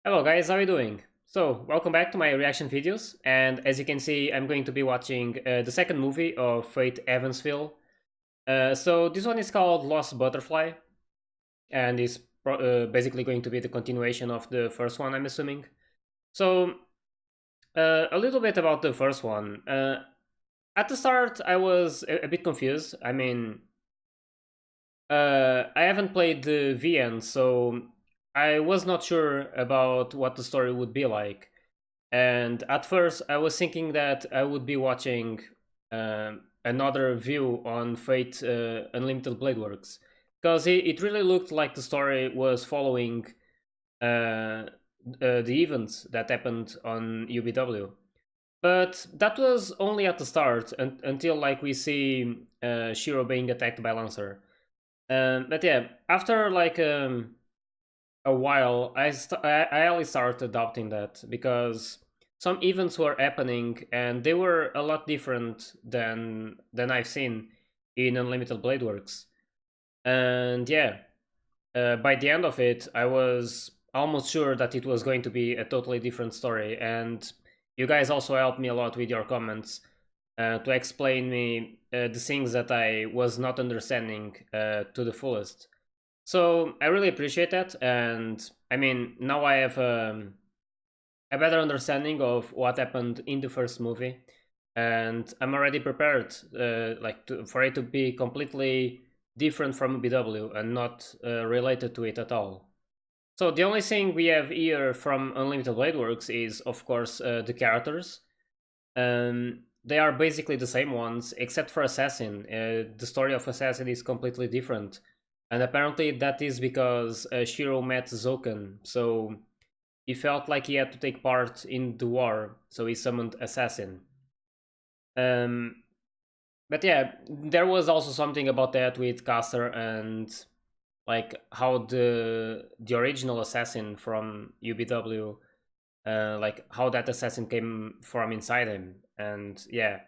Hello guys, how are you doing? So, welcome back to my reaction videos, and as you can see, I'm going to be watching the second movie of Fate Evansville. So this one is called Lost Butterfly, and is basically going to be the continuation of the first one, I'm assuming. So, a little bit about the first one. At the start, I was a bit confused. I haven't played the VN, so I was not sure about what the story would be like. And at first, I was thinking that I would be watching another view on Fate Unlimited Blade Works, because it really looked like the story was following the events that happened on UBW. But that was only at the start until like we see Shirou being attacked by Lancer. But yeah, after like a while, I only started adopting that because some events were happening and they were a lot different than I've seen in Unlimited Blade Works. And yeah, by the end of it, I was almost sure that it was going to be a totally different story. And you guys also helped me a lot with your comments to explain me the things that I was not understanding to the fullest. So I really appreciate that, and I mean now I have a better understanding of what happened in the first movie, and I'm already prepared, for it to be completely different from BW and not related to it at all. So the only thing we have here from Unlimited Blade Works is, of course, the characters. They are basically the same ones, except for Assassin. The story of Assassin is completely different. And apparently that is because Shirou met Zouken, so he felt like he had to take part in the war, so he summoned Assassin. Um, but yeah, there was also something about that with Caster and like how the original assassin from UBW, like how that assassin came from inside him, and yeah,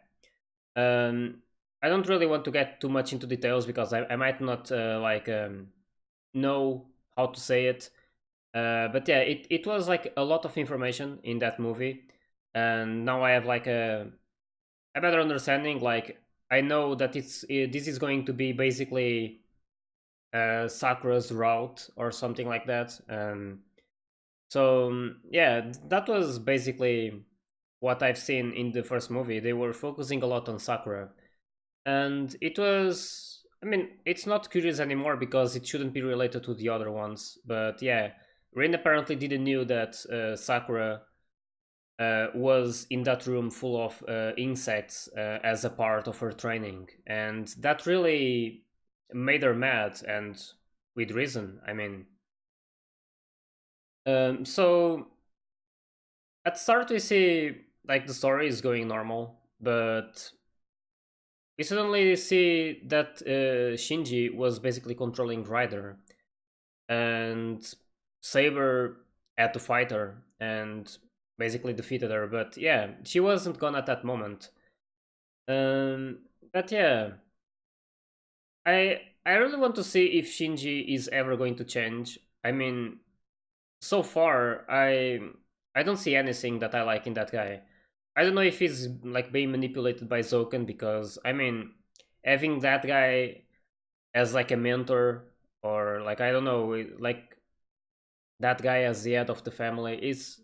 um, I don't really want to get too much into details because I might not know how to say it. But yeah, it was like a lot of information in that movie, and now I have like a better understanding. Like I know that this is going to be basically Sakura's route or something like that. Yeah, that was basically what I've seen in the first movie. They were focusing a lot on Sakura, and it was. I mean, it's not curious anymore because it shouldn't be related to the other ones. But yeah, Rin apparently didn't knew that Sakura was in that room full of insects as a part of her training, and that really made her mad, and with reason. I mean, so at start we see like the story is going normal, but we suddenly see that Shinji was basically controlling Ryder, and Saber had to fight her and basically defeated her. But yeah, she wasn't gone at that moment. Um, but yeah, I really want to see if Shinji is ever going to change. I mean, so far I don't see anything that I like in that guy. I don't know if he's like being manipulated by Zouken because I mean, having that guy as like a mentor, or like I don't know, like that guy as the head of the family is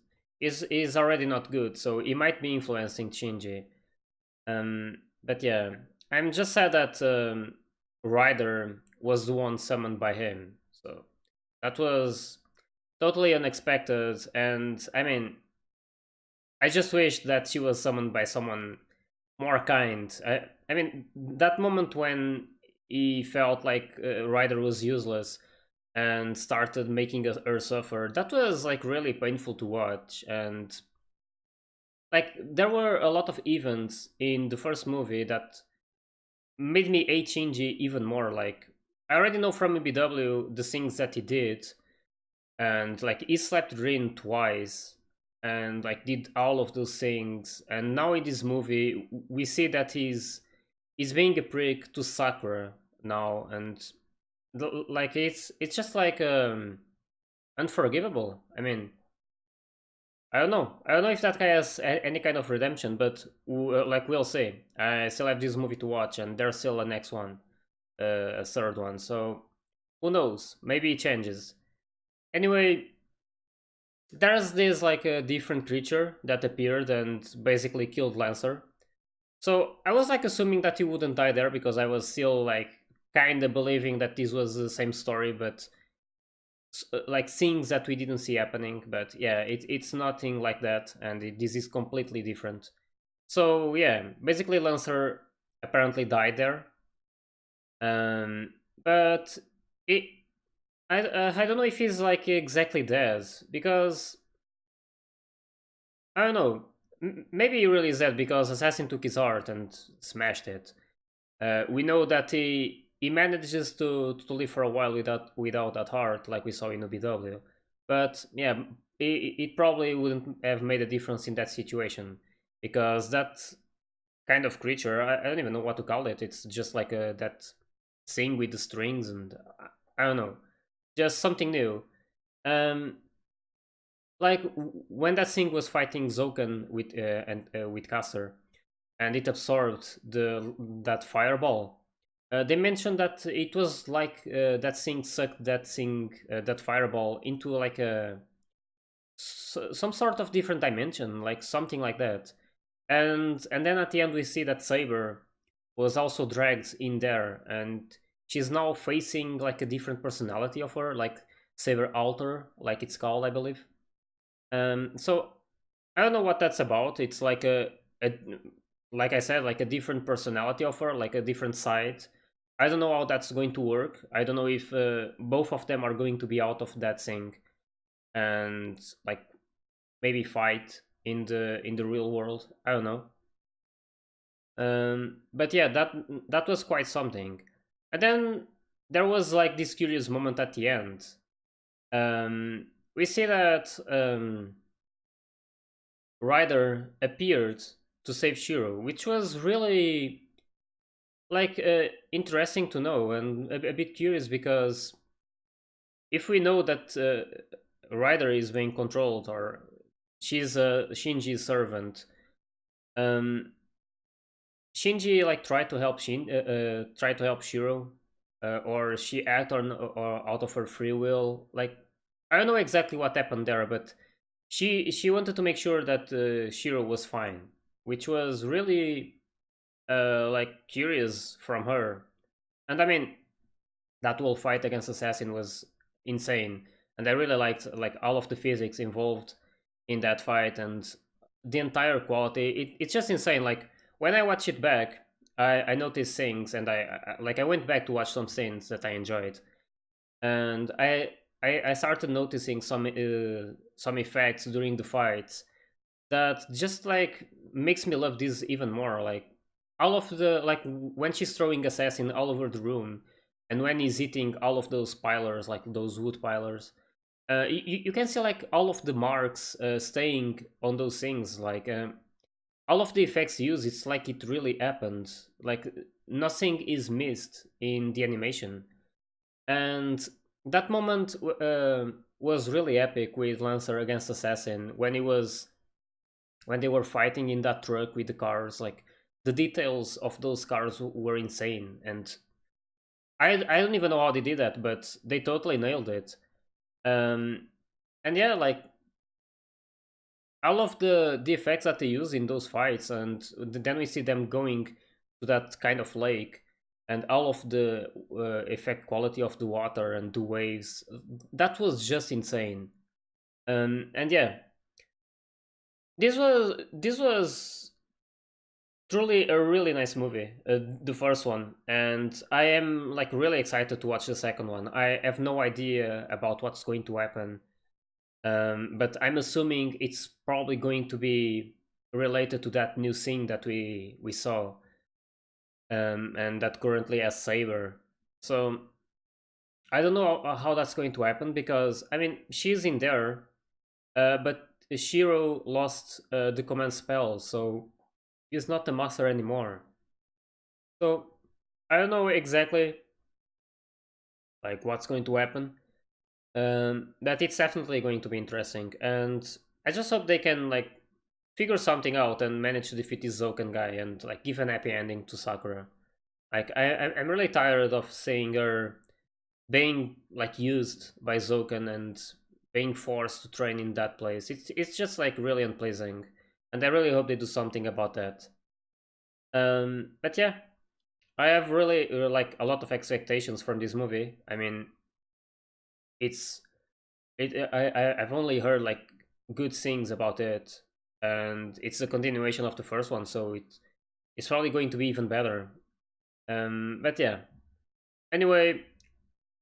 already not good. So he might be influencing Shinji. But yeah, I'm just sad that Ryder was the one summoned by him. So that was totally unexpected. And I mean, I just wish that she was summoned by someone more kind. I mean, that moment when he felt like Ryder was useless and started making her suffer, that was like really painful to watch. And like, there were a lot of events in the first movie that made me hate Shinji even more. Like, I already know from BW the things that he did, and like he slapped Rin twice, and like did all of those things. And now in this movie, we see that he's being a prick to Sakura now, and like it's just like unforgivable. I mean, I don't know. I don't know if that guy has any kind of redemption, but like we'll see. I still have this movie to watch, and there's still a next one, a third one. So who knows? Maybe it changes. Anyway, there's this like a different creature that appeared and basically killed Lancer. So I was like assuming that he wouldn't die there because I was still like kind of believing that this was the same story, but like things that we didn't see happening. But yeah, it's nothing like that, and this is completely different. So yeah, basically Lancer apparently died there, um, but it I don't know if he's like exactly dead because I don't know. Maybe he really is dead because Assassin took his heart and smashed it. We know that he manages to live for a while without that heart, like we saw in OBW. But yeah, it probably wouldn't have made a difference in that situation because that kind of creature, I don't even know what to call it. It's just like that thing with the strings, and I don't know, just something new. Um, like when that thing was fighting Zouken with Caster, and it absorbed that fireball. They mentioned that it was like that thing sucked that fireball into like some sort of different dimension, like something like that. And then at the end we see that Saber was also dragged in there, and she's now facing like a different personality of her, like Saber Alter, like it's called, I believe. So I don't know what that's about. It's like a like I said, like a different personality of her, like a different side. I don't know how that's going to work. I don't know if both of them are going to be out of that thing and like maybe fight in the real world. I don't know. But yeah, that was quite something. And then there was like this curious moment at the end. We see that Ryder appeared to save Shirou, which was really like interesting to know and a bit curious because if we know that Ryder is being controlled or she's Shinji's servant, um, Shinji like tried to help tried to help Shirou, or she acted on or out of her free will. Like I don't know exactly what happened there, but she wanted to make sure that Shirou was fine, which was really like curious from her. And I mean, that whole fight against Assassin was insane, and I really liked like all of the physics involved in that fight and the entire quality. It's just insane. Like when I watch it back, I noticed things, and I went back to watch some scenes that I enjoyed, and I started noticing some effects during the fights that just like makes me love this even more. Like all of the like when she's throwing assassin all over the room, and when he's hitting all of those pilers, like those wood pilers, you can see like all of the marks staying on those things. Like all of the effects used, it's like it really happened. Like nothing is missed in the animation, and that moment was really epic with Lancer against Assassin when they were fighting in that truck with the cars. Like the details of those cars were insane, and I don't even know how they did that, but they totally nailed it. um and yeah, like all of the effects that they use in those fights, and then we see them going to that kind of lake, and all of the effect quality of the water and the waves, that was just insane. And yeah, this was truly a really nice movie, the first one, and I am like really excited to watch the second one. I have no idea about what's going to happen, but I'm assuming it's probably going to be related to that new thing that we saw, and that currently has Saber. So I don't know how that's going to happen because I mean she's in there, but Shiro lost the command spell, so he's not the master anymore. So I don't know exactly like what's going to happen, but it's definitely going to be interesting. And I just hope they can like figure something out and manage to defeat this Zouken guy and like give an happy ending to Sakura. Like I'm really tired of seeing her being like used by Zouken and being forced to train in that place. It's just like really unpleasing, and I really hope they do something about that. But yeah, I have really like a lot of expectations from this movie. I mean, it's I've only heard like good things about it, and it's a continuation of the first one, so it's probably going to be even better. But yeah. Anyway,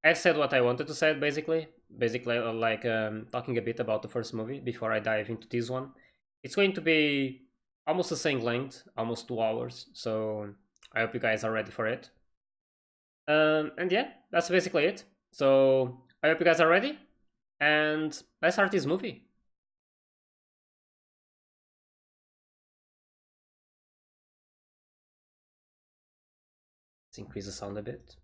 I've said what I wanted to say. Basically, like talking a bit about the first movie before I dive into this one. It's going to be almost the same length, almost 2 hours. So I hope you guys are ready for it. And yeah, that's basically it. So I hope you guys are ready, and let's start this movie. Let's increase the sound a bit.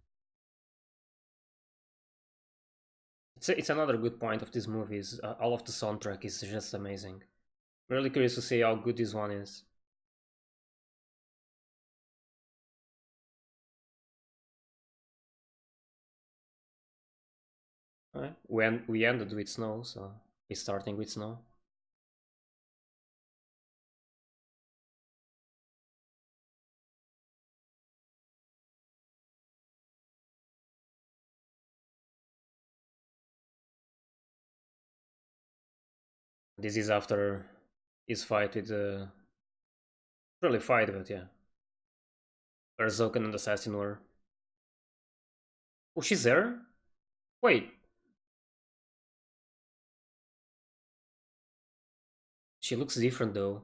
It's another good point of this movie is all of the soundtrack is just amazing. Really curious to see how good this one is. Alright, we ended with snow, so we're starting with snow. This is after his fight with the really fight, but yeah, where Zouken and the Assassin were. Oh, she's there? Wait, she looks different though.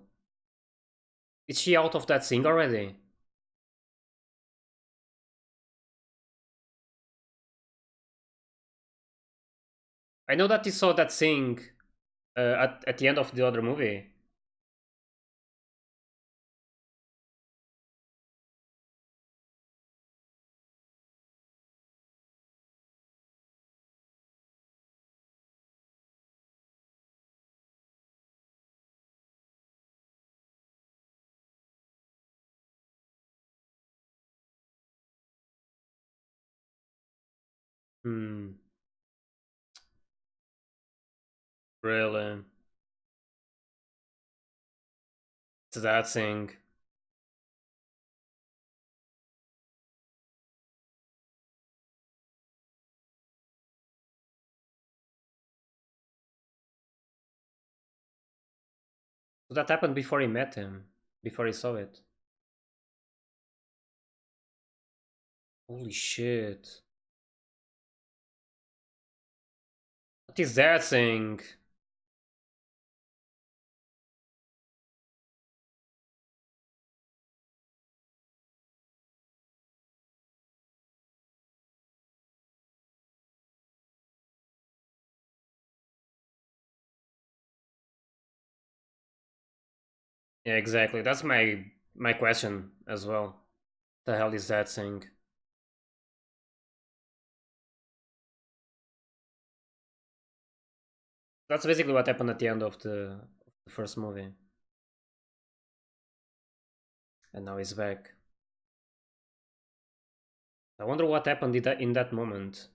Is she out of that thing already? I know that you saw that thing at the end of the other movie. Hmm, really? It's that thing. So that happened before he met him, before he saw it. Holy shit. What is that thing? Yeah, exactly. That's my question as well. The hell is that thing? That's basically what happened at the end of the first movie. And now he's back. I wonder what happened in that moment.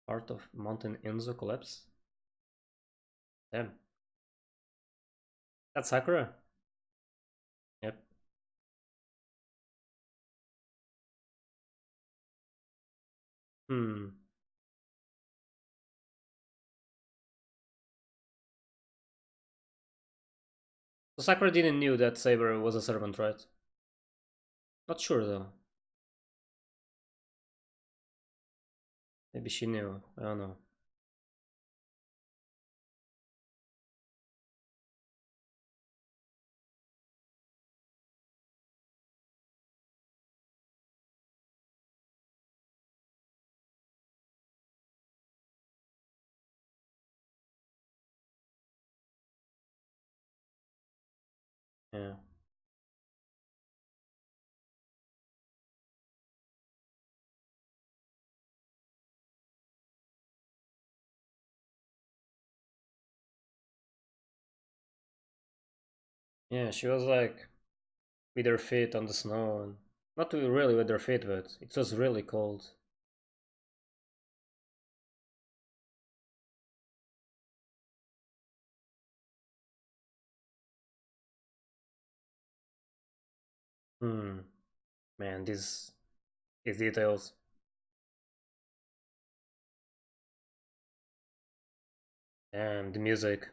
Part of Mountain Enzo collapse? Damn. That's Sakura? Yep. Hmm. So Sakura didn't knew that Saber was a servant, right? Not sure though. Maybe she knew. I don't know. Yeah. Yeah, she was like with her feet on the snow, and not really with her feet, but it was really cold. Hmm. Man, these details. And the music.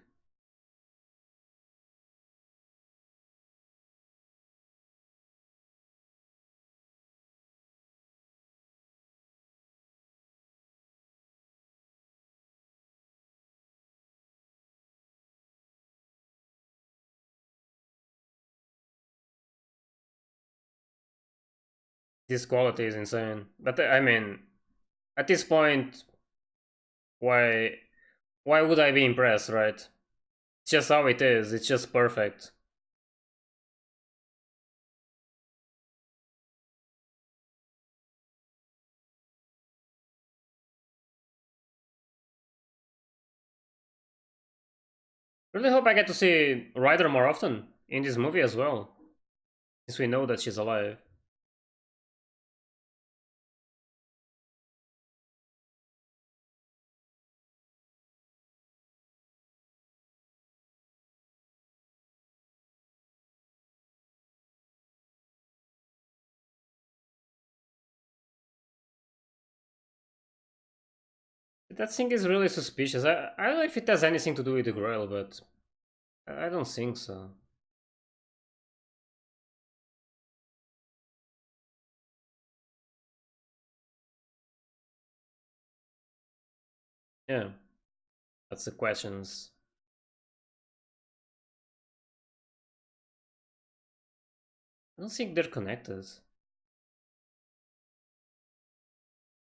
This quality is insane. But I mean, at this point, why why would I be impressed, right? It's just how it is. It's just perfect. Really hope I get to see Ryder more often in this movie as well, since we know that she's alive. That thing is really suspicious. I don't know if it has anything to do with the Grail, but I don't think so. Yeah, that's the questions. I don't think they're connected.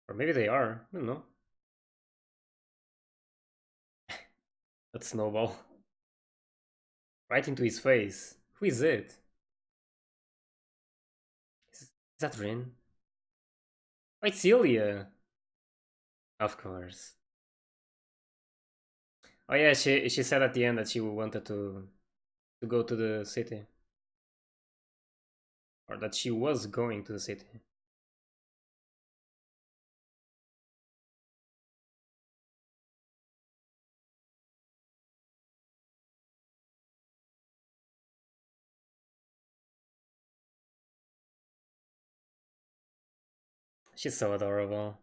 Or maybe they are. I don't know. That snowball. Right into his face. Who is it? Is that Rin? Oh, it's Illya. Of course. Oh yeah, she said at the end that she wanted to go to the city. Or that she was going to the city. She's so adorable.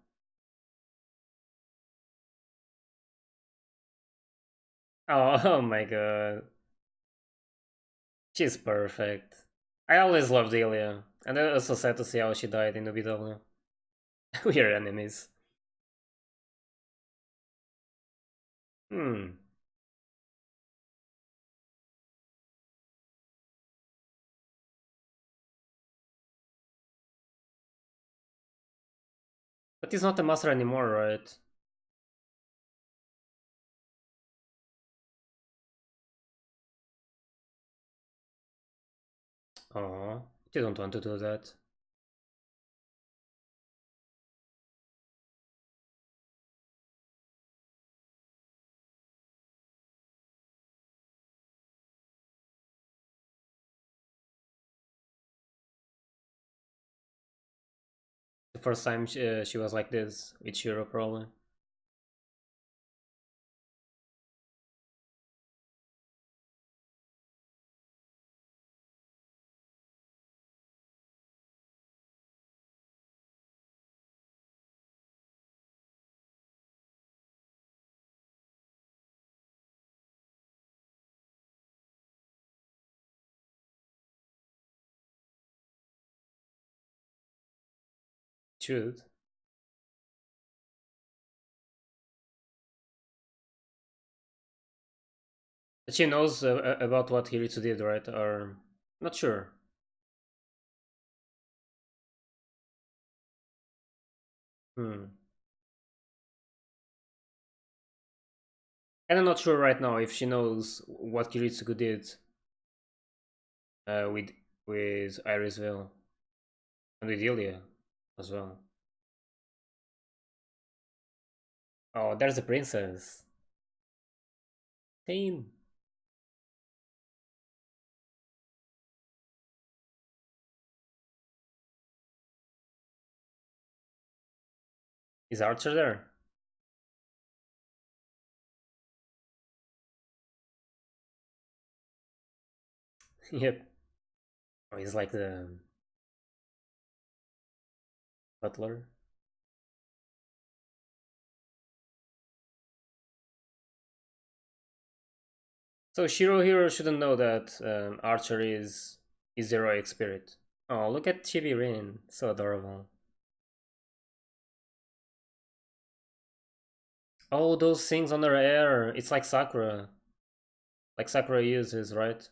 Oh, oh my god. She's perfect. I always loved Illya. And I was so sad to see how she died in the BW. We are enemies. Hmm. But he's not a master anymore, right? Oh, you don't want to do that. The first time she was like this with Shirou, probably. Should. But she knows about what Kiritsu did, right? Or not sure. Hmm. And I'm not sure right now if she knows what Kiritsugu did. with Irisville and with Illya as well. Oh, there's a princess. Team. Is Archer there? Yep. Oh, he's like the butler. So Shiro Hero shouldn't know that Archer is heroic spirit. Oh, look at Chibi Rin, so adorable. Oh, those things on her hair. It's like Sakura uses, right?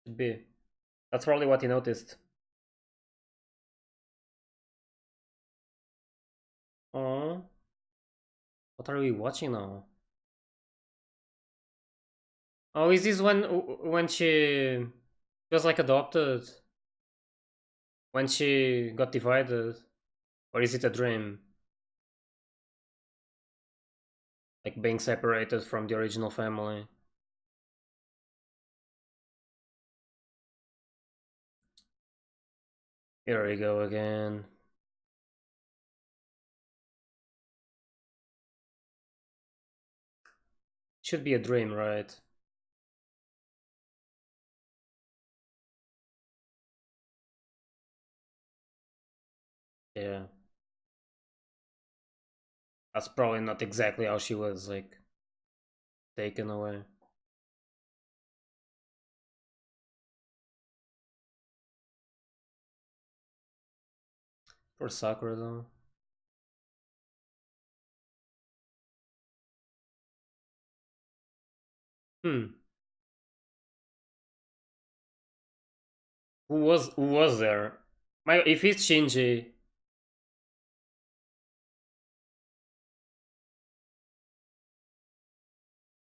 Should be. That's probably what he noticed. Oh, what are we watching now? Oh, is this when she was like adopted? When she got divided? Or is it a dream? Like being separated from the original family? Here we go again. Should be a dream, right? Yeah. That's probably not exactly how she was, like, taken away. Poor Sakura, though. Hmm. Who was there? My, if it's Shinji, it's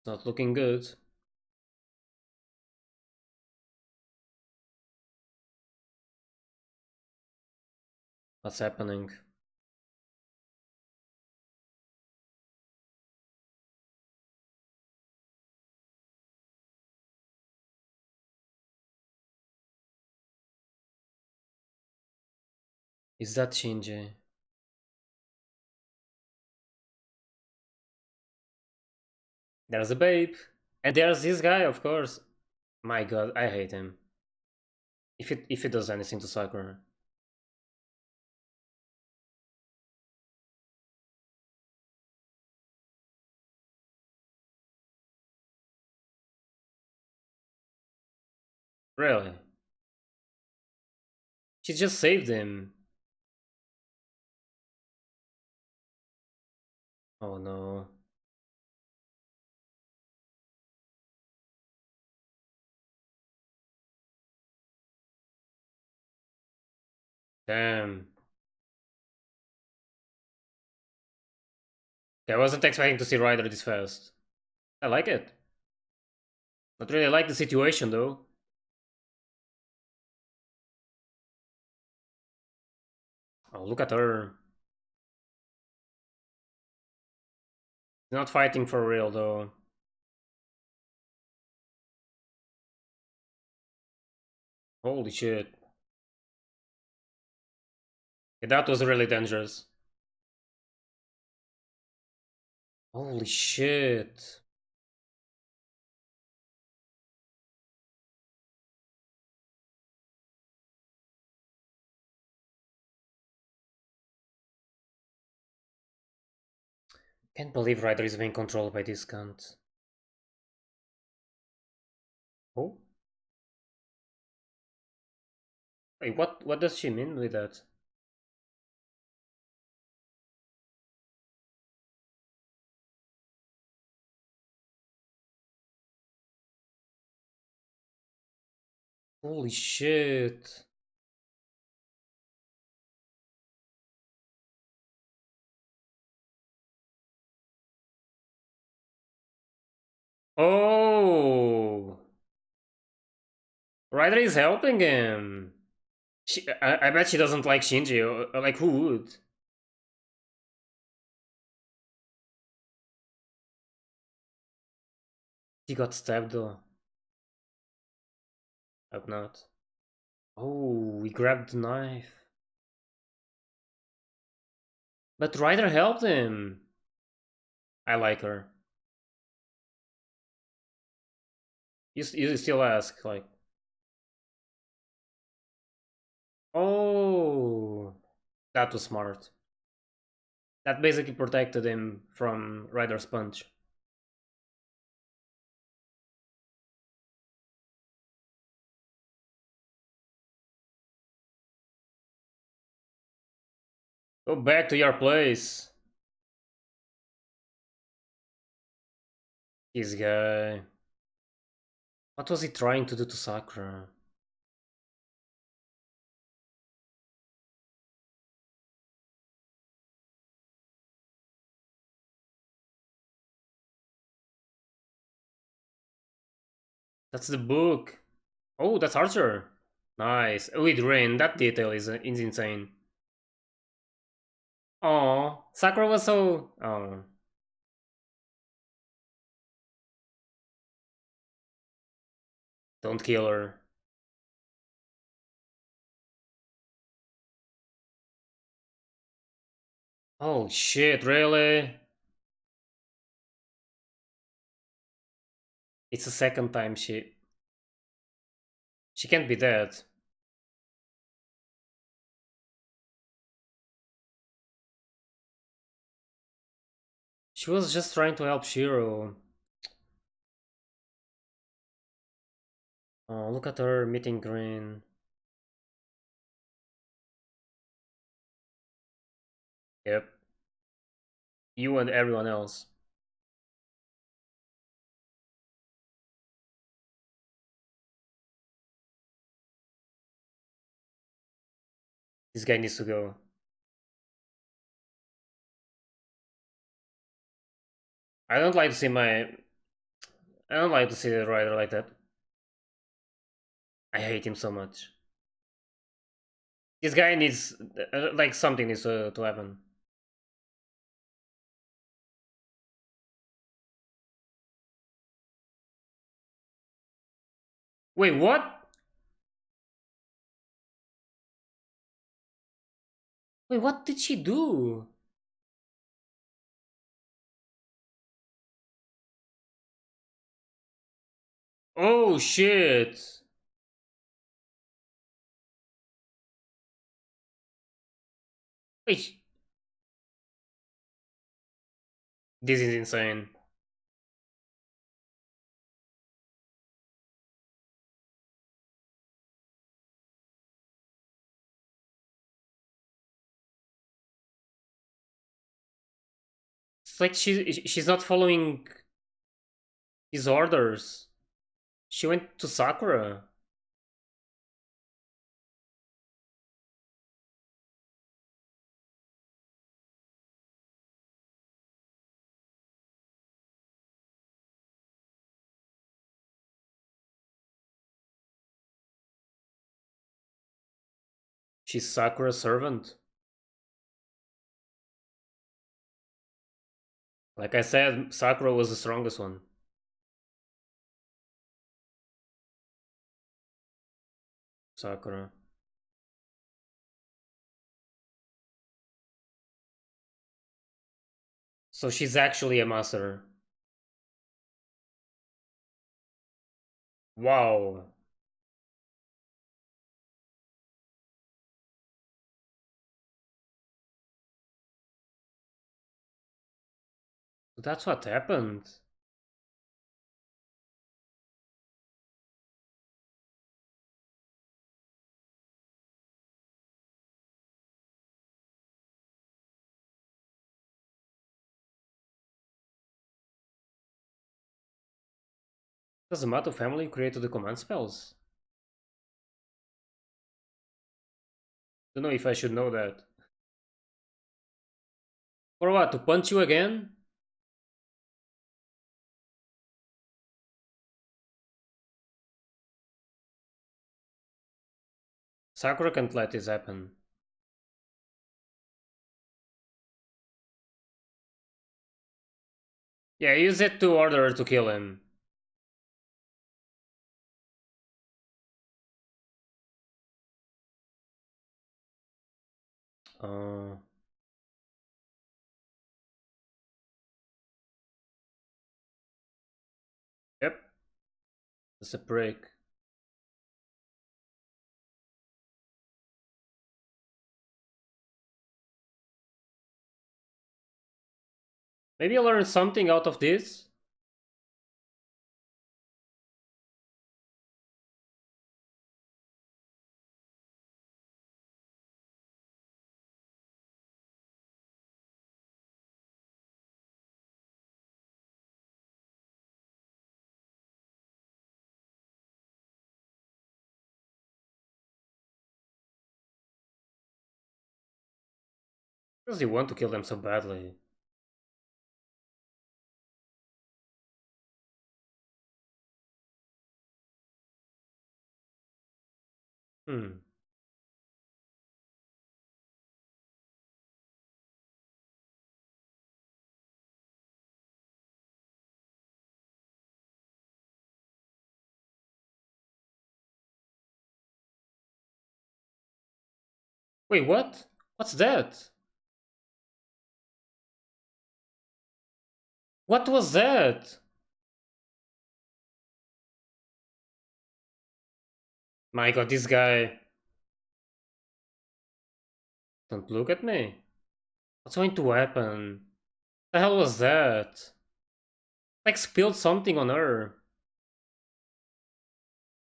not looking good. What's happening? Is that Shinji? There's a babe. And there's this guy, of course. My god, I hate him. If it does anything to Sakura. Really? She just saved him. Oh no. Damn. Okay, I wasn't expecting to see Ryder this fast. I like it. Not really like the situation though. Oh, look at her. Not fighting for real though. Holy shit. Yeah, that was really dangerous. Holy shit. Can't believe Ryder is being controlled by this cunt. Oh? Wait, what does she mean with that? Holy shit. Oh, Ryder is helping him. I bet she doesn't like Shinji. Or, like, who would? He got stabbed though. Hope not. Oh, he grabbed the knife. But Ryder helped him. I like her. You still ask, like, oh, that was smart. That basically protected him from Ryder's punch. Go back to your place. This guy. What was he trying to do to Sakura? That's the book. Oh, that's Archer. Nice. With rain, that detail is insane. Oh, Sakura was so. Oh, don't kill her. Oh shit, really? It's the second time she can't be dead. She was just trying to help Shirou. Oh, look at her meeting green. Yep. You and everyone else. This guy needs to go. I don't like to see my. I don't like to see the rider like that. I hate him so much. This guy needs. Like, something needs to happen. Wait, what? Wait, what did she do? Oh shit! Wait, this is insane. It's like she's not following his orders. She went to Sakura. She's Sakura's servant. Like I said, Sakura was the strongest one. Sakura. So she's actually a master. Wow. That's what happened. Does the Mato family created the command spells? Don't know if I should know that. For what? To punch you again? Sakura can't let this happen. Yeah, use it to order her to kill him. Uh, yep, that's a prick. Maybe I learned something out of this. Why does he want to kill them so badly? Hmm. Wait, what? What's that? What was that? My god, this guy. Don't look at me. What's going to happen? The hell was that? Like spilled something on her.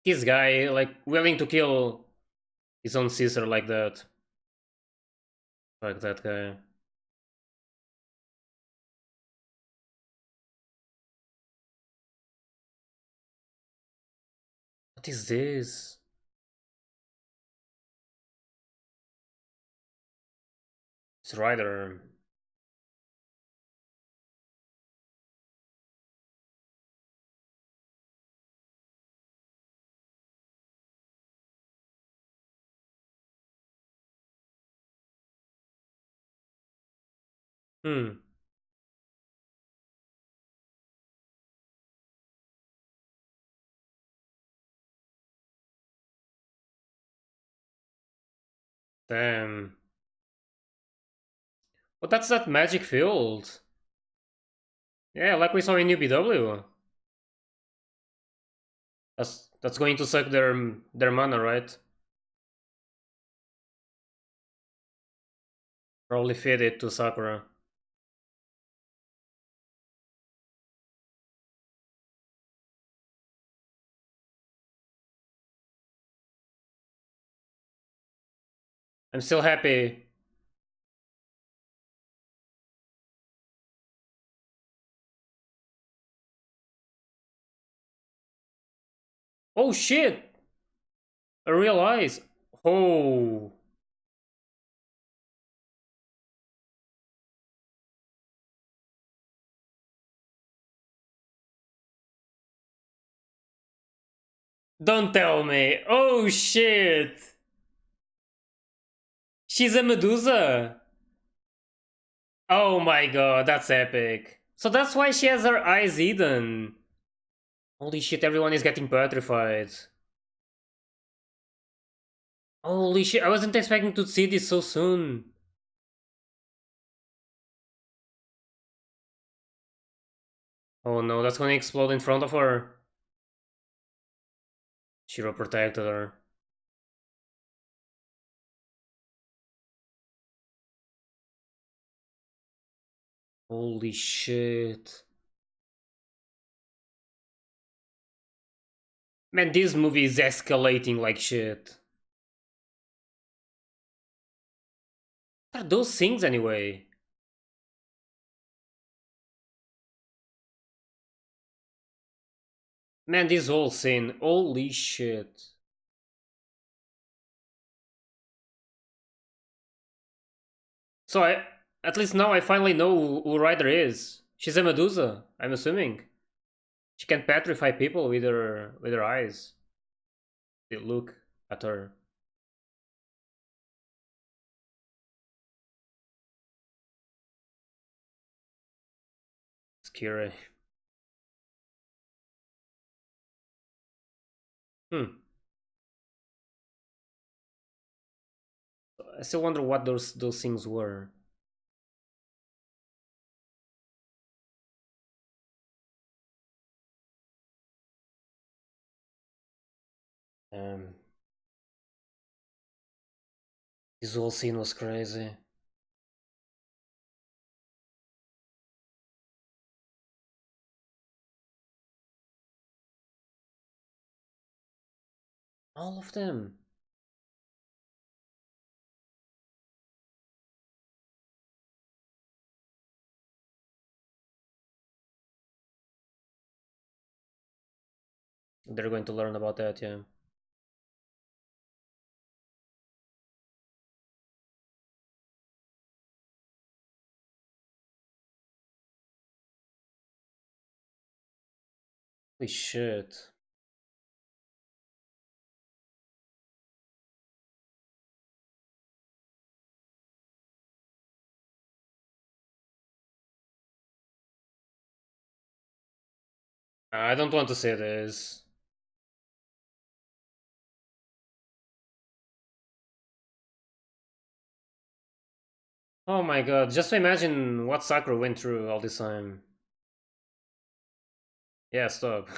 This guy, like, willing to kill his own sister like that. Like that guy. What is this? It's Rider. Hmm. Damn. But that's that magic field. Yeah, like we saw in UBW. That's going to suck their mana, right? Probably feed it to Sakura. I'm still happy. Oh shit! I realize. Oh. Don't tell me. Oh shit! She's a Medusa! Oh my god, that's epic. So that's why she has her eyes hidden. Holy shit, everyone is getting petrified. Holy shit, I wasn't expecting to see this so soon. Oh no, that's gonna explode in front of her. Shirou protected her. Holy shit. Man, this movie is escalating like shit. What are those things anyway? Man, this whole scene, holy shit. So at least now I finally know who Ryder is. She's a Medusa, I'm assuming. She can petrify people with her eyes. They look at her. Kirei. Hmm. I still wonder what those things were. Um, this whole scene was crazy. All of them. They're going to learn about that, yeah. Holy shit. I don't want to say this. Oh my god, just imagine what Sakura went through all this time. Yeah, stop.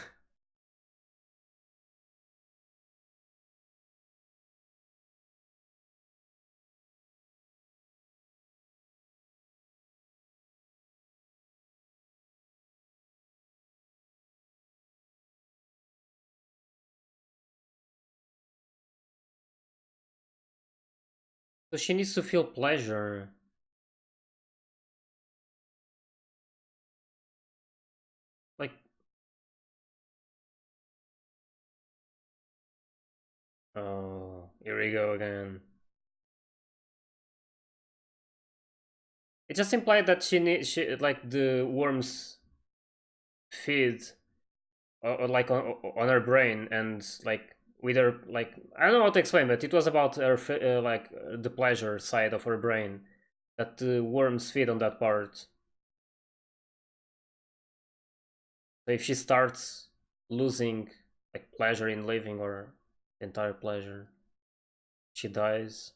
So she needs to feel pleasure. Like, oh, here we go again. It just implied that she like the worms feed or like on her brain and like with her like I don't know how to explain, but it was about her like the pleasure side of her brain that the worms feed on that part. So if she starts losing like pleasure in living or entire pleasure, she dies.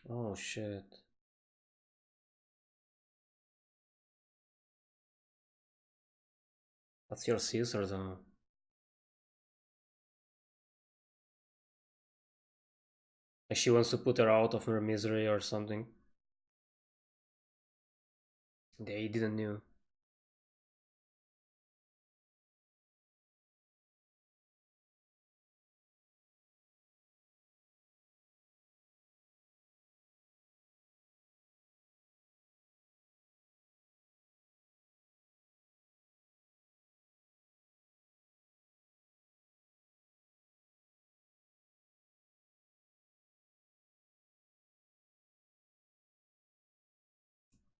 Oh shit. That's your sister though. Like she wants to put her out of her misery or something. They didn't know.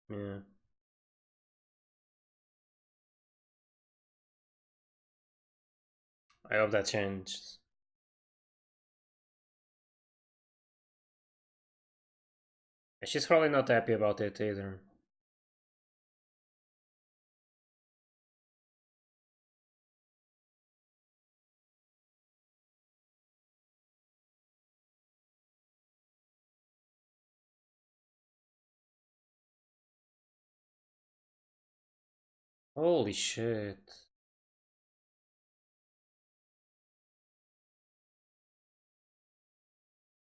Yeah. I hope that changed. And she's probably not happy about it either. Holy shit.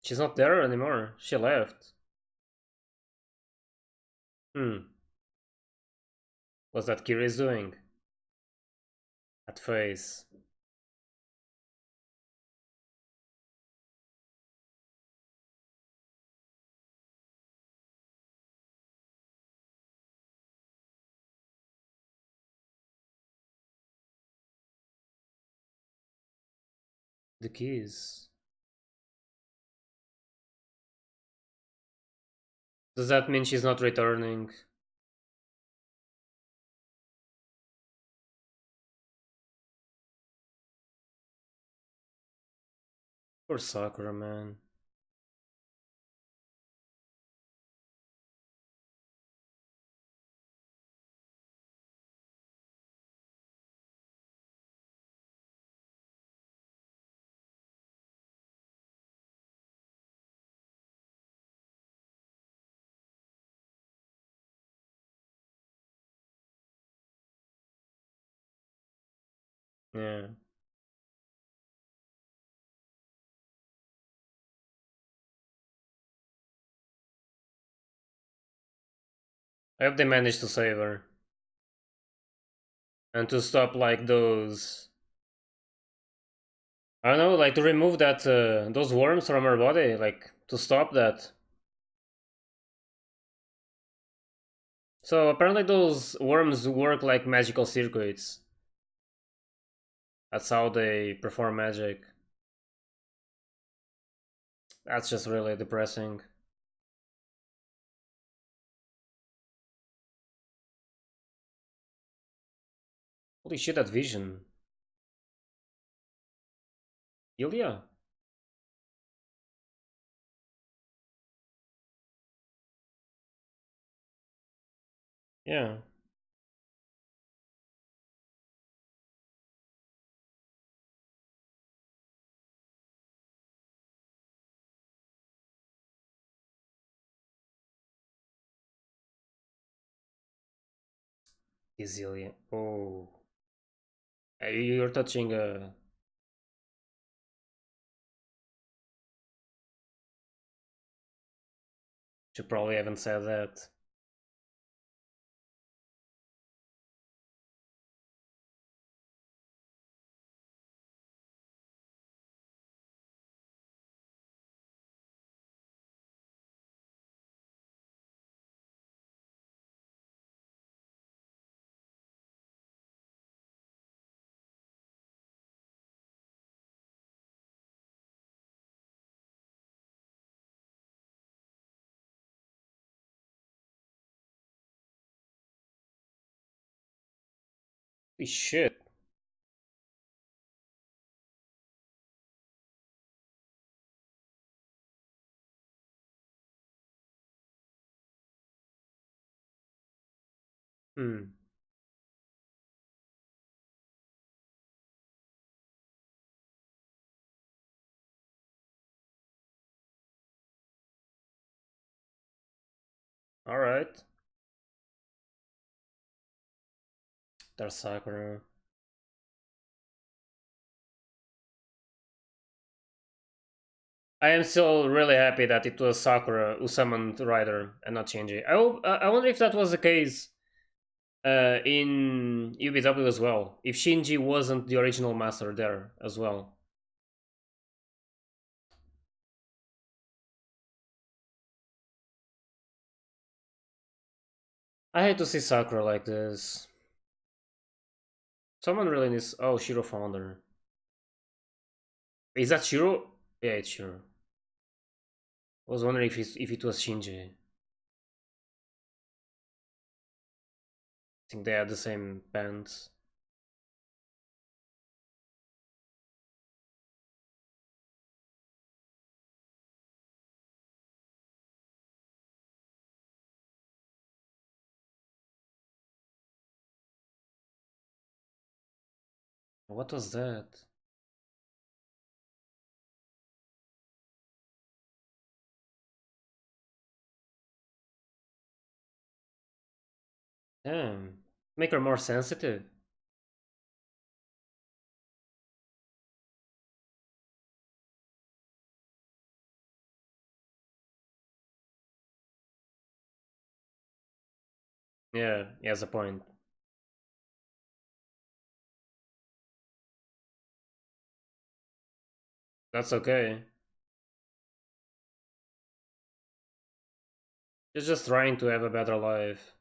She's not there anymore. She left. Hmm. What's that Kirei's doing? That face. The keys. Does that mean she's not returning? Poor Sakura, man. Yeah. I hope they managed to save her. And to stop like those, I don't know, like to remove that those worms from her body, like to stop that. So apparently those worms work like magical circuits. That's how they perform magic. That's just really depressing. Holy shit, that vision. Illya? Yeah. Is Illya. Oh. You're touching you probably haven't said that. Holy shit. Hmm. Alright. There's Sakura. I am still really happy that it was Sakura who summoned Ryder and not Shinji. I wonder if that was the case in UBW as well. If Shinji wasn't the original master there as well. I hate to see Sakura like this. Someone really needs. Oh, Shirou found her. Is that Shirou? Yeah, it's Shirou. I was wondering if it was Shinji. I think they had the same pants. What was that? Damn. Make her more sensitive. Yeah, he has a point. That's okay. She's just trying to have a better life.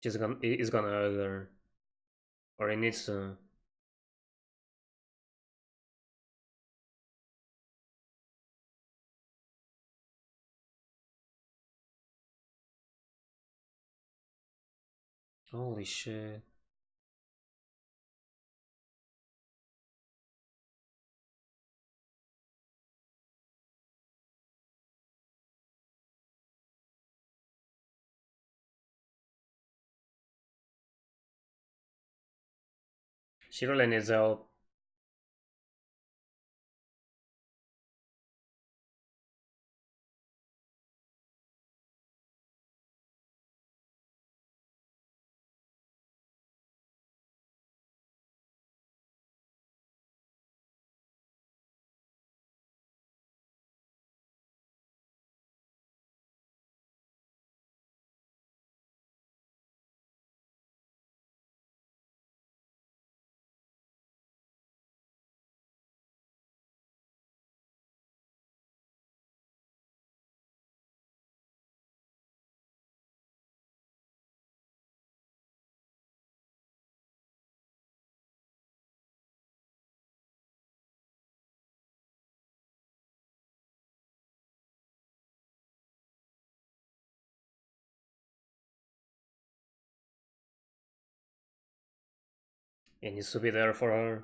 He's gonna hug her. Or he needs to. Holy shit. She really needs help. He needs to be there for her.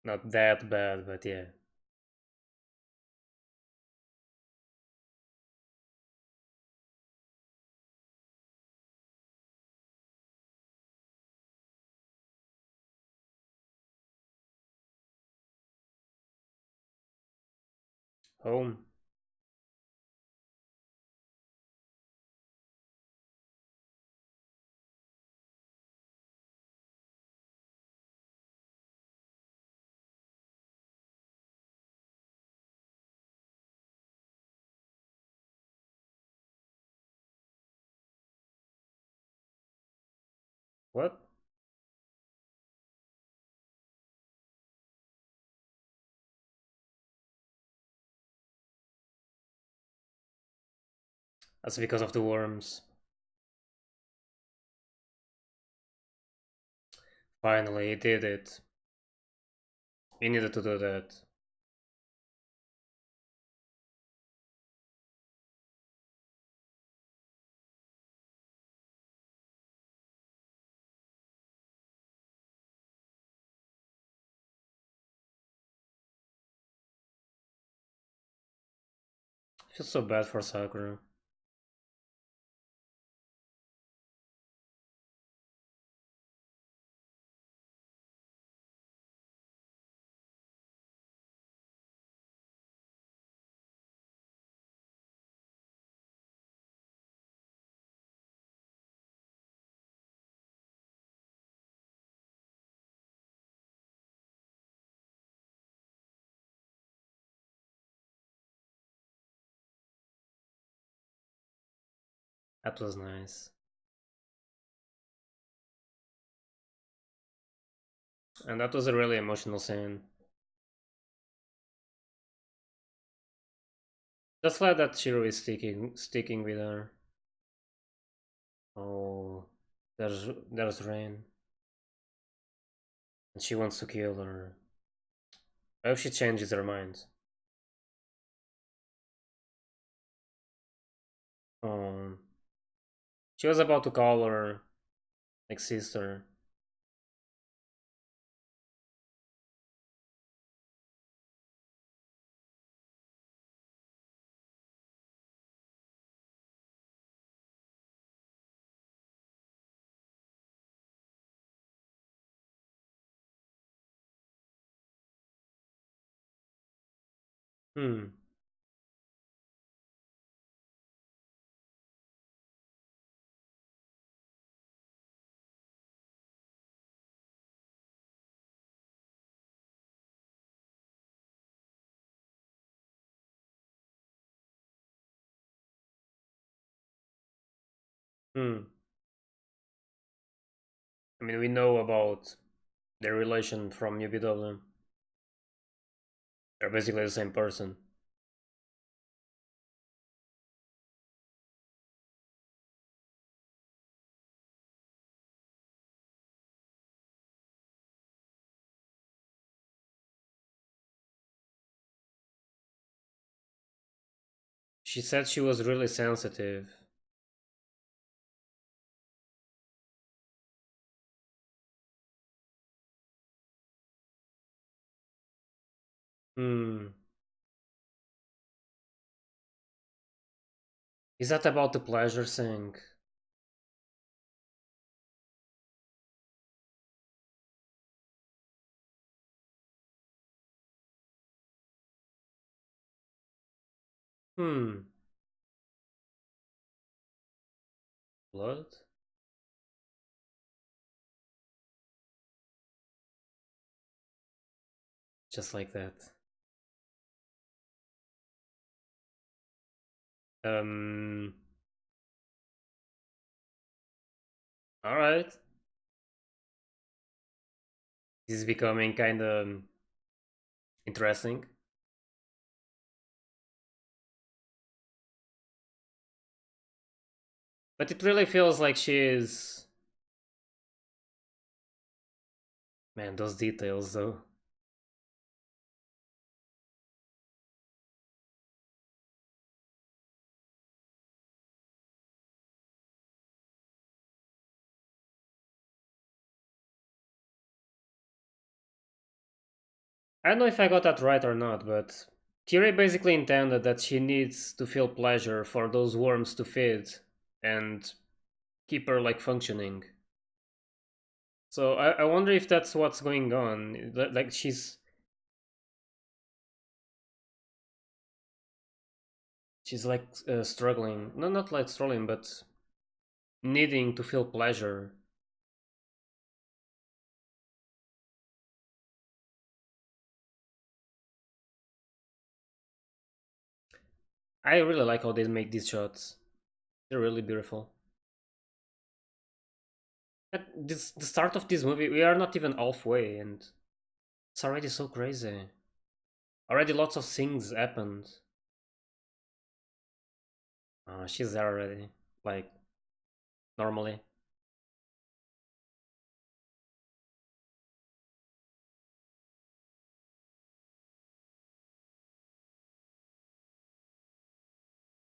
Not that bad, but yeah. Home. What? That's because of the worms. Finally, he did it. He needed to do that. I feel so bad for Sakura. That was nice. And that was a really emotional scene. Just glad that Shirou is sticking with her. Oh, there's Rain. And she wants to kill her. I hope she changes her mind. Um, she was about to call her like sister. Hmm. Hmm. I mean, we know about their relation from UBW. They're basically the same person. She said she was really sensitive. Hmm. Is that about the pleasure thing? Hmm. Blood? Just like that. Um. Alright. This is becoming kind of interesting. But it really feels like she is. Man, those details though. I don't know if I got that right or not, but Kirei basically intended that she needs to feel pleasure for those worms to feed and keep her like functioning. So I wonder if that's what's going on. Like she's like struggling. No, not like struggling, but needing to feel pleasure. I really like how they make these shots. They're really beautiful. At this the start of this movie, we are not even halfway, and it's already so crazy. Already lots of things happened. She's there already, like normally.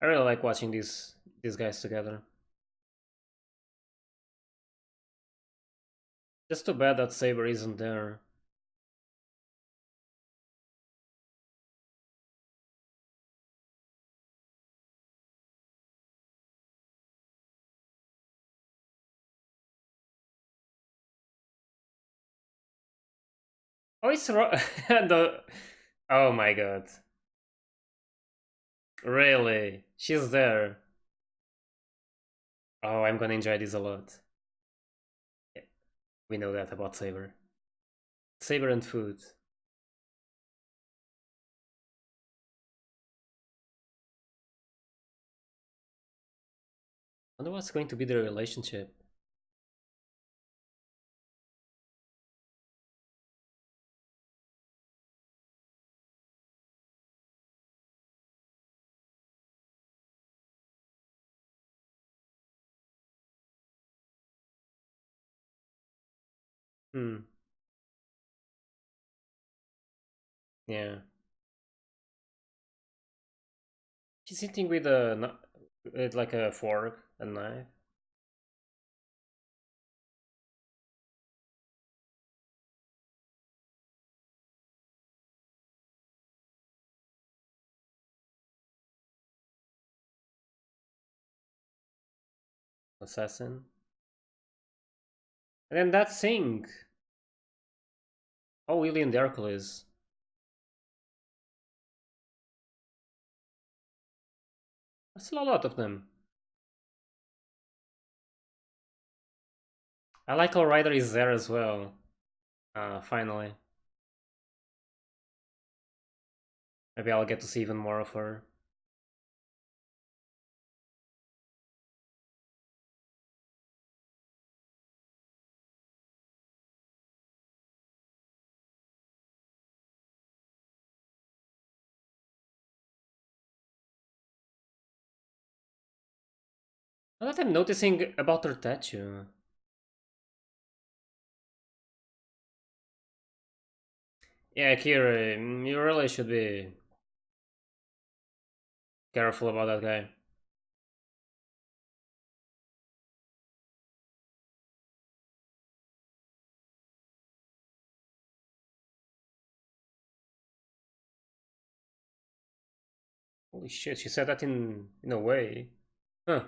I really like watching these guys together. Just too bad that Saber isn't there. Oh, it's the. Oh my god! Really? She's there. Oh, I'm gonna enjoy this a lot. Yeah, we know that about Saber. Saber and food. I wonder what's going to be the relationship. Hmm. Yeah. She's eating with with like a fork and knife. Assassin. And then that thing. Oh, Illya and Hercules. That's a lot of them. I like how Ryder is there as well. Finally. Maybe I'll get to see even more of her. Now that I'm noticing about her tattoo. Yeah, Kira, you really should be careful about that guy. Holy shit, she said that in a way. Huh.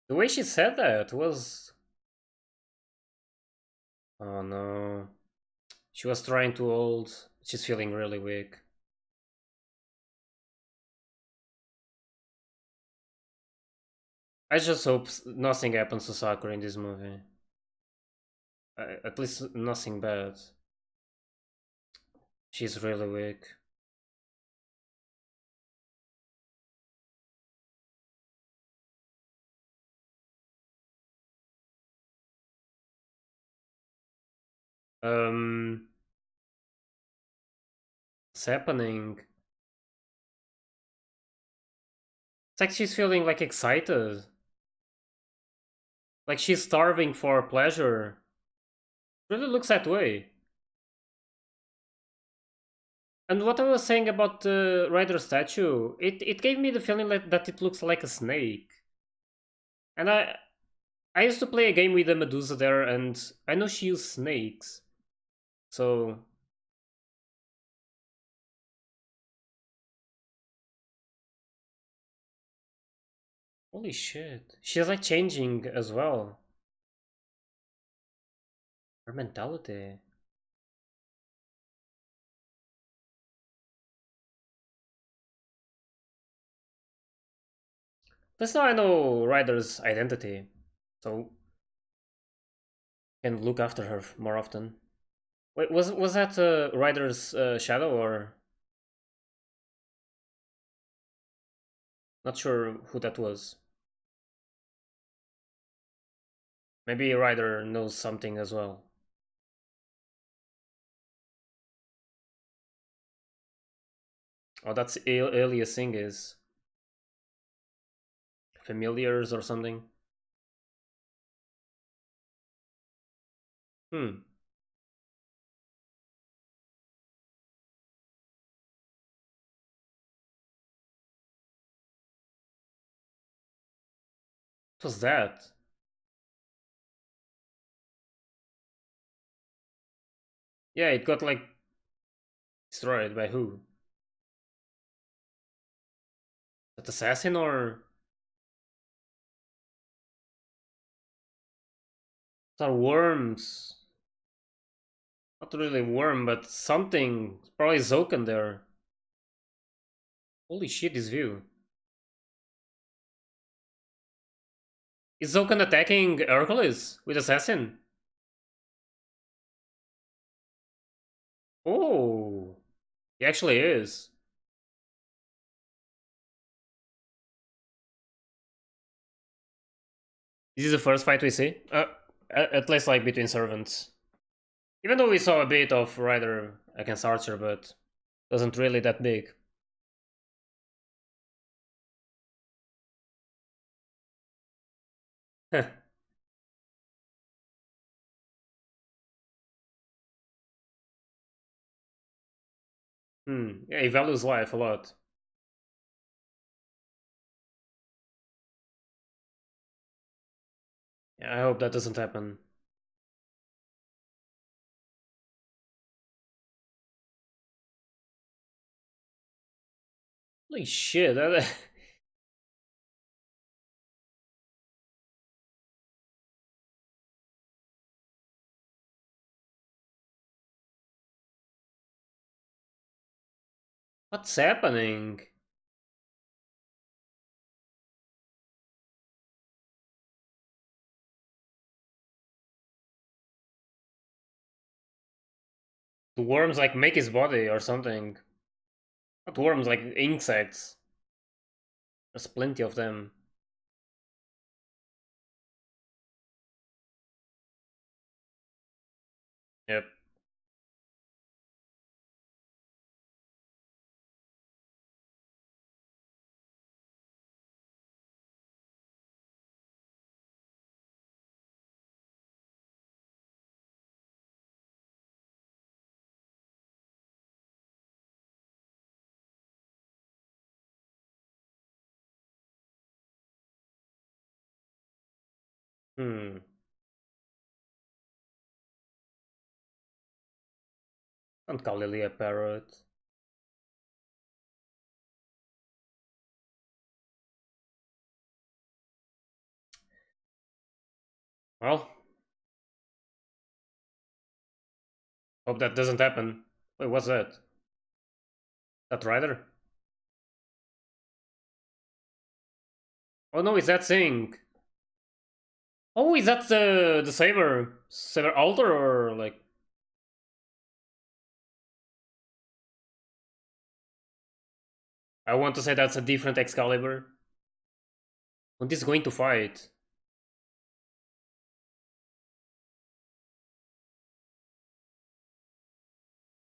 The way she said that was... Oh no. She was trying too old. She's feeling really weak. I just hope nothing happens to Sakura in this movie. At least nothing bad. She's really weak. Um, what's happening? It's like she's feeling like excited. Like she's starving for pleasure. Really looks that way. And what I was saying about the rider statue, it gave me the feeling like that it looks like a snake. And I used to play a game with a Medusa there, and I know she used snakes. So holy shit, she's like changing as well. Her mentality. Plus now I know Ryder's identity, so can look after her more often. Wait, was that Ryder's shadow or not sure who that was? Maybe Ryder knows something as well. Oh, that's Illya's thing is familiars or something. Hmm. What was that? Yeah, it got like destroyed by who? That assassin or are worms? Not really worm, but something. Probably Zouken there. Holy shit, this view. Is Zouken attacking Hercules with assassin? Oh, he actually is. This is the first fight we see. At least like between servants. Even though we saw a bit of Rider against Archer, but wasn't really that big. Yeah, he values life a lot. Yeah, I hope that doesn't happen. Holy shit, what's happening? The worms like make his body or something. Not worms, like insects. There's plenty of them. Yep. Hmm. Don't call Lily a parrot. Well, hope that doesn't happen. Wait, what's that? That rider? Oh no, it's that thing. Oh, is that the Saber Alter or like? I want to say that's a different Excalibur. When this is going to fight?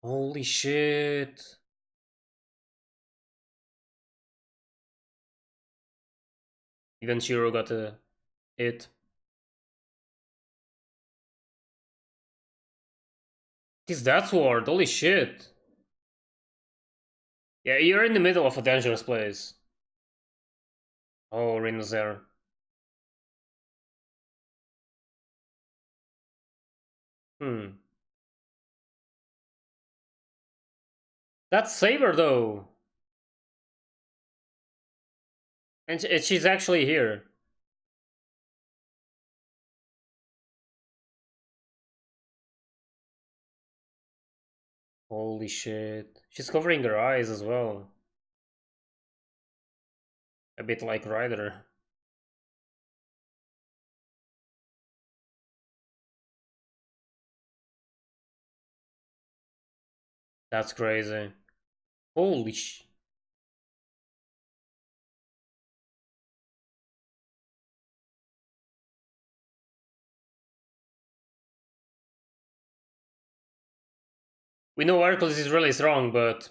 Holy shit! Even Shirou got a hit. Is that sword? Holy shit! Yeah, you're in the middle of a dangerous place. Oh, Rino's there. Hmm. That's Saber though, and she's actually here. Holy shit! She's covering her eyes as well. A bit like Ryder. That's crazy. Holy sh. We know Hercules is really strong, but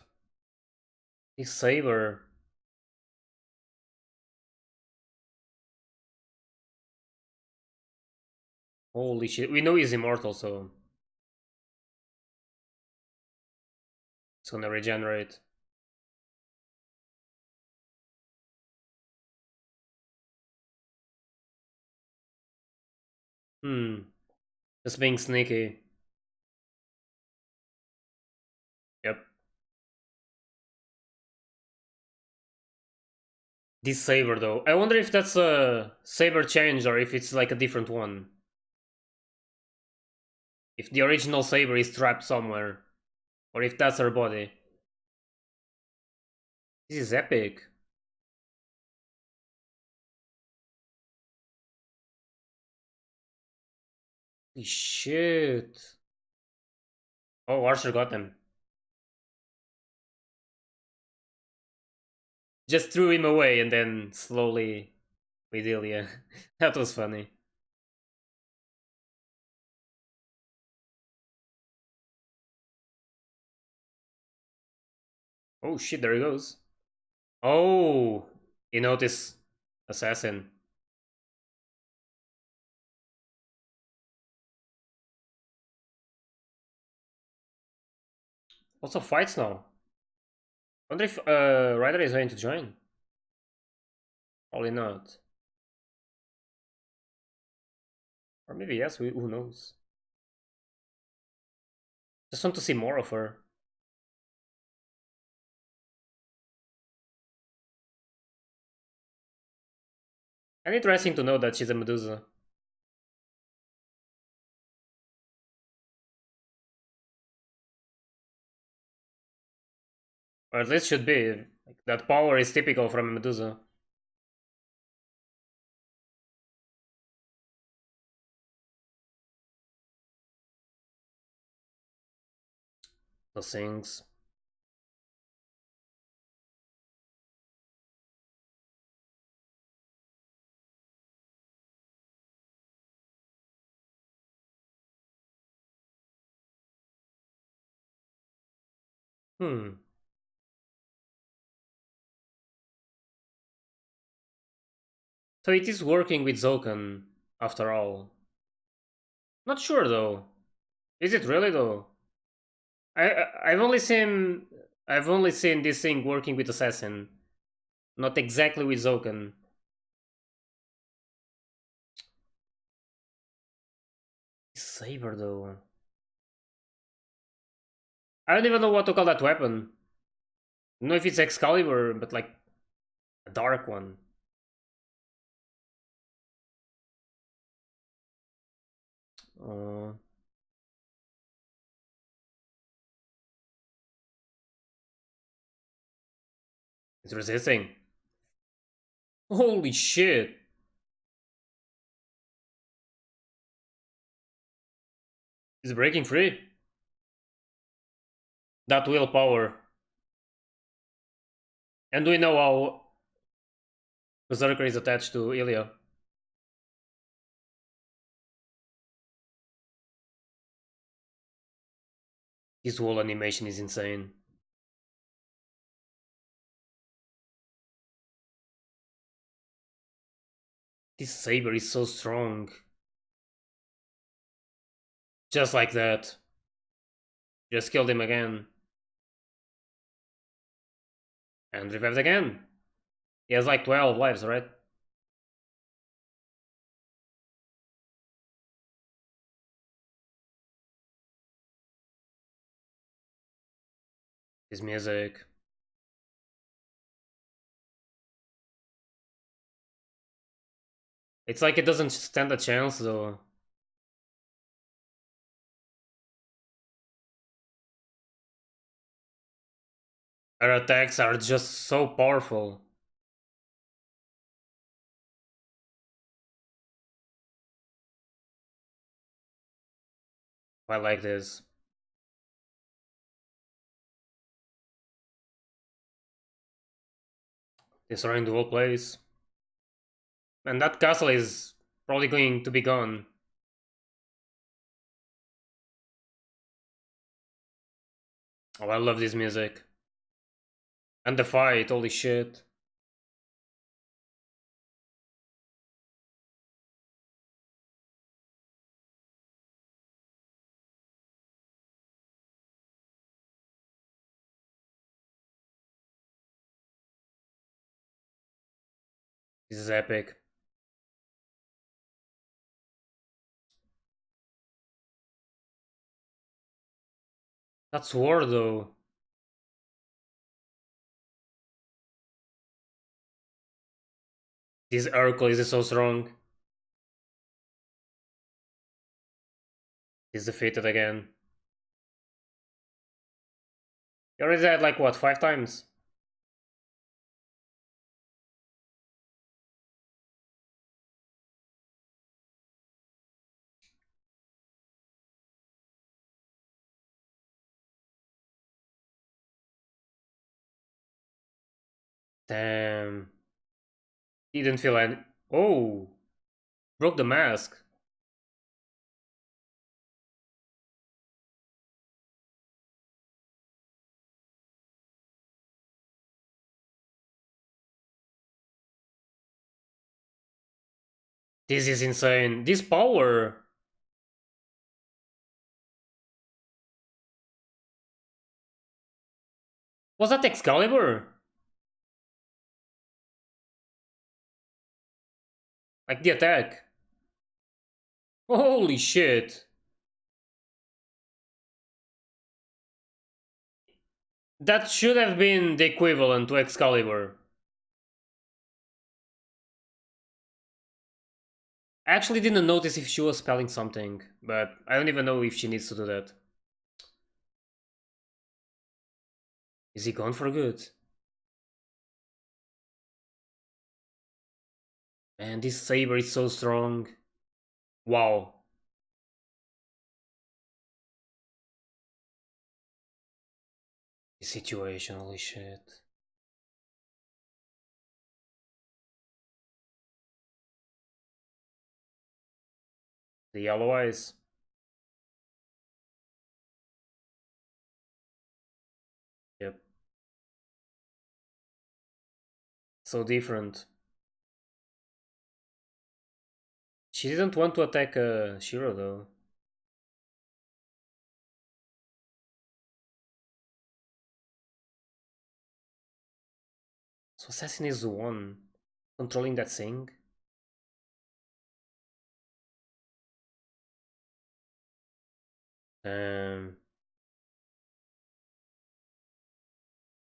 his Saber. Holy shit! We know he's immortal, so it's gonna regenerate. Hmm. Just being sneaky. Yep. This Saber though. I wonder if that's a Saber change or if it's like a different one. If the original Saber is trapped somewhere. Or if that's her body. This is epic. Holy shit. Oh, Archer got them. Just threw him away and then slowly with Illya. That was funny. Oh shit, there he goes. Oh, you notice assassin. Also fights now. Wonder if Ryder is going to join. Probably not. Or maybe yes, who knows. Just want to see more of her. And interesting to know that she's a Medusa. Or at least should be. Like, that power is typical from a Medusa. Those things. Hmm. So it is working with Zouken, after all. Not sure though. Is it really though? I've only seen this thing working with Assassin. Not exactly with Zouken. Saber though. I don't even know what to call that weapon. I don't know if it's Excalibur, but like a dark one. It's resisting. Holy shit! It's breaking free. That willpower. And we know how Berserker is attached to Illya. His whole animation is insane. This Saber is so strong. Just like that. Just killed him again. And revived again. He has like 12 lives, right? His music. It's like it doesn't stand a chance though. Her attacks are just so powerful. I like this. Destroying the whole place. And that castle is probably going to be gone. Oh, I love this music. And the fight, holy shit. This is epic. That sword though. This Hercules is so strong. He's defeated again. He already died like what, 5 times? Damn. He didn't feel any. Oh! Broke the mask. This is insane. This power. Was that Excalibur? Like the attack. Holy shit. That should have been the equivalent to Excalibur. I actually didn't notice if she was spelling something, but I don't even know if she needs to do that. Is he gone for good? Man, this Saber is so strong. Wow. This situation, holy shit. The yellow eyes. Yep. So different. She didn't want to attack Shirou though. So Assassin is the one controlling that thing.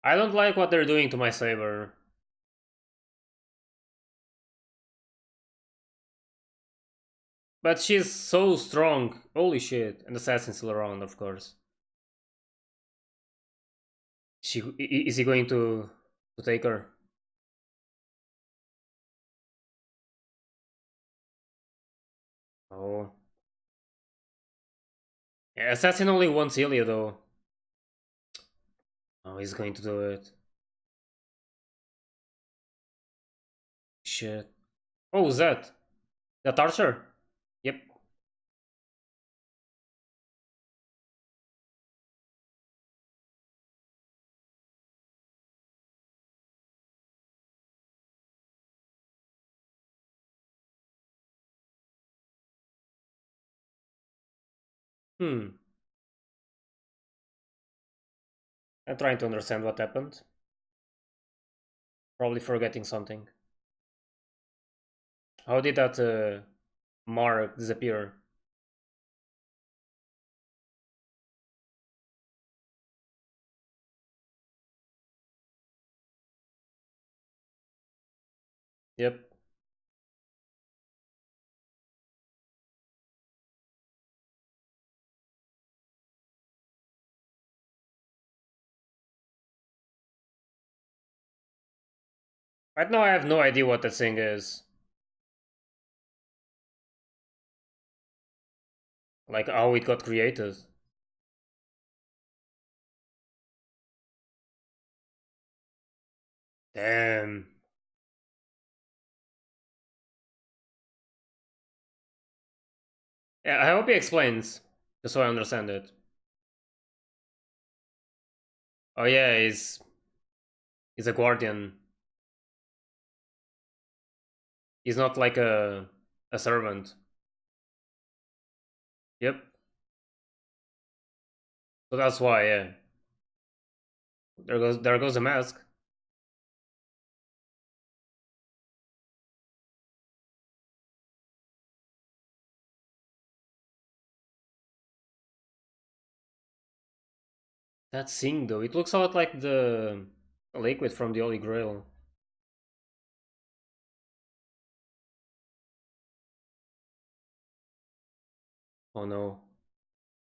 I don't like what they're doing to my Saber. But she's so strong. Holy shit. And Assassin's still around, of course. Is he going to take her? Oh. Yeah, Assassin only wants Illya though. Oh, he's going to do it. Shit. Oh, who's that? That Archer? Yep. Hmm. I'm trying to understand what happened. Probably forgetting something. How did that mark disappear? Yep. Right now I have no idea what that thing is. Like how it got created. Damn. Yeah, I hope he explains. Just so I understand it. Oh yeah, he's a guardian. He's not like a servant. Yep. So that's why, yeah. There goes the mask. That thing though, it looks a lot like the liquid from the Holy Grail. Oh no.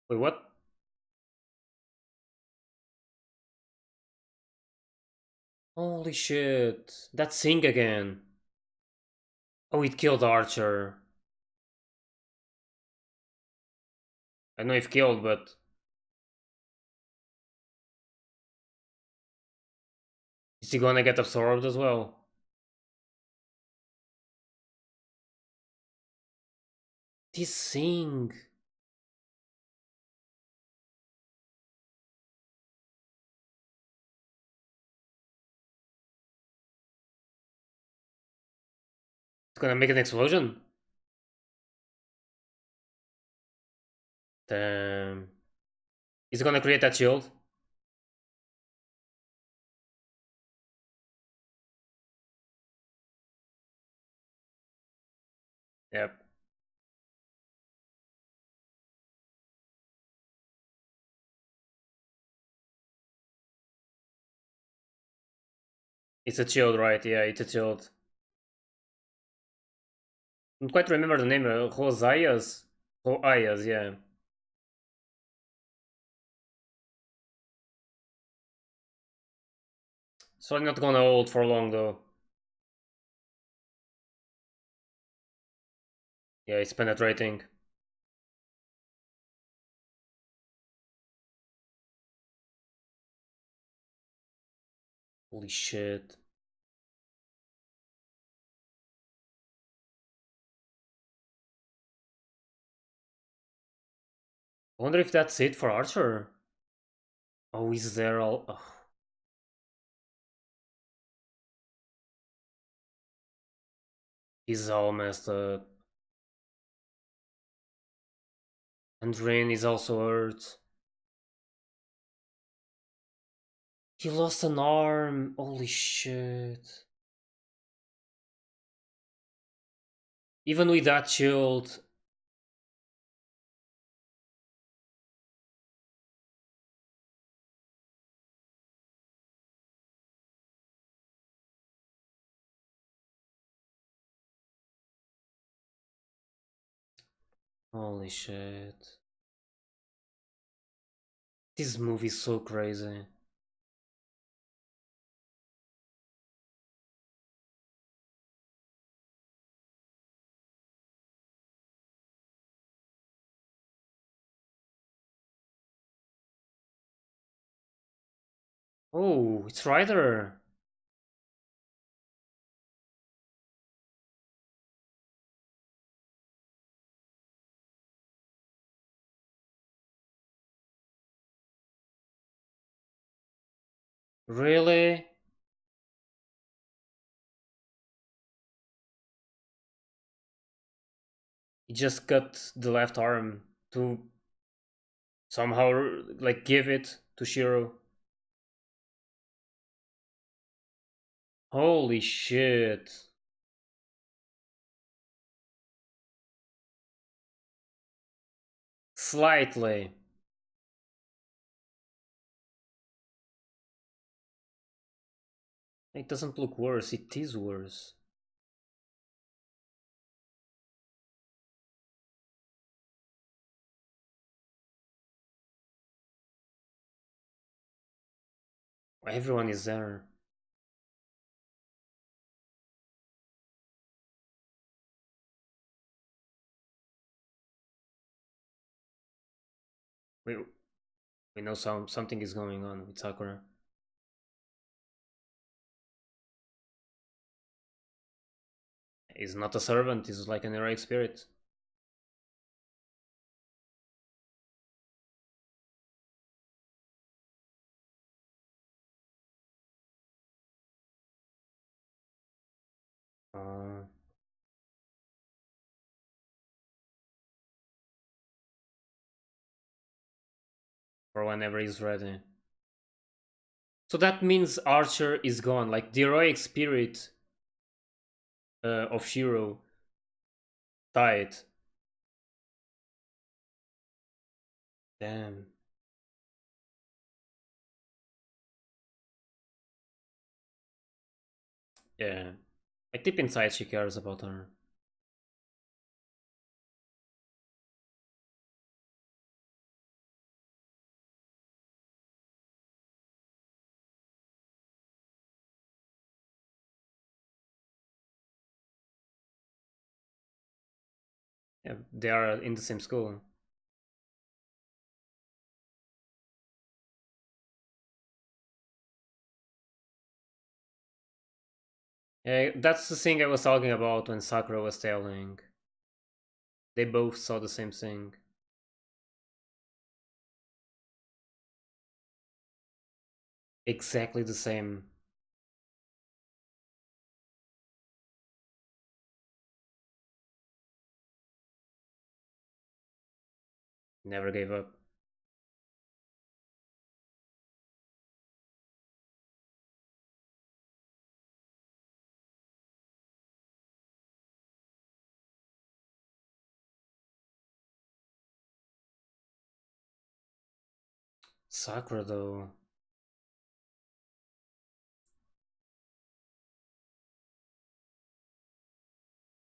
Wait, what? Holy shit. That thing again. Oh, it killed Archer. I know if killed, but is he gonna get absorbed as well? This thing. It's gonna make an explosion? Damn. Is it gonna create that shield? Yep. It's a shield, right? Yeah, it's a shield. I don't quite remember the name. Rosaias? Roaias, yeah. So I'm not gonna hold for long though. Yeah, it's penetrating. Holy shit. I wonder if that's it for Archer. Oh, is there all... Oh, he's all messed up. And Rain is also hurt. He lost an arm. Holy shit. Even with that shield. Holy shit. This movie is so crazy. Oh, it's Ryder. Really? He just cut the left arm to somehow like give it to Shirou. Holy shit. Slightly. It doesn't look worse, it is worse. Everyone is there. We we know something is going on with Sakura. He's not a servant, he's like an heroic spirit. Uh, for whenever he's ready. So that means Archer is gone. Like the heroic spirit of Shirou died. Damn. Yeah. Like deep inside she cares about her. Yeah, they are in the same school. Yeah, that's the thing I was talking about when Sakura was telling. They both saw the same thing. Exactly the same. Never gave up. Sakura though.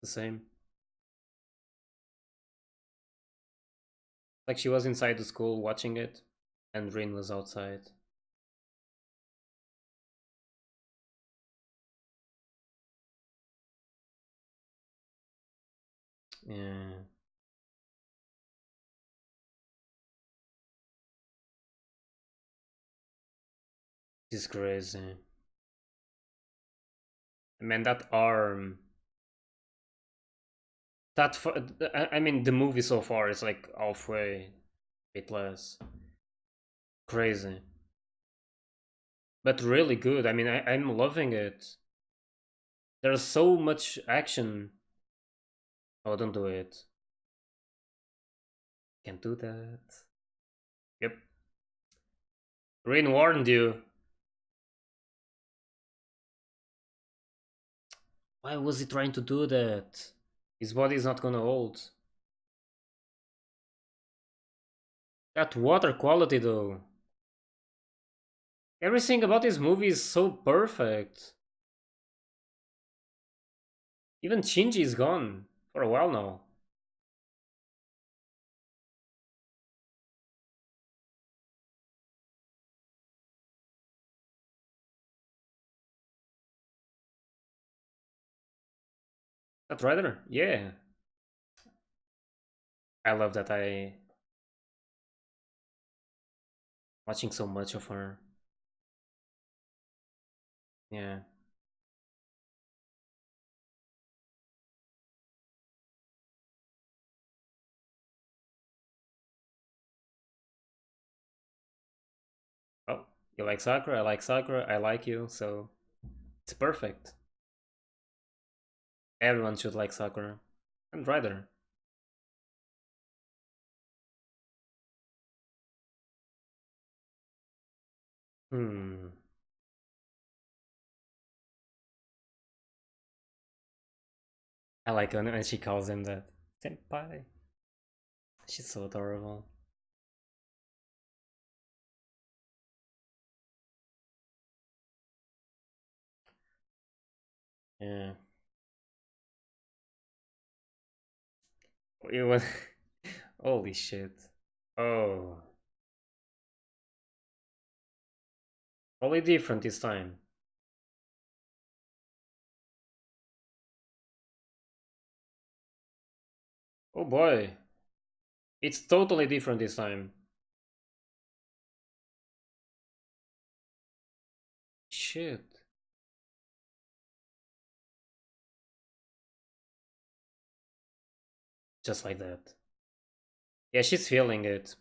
The same. Like she was inside the school watching it, and Rin was outside. Yeah. It's crazy. Man, that arm. I mean, the movie so far is like halfway, bit less. Crazy. But really good. I mean, I'm loving it. There's so much action. Oh, don't do it. Can't do that. Yep. Rain warned you. Why was he trying to do that? His body's not gonna hold. That water quality though. Everything about this movie is so perfect. Even Shinji is gone for a while now. That Rider? Yeah. I love that I watching so much of her. Yeah. Oh, you like Sakura? I like Sakura. I like you, so it's perfect. Everyone should like Sakura. And Rider. Hmm. I like when she calls him that. Senpai. She's so adorable. Yeah. It was holy shit. Oh. Probably different this time. Oh boy. It's totally different this time. Shit. Just like that. Yeah, she's feeling it.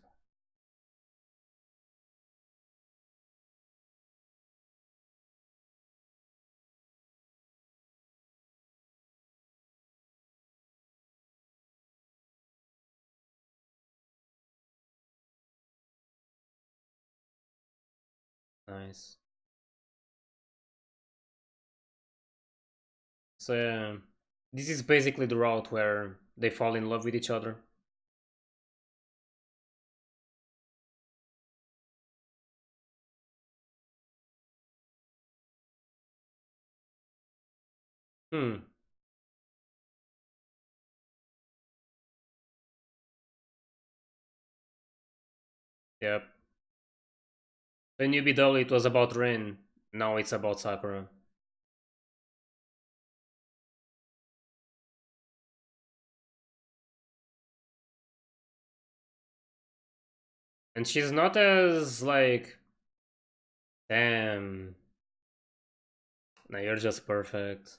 Nice. So yeah, this is basically the route where they fall in love with each other. Hmm. Yep. In UBW it was about Rin. Now it's about Sakura. And she's not as like, damn. No, you're just perfect.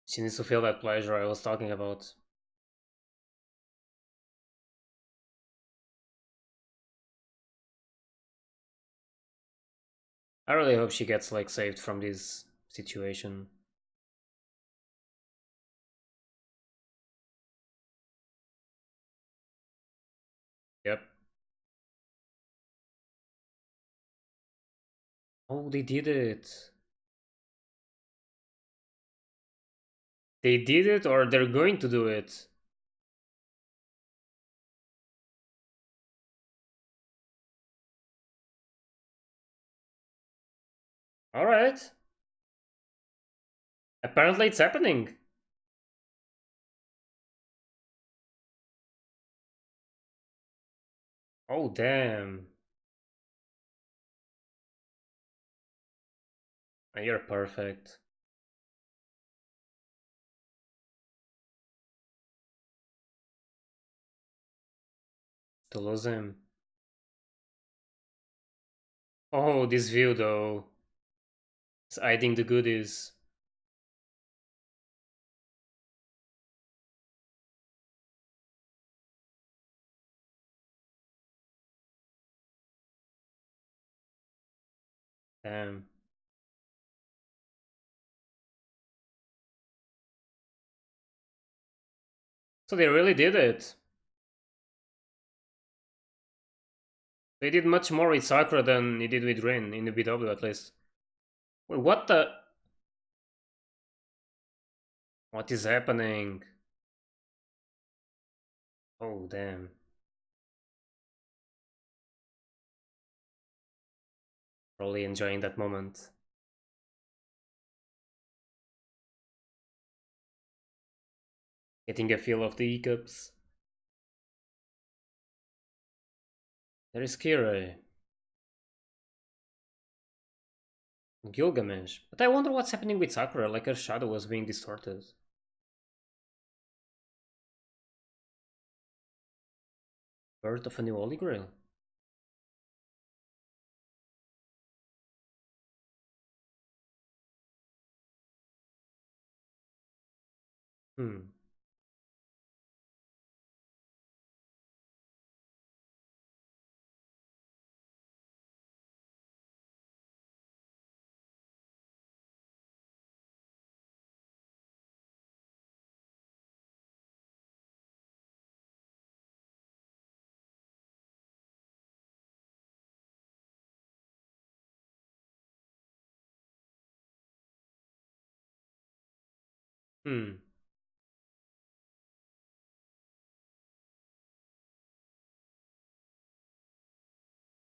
She needs to feel that pleasure I was talking about. I really hope she gets like saved from this situation. Yep. Oh, they did it. They did it or they're going to do it. Alright. Apparently it's happening. Oh, damn. You're perfect. To lose him. Oh, this view though. It's hiding the goodies. Damn. So they really did it. They did much more with Sakura than he did with Rin, in the BW at least. Wait, what the? What is happening? Oh, damn. Probably enjoying that moment. Getting a feel of the hiccups. There is Kirei. Gilgamesh. But I wonder what's happening with Sakura, like her shadow was being distorted. Birth of a new Holy Grail. Hmm. Hmm.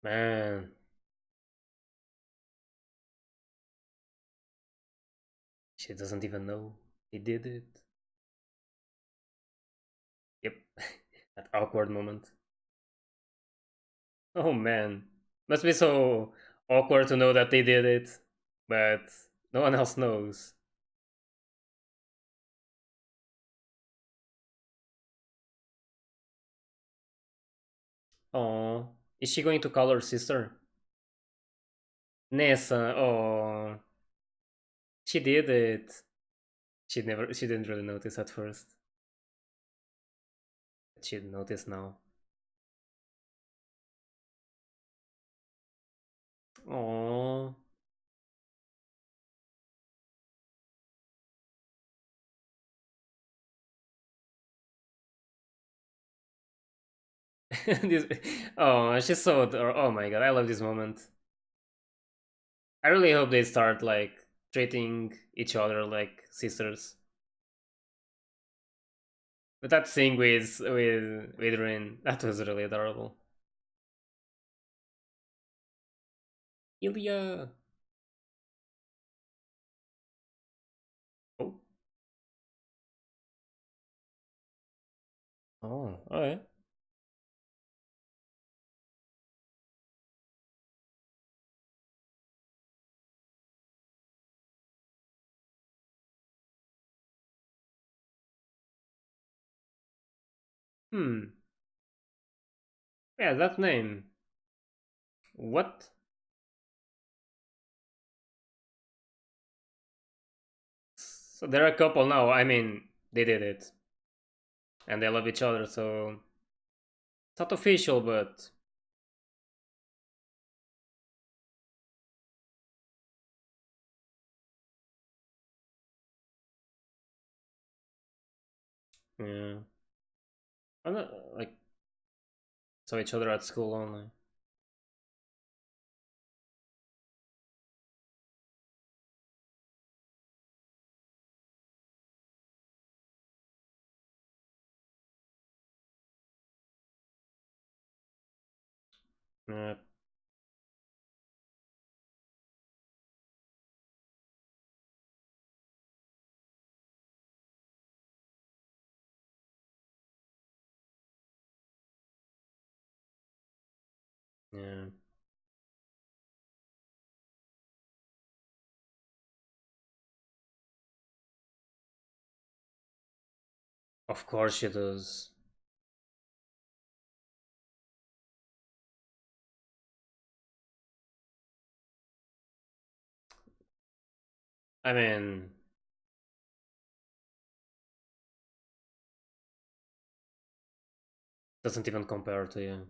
Man. She doesn't even know he did it. Yep. That awkward moment. Oh man. Must be so awkward to know that they did it, but no one else knows. Oh, is she going to call her sister? Nessa. Oh, she did it. She didn't really notice at first. But she noticed now. Oh. this, oh, she's so. Oh my god, I love this moment. I really hope they start like treating each other like sisters. But that scene with Rin, that was really adorable. Illya. Oh. Oh. Alright. Hmm. Yeah, that name. What? So they're a couple now. I mean, they did it, and they love each other. So it's not official, but yeah. I'm not like saw each other at school only. Yeah. Yeah. Of course she does. I mean, doesn't even compare to you.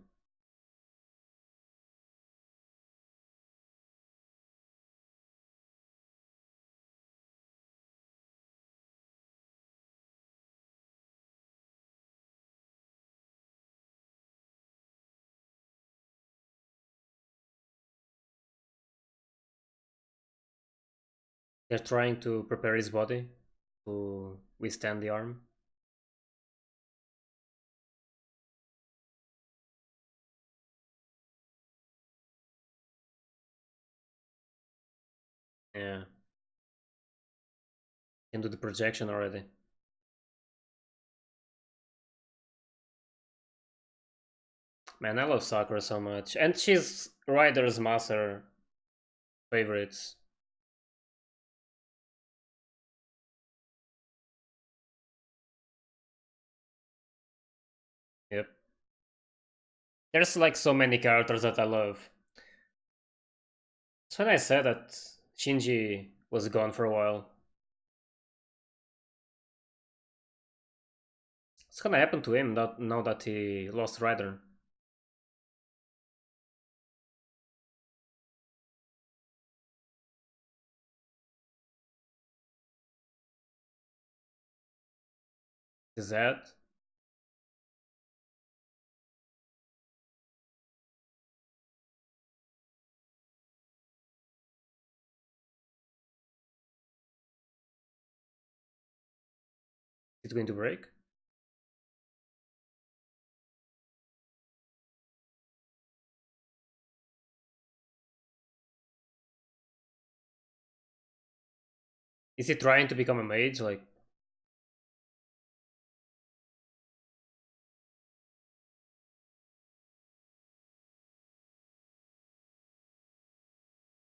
They're trying to prepare his body to withstand the arm. Yeah. Can do the projection already. Man, I love Sakura so much. And she's Rider's master favorites. Yep. There's like so many characters that I love. It's when I said that Shinji was gone for a while. What's gonna happen to him now that he lost Rider? Is that? Is it going to break? Is he trying to become a mage? Like,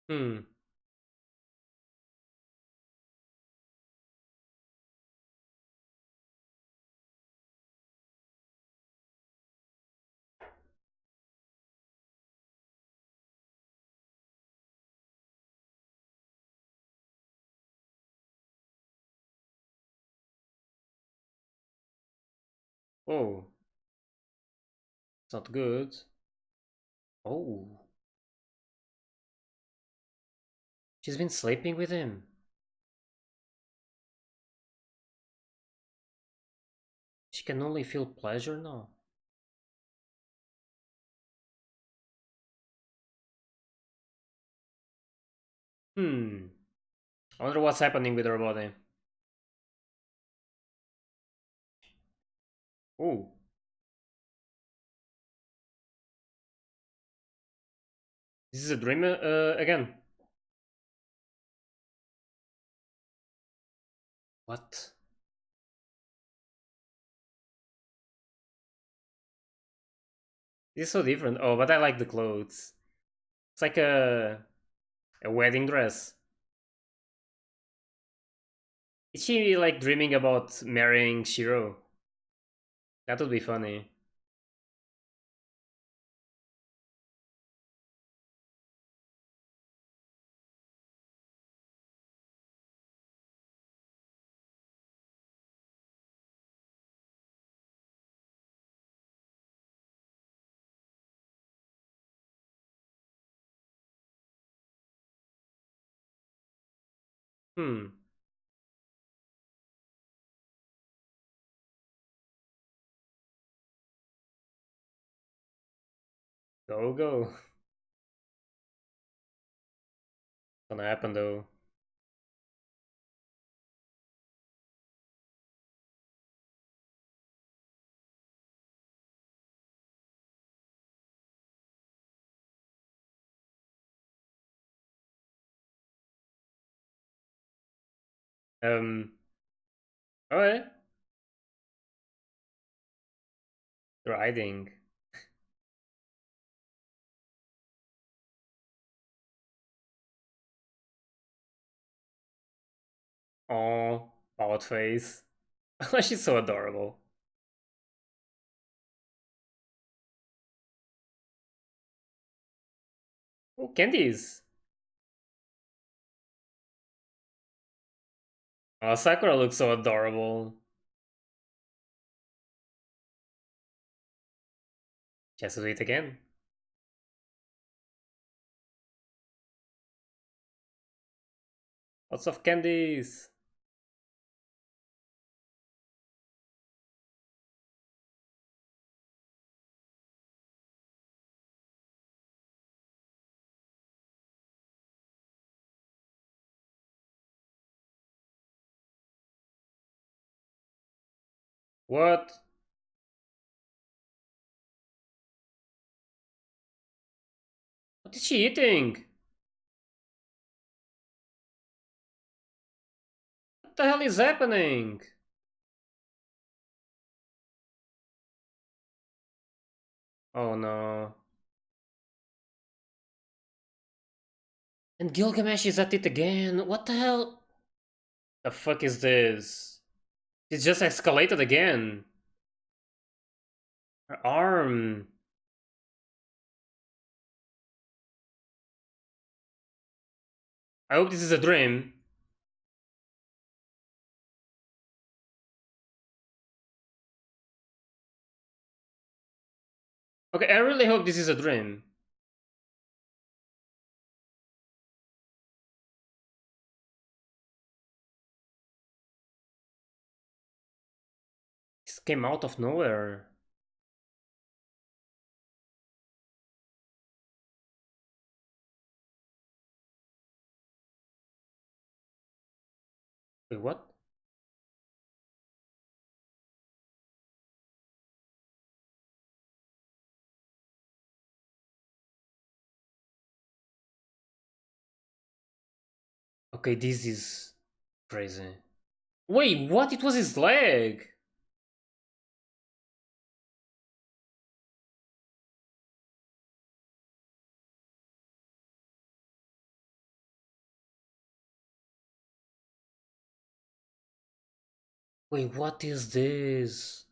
hmm. Oh, it's not good. Oh, she's been sleeping with him. She can only feel pleasure now. Hmm. I wonder what's happening with her body. Oh, this is a dream again. What? This is so different. Oh, but I like the clothes. It's like a wedding dress. Is she like dreaming about marrying Shirou? That would be funny. Hmm. Go go. Gonna happen though. Um. Alright. Riding. Oh, pout face. She's so adorable. Oh, candies. Oh, Sakura looks so adorable. She has to do it again. Lots of candies. What? What is she eating? What the hell is happening? Oh no. And Gilgamesh is at it again. What the hell? The fuck is this? It's just escalated again. Her arm. I hope this is a dream. Okay, I really hope this is a dream. This came out of nowhere. Wait, what? Okay, this is crazy. Wait, what? It was his leg! Wait, what is this?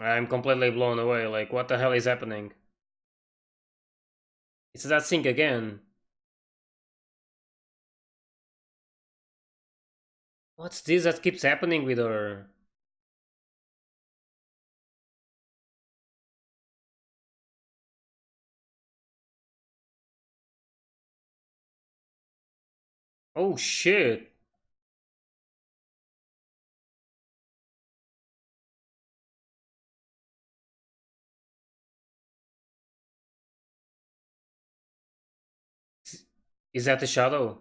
I'm completely blown away. Like, what the hell is happening? It's that thing again. What's this that keeps happening with her? Oh shit. Is that the shadow?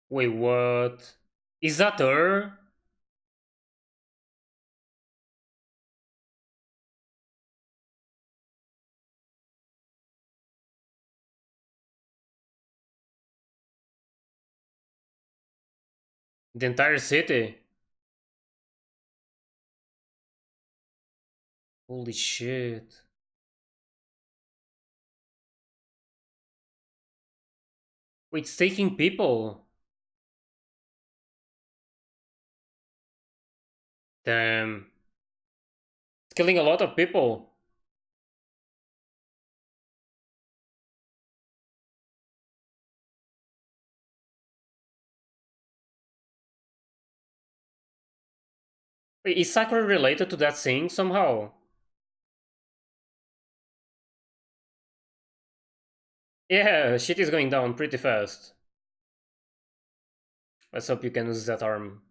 Wait, what? Is that her? The entire city? Holy shit. Wait, it's taking people. Damn. It's killing a lot of people. Wait, is Sakura related to that thing somehow? Yeah, shit is going down pretty fast. Let's hope you can use that arm.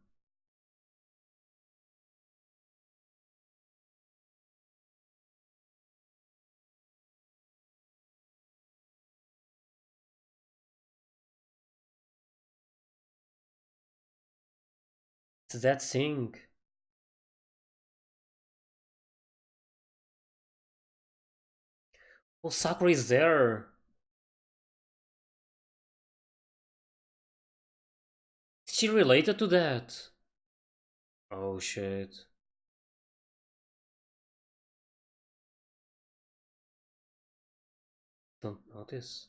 It's that thing. Oh, Sakura is there. Is she related to that? Oh shit. Don't notice.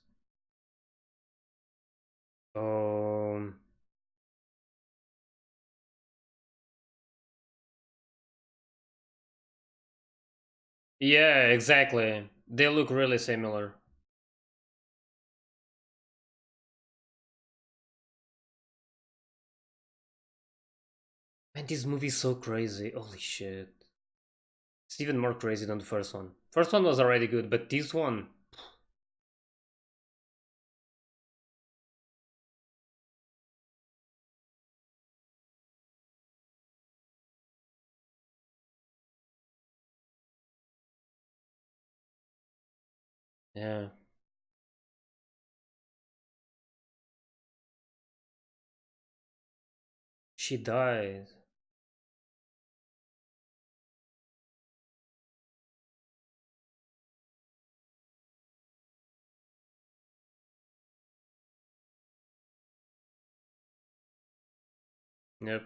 Um. Yeah, exactly. They look really similar. Man, this movie is so crazy. Holy shit. It's even more crazy than the first one. First one was already good, but this one. Yeah. She died. Yep.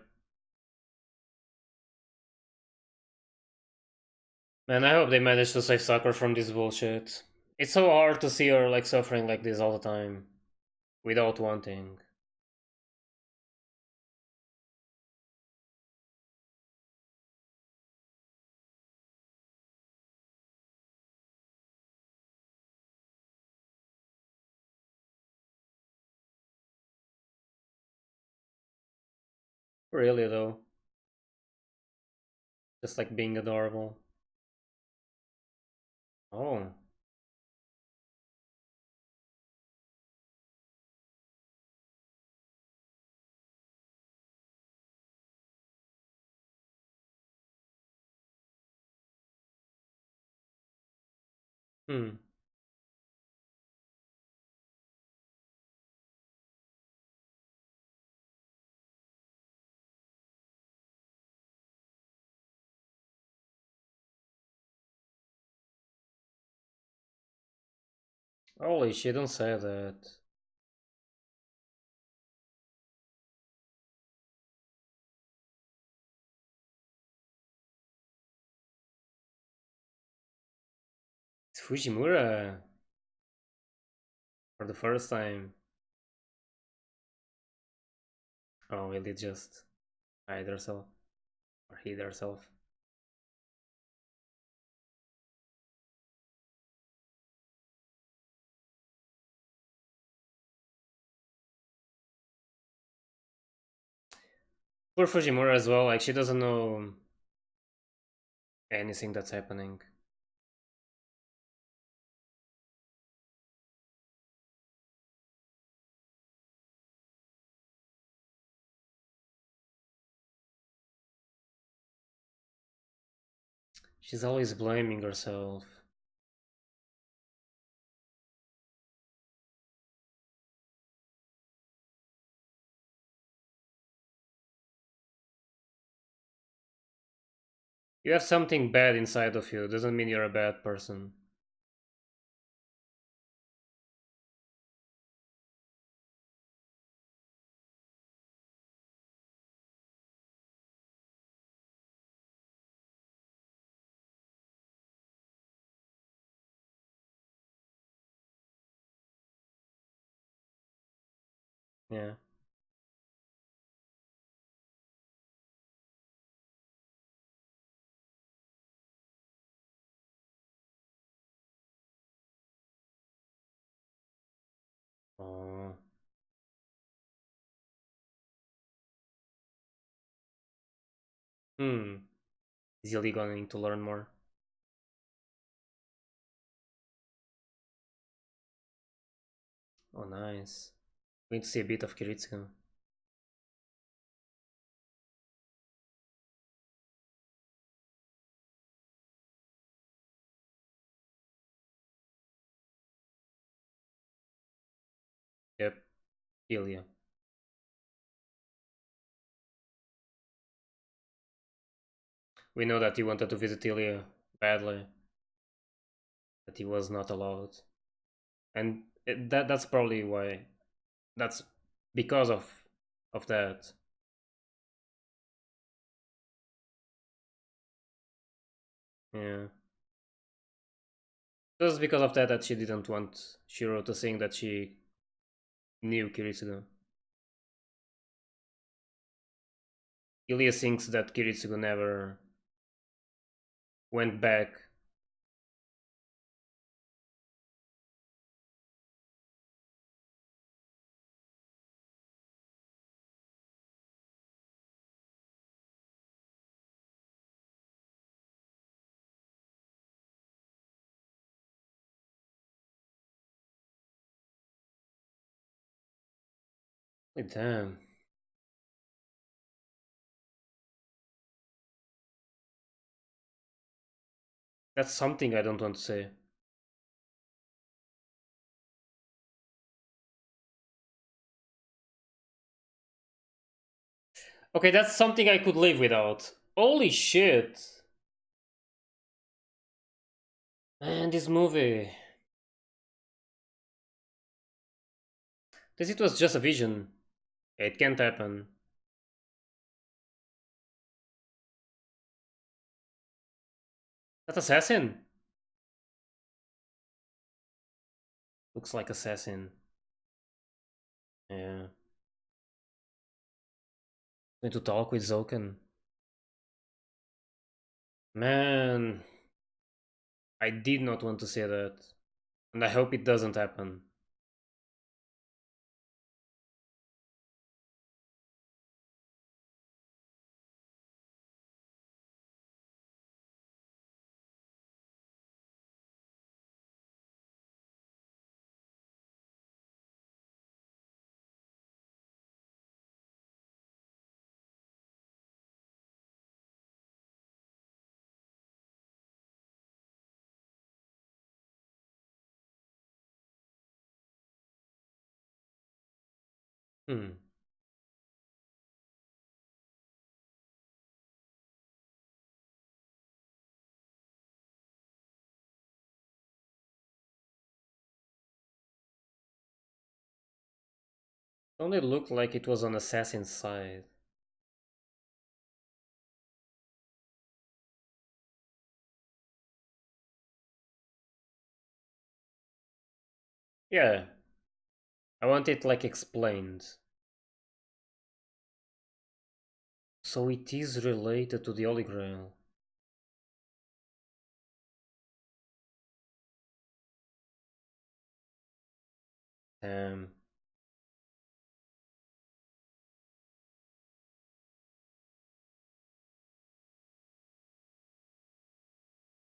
Man, I hope they manage to save Sakura from this bullshit. It's so hard to see her like suffering like this all the time without wanting. Really though, just like being adorable. Oh, hmm. Holy shit! Don't say that. It's Fujimura for the first time. Oh, really? Just hide herself or hid herself. Poor Fujimura as well. Like she doesn't know anything that's happening. She's always blaming herself. You have something bad inside of you. Doesn't mean you're a bad person. Yeah. Oh. Hmm. Is Illy going to learn more? Oh, nice. Going to see a bit of Kiritsugu. Yep. Illya. We know that he wanted to visit Ilya badly, but he was not allowed. And that's probably why. That's because of that. Yeah. It was because of that that she didn't want Shirou to think that she knew Kiritsugu. Ilya thinks that Kiritsugu never went back. Like, damn. That's something I don't want to say. Okay, that's something I could live without. Holy shit. Man, this movie. This it was just a vision. It can't happen. That assassin? Looks like assassin. Yeah. Going to talk with Zouken. Man, I did not want to say that. And I hope it doesn't happen. Hmm. Only looked like it was on assassin's side. Yeah, I want it like explained. So it is related to the Holy Grail. Um,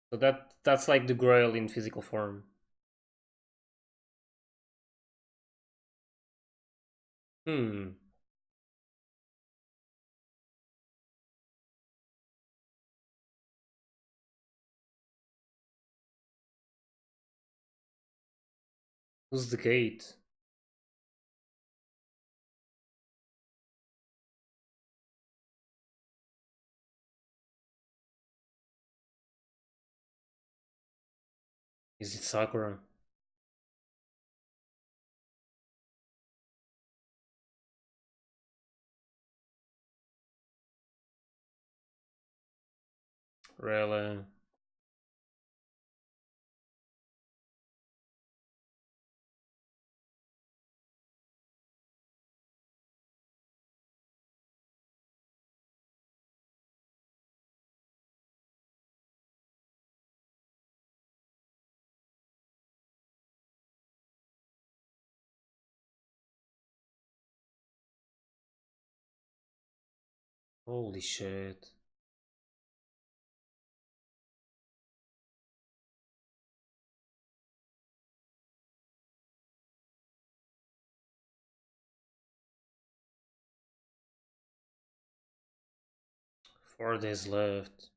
so that's like the Grail in physical form. Hmm. Who's the gate? Is it Sakura? Really? Holy shit. Four days left.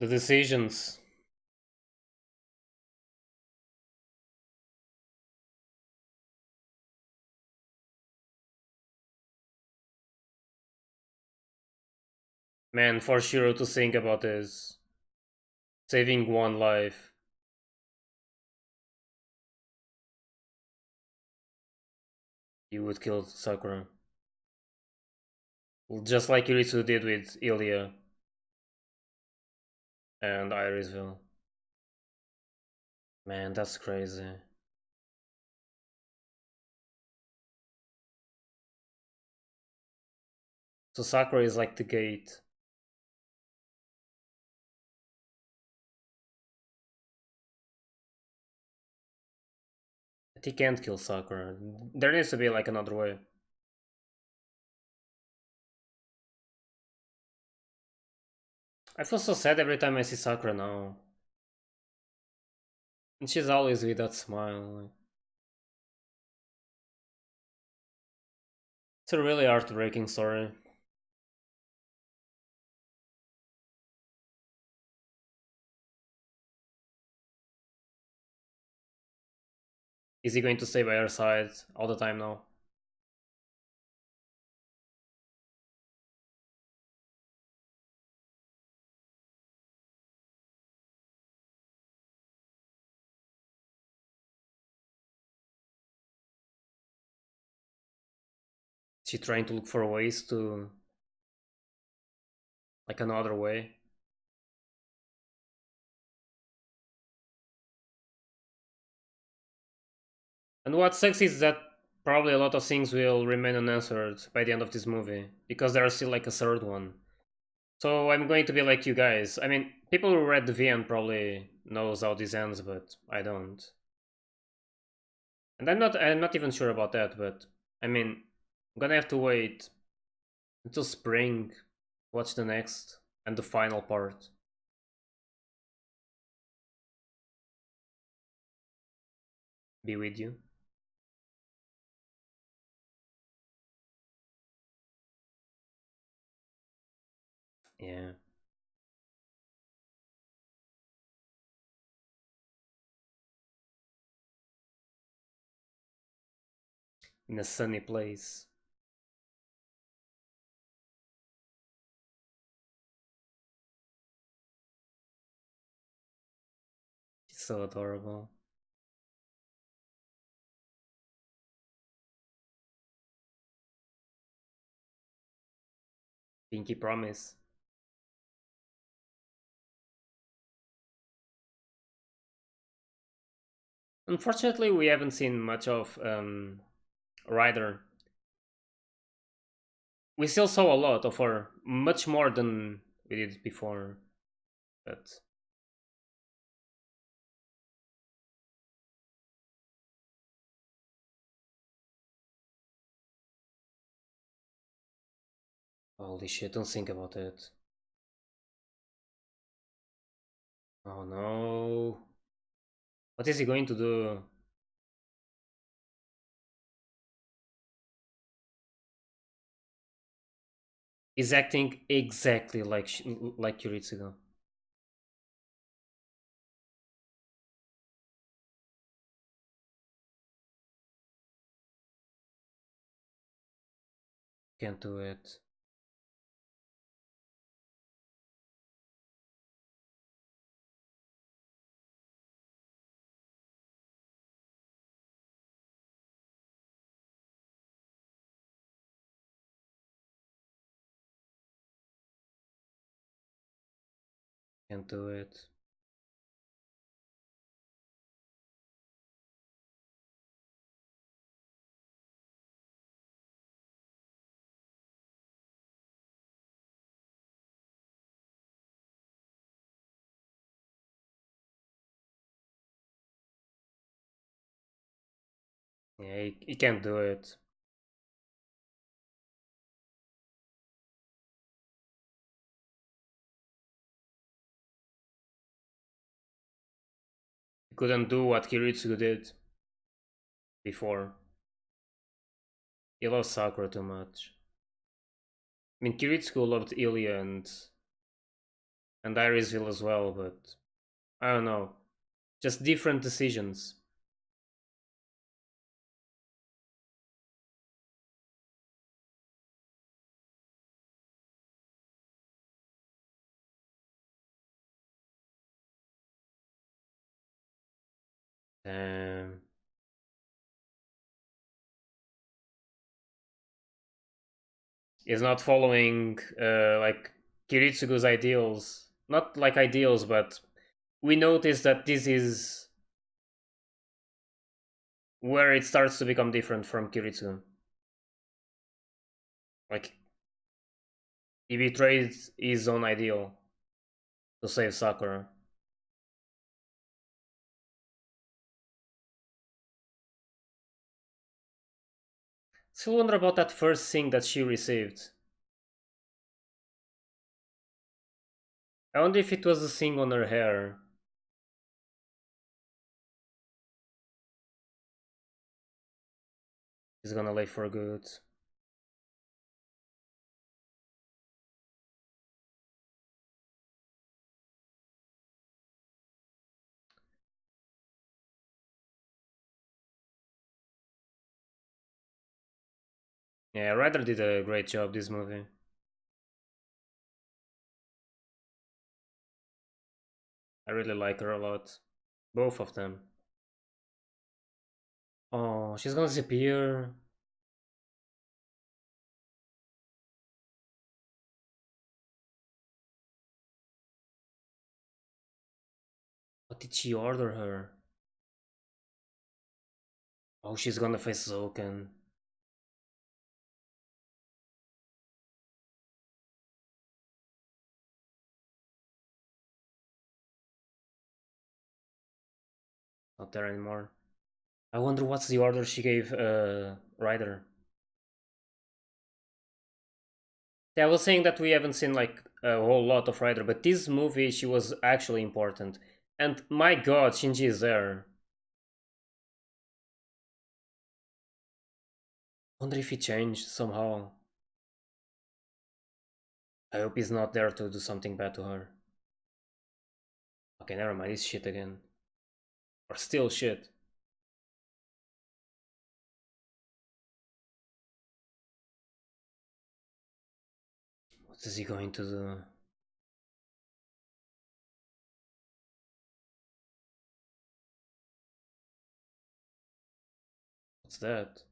The decisions. Man, for Shirou to think about this. Saving one life. You would kill Sakura. Just like Kiritsugu did with Illya and Irisville. Man, that's crazy. So Sakura is like the gate. But he can't kill Sakura. There needs to be like another way. I feel so sad every time I see Sakura now. And she's always with that smile. It's a really heartbreaking story. Is he going to stay by her side all the time now? She trying to look for ways to, like, another way. And what sucks is that probably a lot of things will remain unanswered by the end of this movie because there is still like a third one. So I'm going to be like you guys. I mean, people who read the VN probably knows how this ends, but I don't. And I'm not even sure about that, but I mean, I'm gonna have to wait until spring, watch the next and the final part. Be with you. Yeah. In a sunny place. It's so adorable. Pinky promise. Unfortunately, we haven't seen much of Ryder. We still saw a lot of her, much more than we did before. But holy shit, don't think about it. Oh no. What is he going to do? He's acting exactly like Kiritsugu. Can't do it. Can't do it. Yeah, he can't do it. He couldn't do what Kiritsugu did before. He loves Sakura too much. I mean, Kiritsugu loved Illya and Irisville as well, but I don't know. Just different decisions. Um, is not following like Kiritsugu's ideals. Not like ideals, but we notice that this is where it starts to become different from Kiritsugu. Like he betrayed his own ideal to save Sakura. Still wonder about that first thing that she received. I wonder if it was the thing on her hair. She's gonna leave for good. Yeah, Ryder did a great job this movie. I really like her a lot. Both of them. Oh, she's gonna disappear. What did she order her? Oh, she's gonna face Zouken. Not there anymore. I wonder what's the order she gave Ryder. Yeah, I was saying that we haven't seen like a whole lot of Ryder, but this movie she was actually important. And my god, Shinji is there. Wonder if he changed somehow. I hope he's not there to do something bad to her. Okay, never mind, it's shit again. Or still shit. What is he going to do? What's that?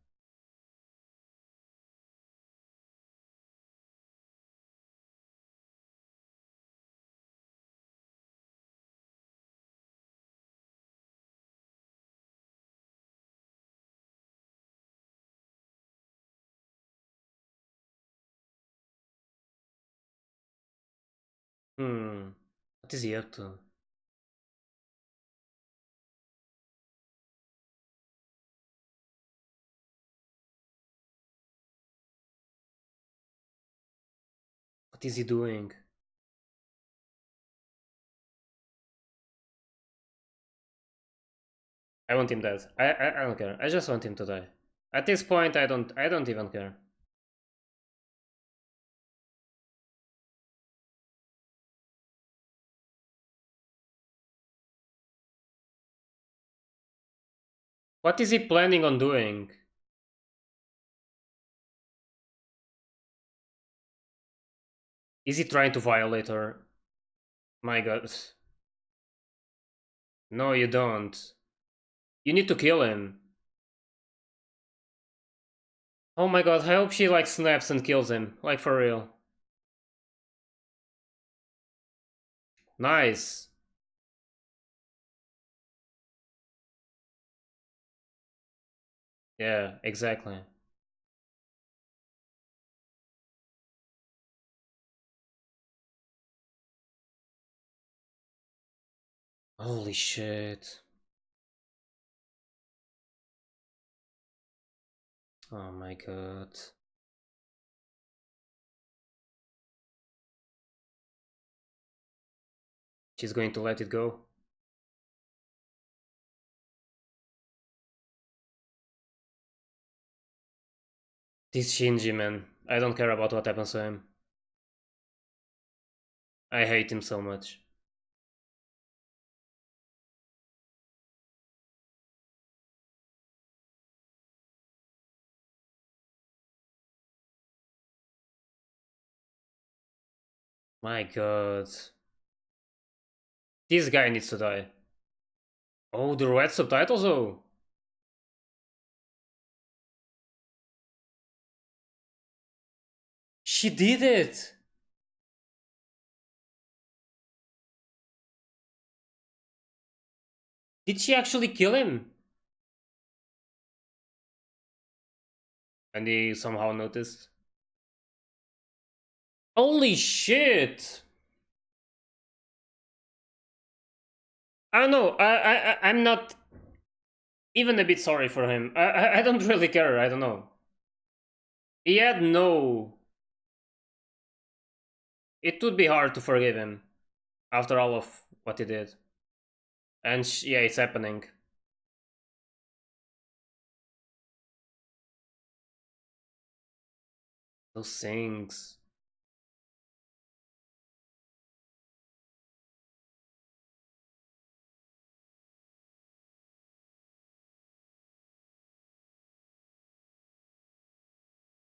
What is he up to? What is he doing? I want him dead. I don't care. I just want him to die. At this point, I don't even care. What is he planning on doing? Is he trying to violate her? My god. No, you don't. You need to kill him. Oh my god, I hope she like snaps and kills him. Like for real. Nice. Yeah, exactly. Holy shit. Oh my god. She's going to let it go. This Shinji, man. I don't care about what happens to him. I hate him so much. My god. This guy needs to die. Oh, the red subtitles though. She did it! Did she actually kill him? And he somehow noticed. Holy shit! I don't know. I'm not even a bit sorry for him. I don't really care. I don't know. He had no. It would be hard to forgive him after all of what he did. And yeah, it's happening. Those things.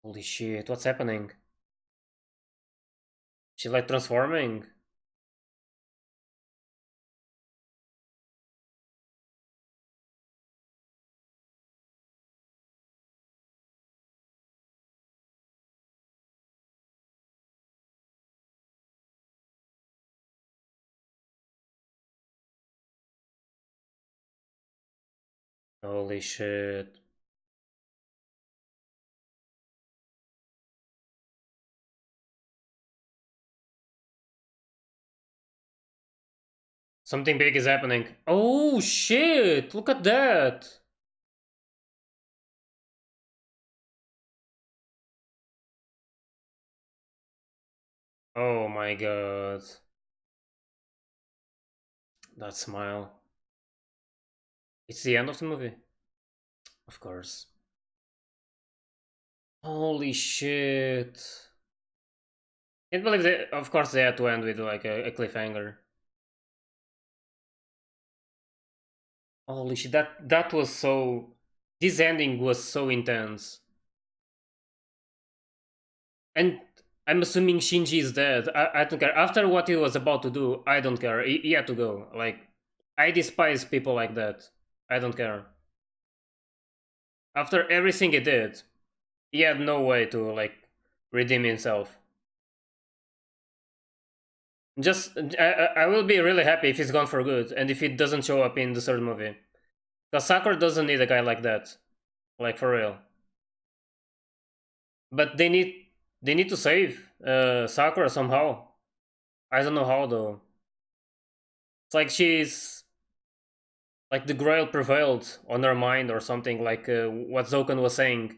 Holy shit! What's happening? She's like transforming. Holy shit. Something big is happening. Oh shit! Look at that! Oh my god. That smile. It's the end of the movie. Of course. Holy shit. Can't believe they, of course they had to end with like a cliffhanger. Holy shit, that was so... This ending was so intense. And I'm assuming Shinji is dead. I don't care. After what he was about to do, I don't care. He had to go. Like, I despise people like that. I don't care. After everything he did, he had no way to, like, redeem himself. Just, I will be really happy if he's gone for good, and if he doesn't show up in the third movie. Because Sakura doesn't need a guy like that. Like, for real. But they need to save Sakura somehow. I don't know how though. It's like she's like the grail prevailed on her mind or something, like what Zouken was saying,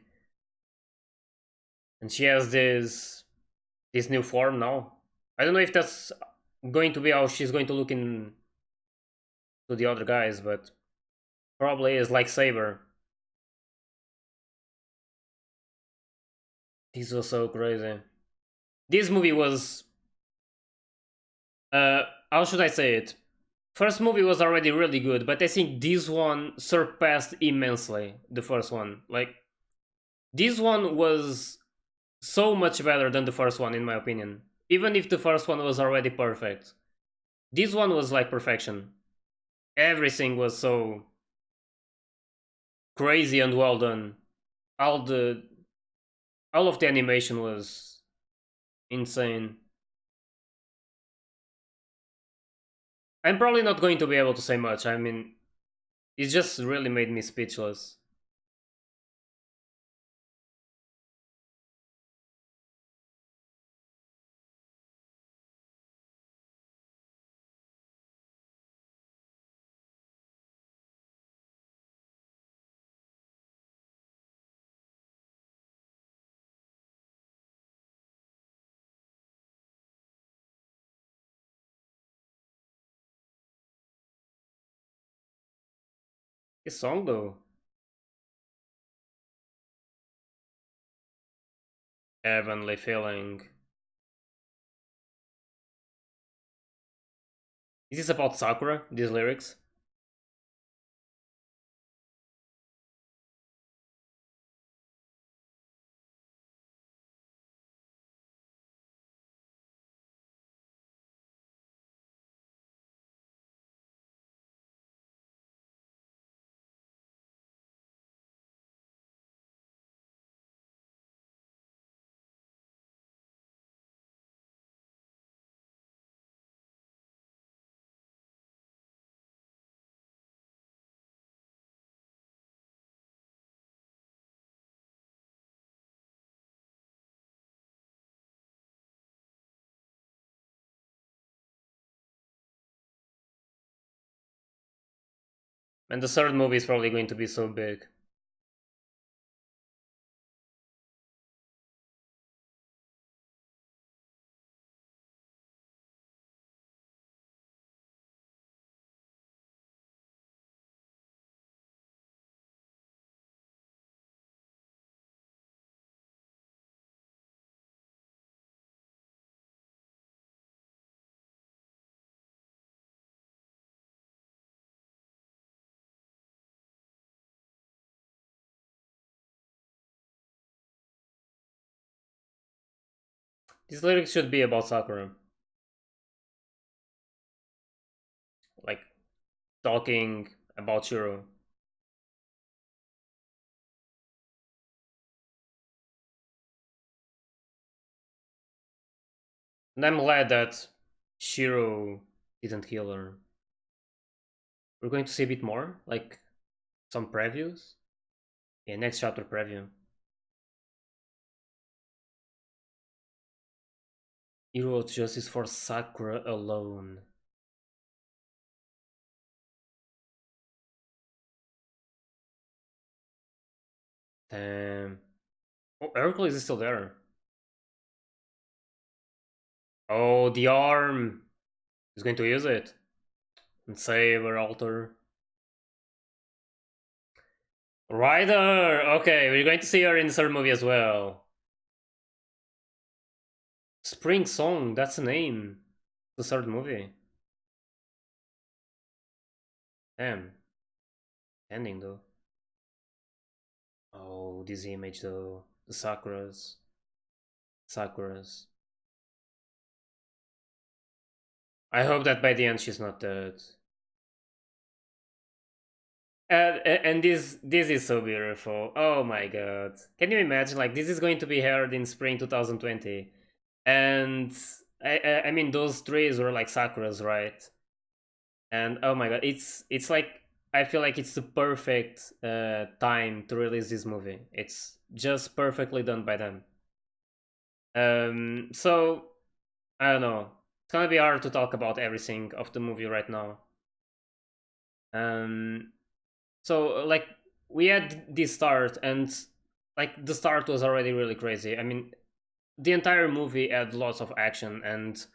and she has this new form now. I don't know if that's going to be how she's going to look in to the other guys, but probably is like Saber. This was so crazy. This movie was how should I say it? First movie was already really good, but I think this one surpassed immensely the first one. Like, this one was so much better than the first one, in my opinion. Even if the first one was already perfect, this one was like perfection. Everything was so crazy and well done. All the all of the animation was insane. I'm probably not going to be able to say much. I mean, it just really made me speechless. This song though, heavenly feeling. Is this about Sakura? These lyrics? And the third movie is probably going to be so big. These lyrics should be about Sakura. Like, talking about Shirou. And I'm glad that Shirou didn't kill her. We're going to see a bit more. Like, Some previews? Yeah, next chapter preview. He wrote justice for Sakura alone. Damn. Oh, Hercules is still there. Oh, the arm! He's going to use it. And Saber Alter. Ryder! Okay, we're going to see her in the third movie as well. Spring Song, that's the name. The third movie. Damn. Ending though. Oh, this image though. The Sakuras. Sakuras. I hope that by the end she's not dead. And this is so beautiful. Oh my god. Can you imagine? Like, this is going to be aired in spring 2020. And I mean, those trees were like Sakuras, right? And oh my god, it's like, I feel like it's the perfect time to release this movie. It's just perfectly done by them. So I don't know. It's gonna be hard to talk about everything of the movie right now. Um, so like, we had this start, and like the start was already really crazy. I mean, the entire movie had lots of action, and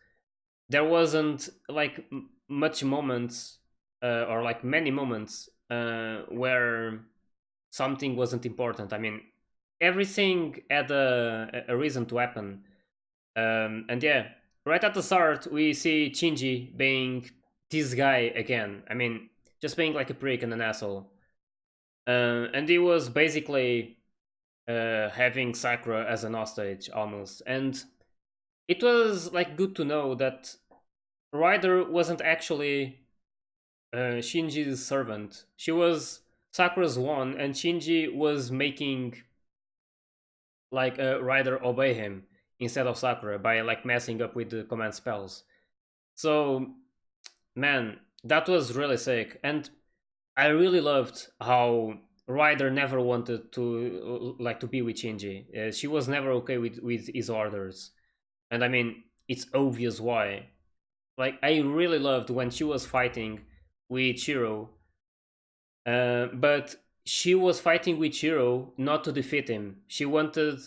there wasn't like much moments or like many moments where something wasn't important. I mean, everything had a reason to happen. And yeah, right at the start, we see Shinji being this guy again. I mean, just being like a prick and an asshole. And he was basically having Sakura as an hostage almost. And it was like good to know that Ryder wasn't actually Shinji's servant. She was Sakura's one, and Shinji was making like Ryder obey him instead of Sakura by like messing up with the command spells. So man, that was really sick, and I really loved how Ryder never wanted to like to be with Shinji. She was never okay with his orders, and I mean, it's obvious why. Like, I really loved when she was fighting with Shirou, but she was fighting with Shirou not to defeat him. She wanted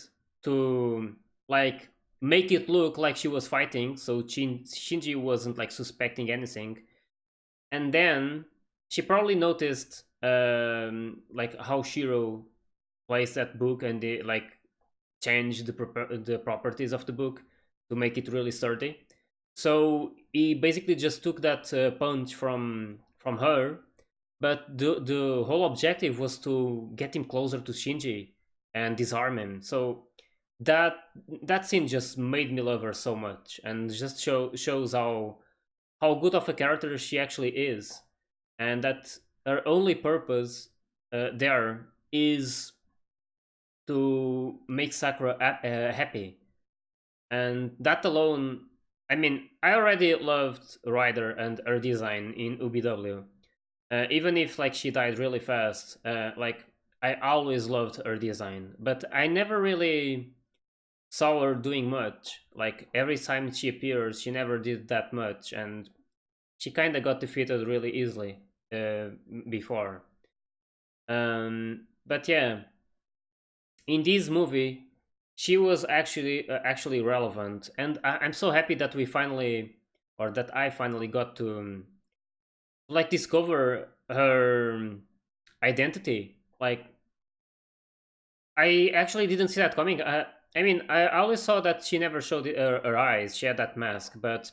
to like make it look like she was fighting, so Shinji wasn't like suspecting anything. And then she probably noticed like how Shirou plays that book, and they like changed the properties of the book to make it really sturdy. So he basically just took that punch from her, but the whole objective was to get him closer to Shinji and disarm him. So that that scene just made me love her so much, and just shows how good of a character she actually is, and that her only purpose there is to make Sakura happy. And that alone, I mean, I already loved Ryder and her design in UBW. Even if like she died really fast, like I always loved her design, but I never really saw her doing much. Like every time she appears, she never did that much, and she kind of got defeated really easily uh, before. But yeah, in this movie, she was actually relevant, and I'm so happy that we finally, or that I finally got to like discover her identity. Like, I actually didn't see that coming. I mean, I always saw that she never showed her eyes. She had that mask, but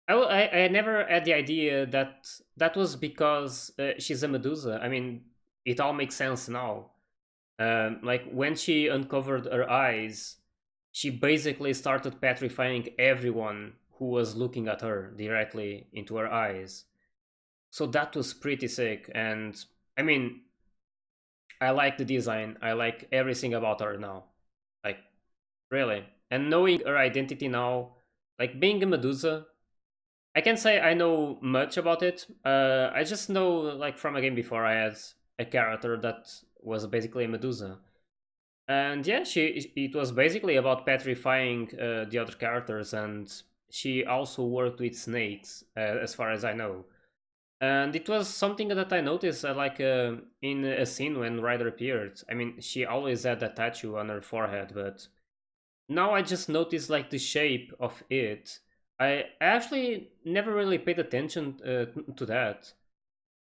I never had the idea that that was because she's a Medusa. I mean, it all makes sense now. Like when she uncovered her eyes, she basically started petrifying everyone who was looking at her directly into her eyes. So that was pretty sick. And I mean, I like the design. I like everything about her now. Like, really. And knowing her identity now, like being a Medusa, I can't say I know much about it. I just know, like, from a game before, I had a character that was basically a Medusa. And yeah, it was basically about petrifying the other characters, and she also worked with snakes, as far as I know. And it was something that I noticed, in a scene when Ryder appeared. I mean, she always had a tattoo on her forehead, but now I just noticed like the shape of it. I actually never really paid attention to that,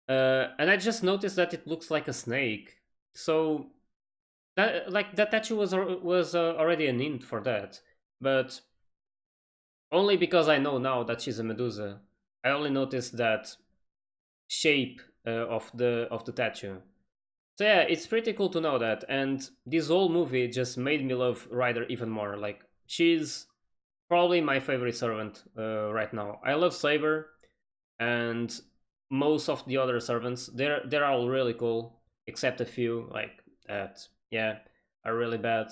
and I just noticed that it looks like a snake. So that tattoo was already an hint for that, but only because I know now that she's a Medusa. I only noticed that shape of the tattoo. So yeah, it's pretty cool to know that, and this whole movie just made me love Ryder even more. Like she's probably my favorite servant right now. I love Saber, and most of the other servants they're all really cool, except a few like that. Yeah, are really bad.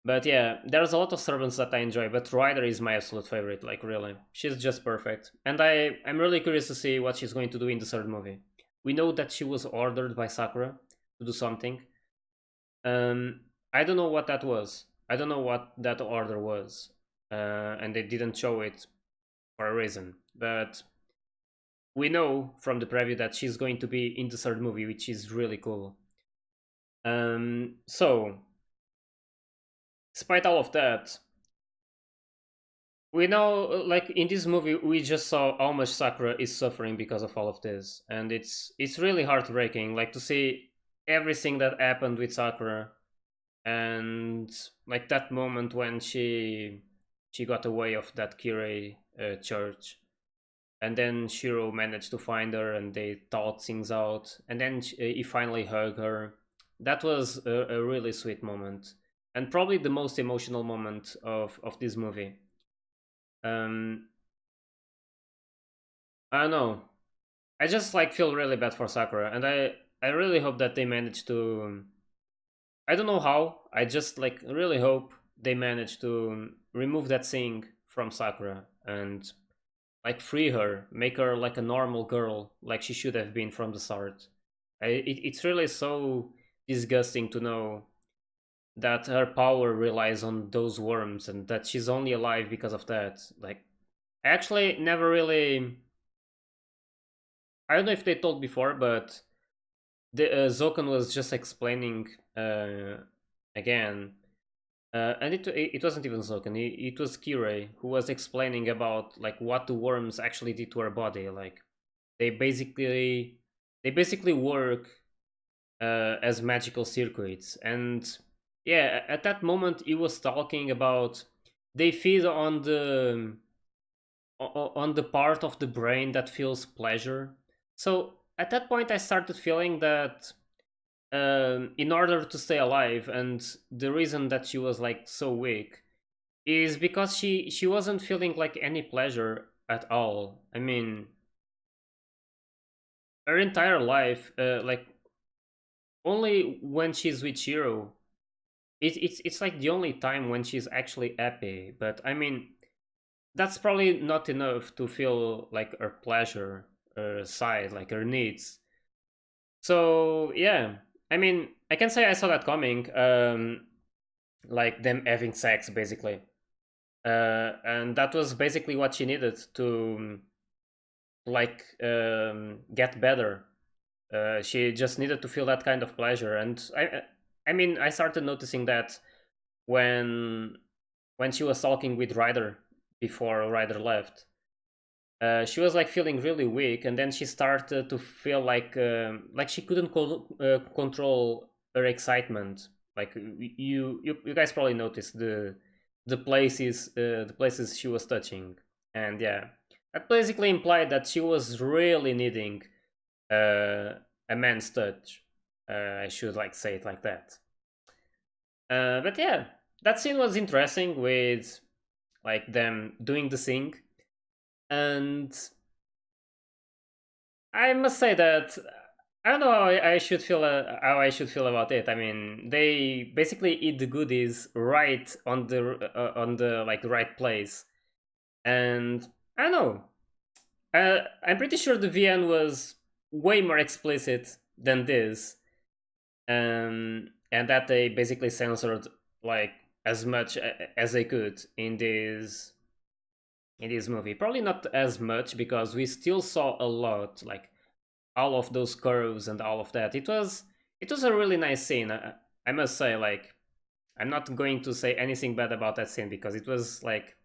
But yeah, there's a lot of servants that I enjoy, but Ryder is my absolute favorite. Like really, she's just perfect, and I'm really curious to see what she's going to do in the third movie. We know that she was ordered by Sakura to do something. Um, I don't know what that was. I don't know what that order was, and they didn't show it for a reason. But we know from the preview that she's going to be in the third movie, which is really cool. So despite all of that, we know, like in this movie, we just saw how much Sakura is suffering because of all of this, and it's really heartbreaking, like to see everything that happened with Sakura, and like that moment when she got away of that Kirei church, and then Shirou managed to find her, and they thought things out, and then he finally hugged her. That was a really sweet moment, and probably the most emotional moment of this movie. um I don't know. I just like feel really bad for Sakura, and I really hope that they manage to. I don't know how. I just like really hope they manage to remove that thing from Sakura and like free her, make her like a normal girl, like she should have been from the start. It's really so disgusting to know that her power relies on those worms and that she's only alive because of that. Like, I actually never really. I don't know if they told before, but the Zouken was just explaining again, and it wasn't even Zouken. It was Kirei who was explaining about like what the worms actually did to her body. Like they basically they basically work as magical circuits, and yeah, at that moment he was talking about they feed on the part of the brain that feels pleasure. So at that point, I started feeling that in order to stay alive, and the reason that she was like so weak is because she wasn't feeling like any pleasure at all. I mean, her entire life, like only when she's with Shiro, it's like the only time when she's actually happy. But I mean, that's probably not enough to feel like her pleasure, her side, like her needs. So yeah, I mean, I can say I saw that coming, like them having sex basically, and that was basically what she needed to like get better. She just needed to feel that kind of pleasure, and I mean, I started noticing that when when she was talking with Ryder before Ryder left. She was like feeling really weak, and then she started to feel like she couldn't control her excitement. Like you guys probably noticed the places she was touching, and yeah, that basically implied that she was really needing uh, a man's touch. I should like say it like that. But yeah, that scene was interesting with like them doing the thing, and I must say that I don't know how I should feel about it. I mean, they basically eat the goodies right on the like right place, and I don't know. I'm pretty sure the VN was way more explicit than this, and that they basically censored like as much as they could in this movie. Probably not as much because we still saw a lot, like all of those curves and all of that. It was a really nice scene. I must say, like I'm not going to say anything bad about that scene because it was like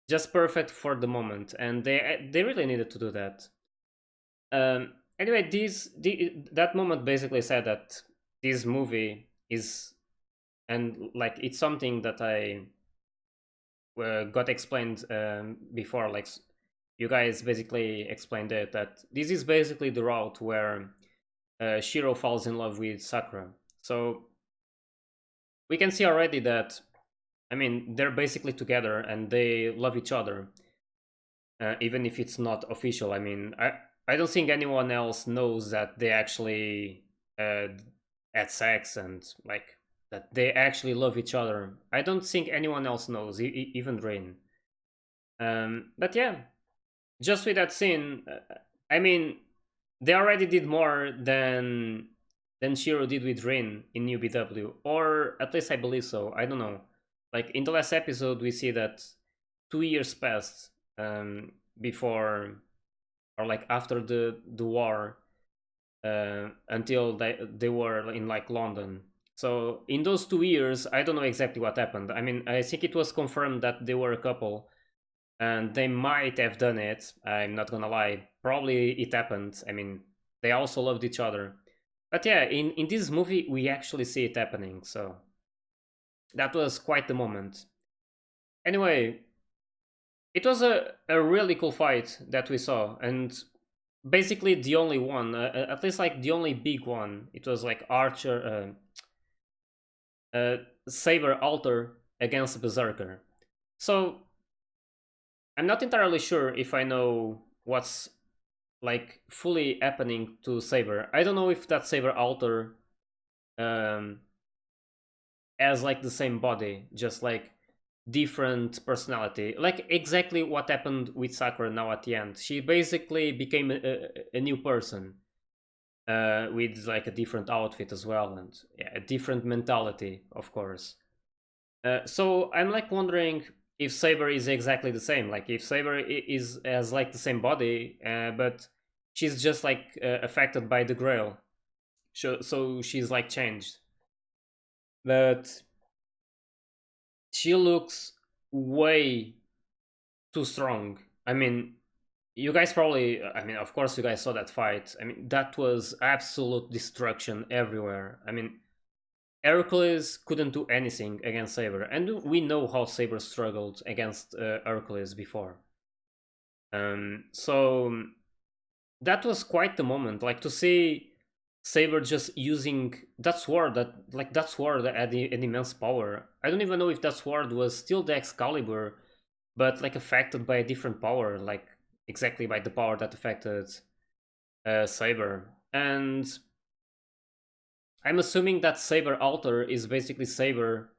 just perfect for the moment, and they really needed to do that. Anyway, that moment basically said that this movie is, and like it's something that I got explained before. Like you guys basically explained it, that this is basically the route where Shirou falls in love with Sakura. So we can see already that, I mean, they're basically together and they love each other, even if it's not official. I mean, I don't think anyone else knows that they actually had sex and like that they actually love each other. I don't think anyone else knows, even Rain. But yeah, just with that scene, I mean, they already did more than Shiro did with Rin in New BW, or at least I believe so. I don't know. Like in the last episode, we see that 2 years passed before, or like after the war, until they were in like London. So in those 2 years, I don't know exactly what happened. I mean, I think it was confirmed that they were a couple, and they might have done it. I'm not gonna lie. Probably it happened. I mean, they also loved each other. But yeah, in this movie, we actually see it happening. So that was quite the moment. Anyway, it was a really cool fight that we saw, and basically the only one, at least like the only big one. It was like Archer, Saber Alter against Berserker. So I'm not entirely sure if I know what's like fully happening to Saber. I don't know if that Saber Alter um, has like the same body, just like different personality, like exactly what happened with Sakura now at the end. She basically became a new person, with like a different outfit as well, and yeah, a different mentality, of course. So I'm like wondering if Saber is exactly the same, like if Saber is has like the same body, but she's just like affected by the grail, so she's like changed, but she looks way too strong. I mean, you guys probably, I mean, of course, you guys saw that fight. I mean, that was absolute destruction everywhere. I mean, Hercules couldn't do anything against Saber, and we know how Saber struggled against Hercules before. So that was quite the moment, like to see Saber just using that sword, that sword that had an immense power. I don't even know if that sword was still the Excalibur, but like affected by a different power, like exactly by the power that affected Saber. And I'm assuming that Saber Alter is basically Saber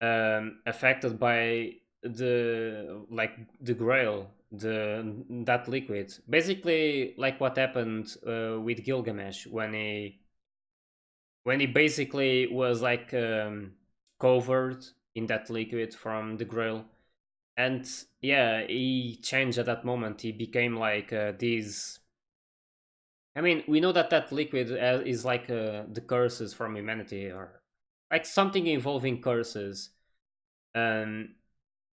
affected by the grail, that liquid, basically like what happened with Gilgamesh when he basically was like covered in that liquid from the grail. And yeah, he changed at that moment. He became like this. I mean, we know that that liquid is like the curses from humanity, or like something involving curses. Um,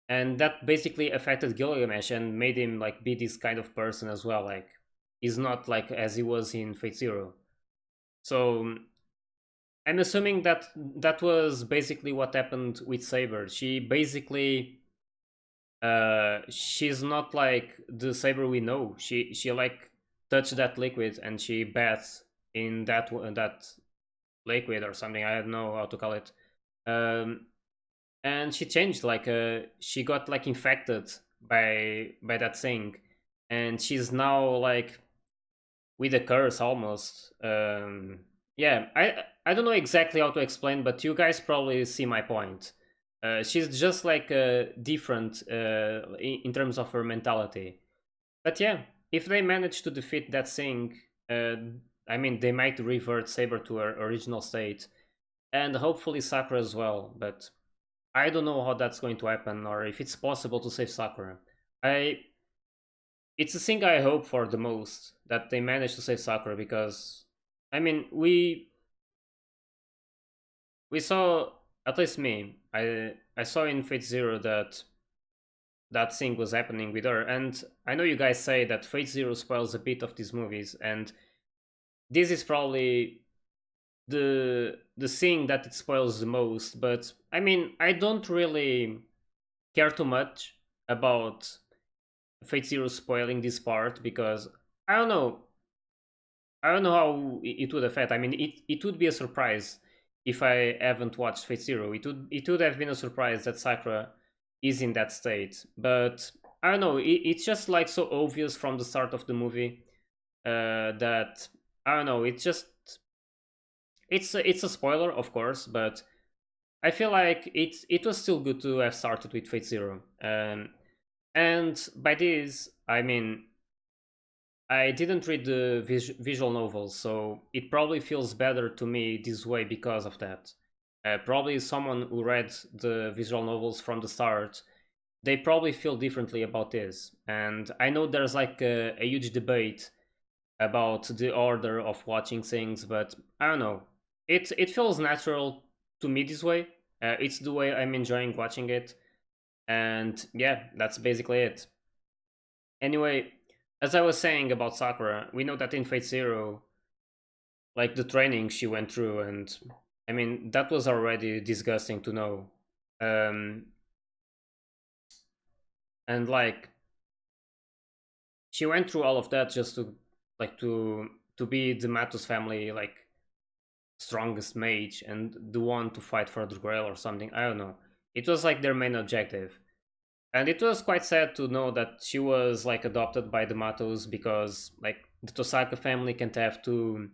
and that basically affected Gilgamesh and made him like be this kind of person as well. Like he's not like as he was in Fate Zero. So I'm assuming that that was basically what happened with Saber. She basically she's not like the Saber we know. She like touched that liquid and she bathed in that liquid or something. I don't know how to call it. Um, and she changed, like she got like infected by that thing, and she's now like with a curse almost. Yeah, I don't know exactly how to explain, but you guys probably see my point. She's just like different in terms of her mentality. But yeah, if they manage to defeat that thing, uh, I mean, they might revert Saber to her original state, and hopefully Sakura as well. But I don't know how that's going to happen, or if it's possible to save Sakura. I It's the thing I hope for the most, that they manage to save Sakura, because I mean, we saw, at least me, I saw in Fate Zero that that thing was happening with her, and I know you guys say that Fate Zero spoils a bit of these movies, and this is probably the thing that it spoils the most. But I mean, I don't really care too much about Fate Zero spoiling this part, because I don't know. I don't know how it would affect. I mean, it would be a surprise if I haven't watched Fate Zero. It would have been a surprise that Sakura is in that state. But I don't know. It's just like so obvious from the start of the movie, that I don't know. It's a spoiler, of course, but I feel like it was still good to have started with Fate Zero. And by this, I mean, I didn't read the visual novels, so it probably feels better to me this way because of that. Probably someone who read the visual novels from the start, they probably feel differently about this. And I know there's like a huge debate about the order of watching things, but I don't know. It feels natural to me this way. It's the way I'm enjoying watching it, and yeah, that's basically it. Anyway, as I was saying about Sakura, we know that in Fate Zero, like the training she went through, and I mean that was already disgusting to know. Um, and like she went through all of that just to like to be the Matos family like strongest mage and the one to fight for the grail or something. I don't know. It was like their main objective. And it was quite sad to know that she was like adopted by the Matos, because like the Tosaka family can't have two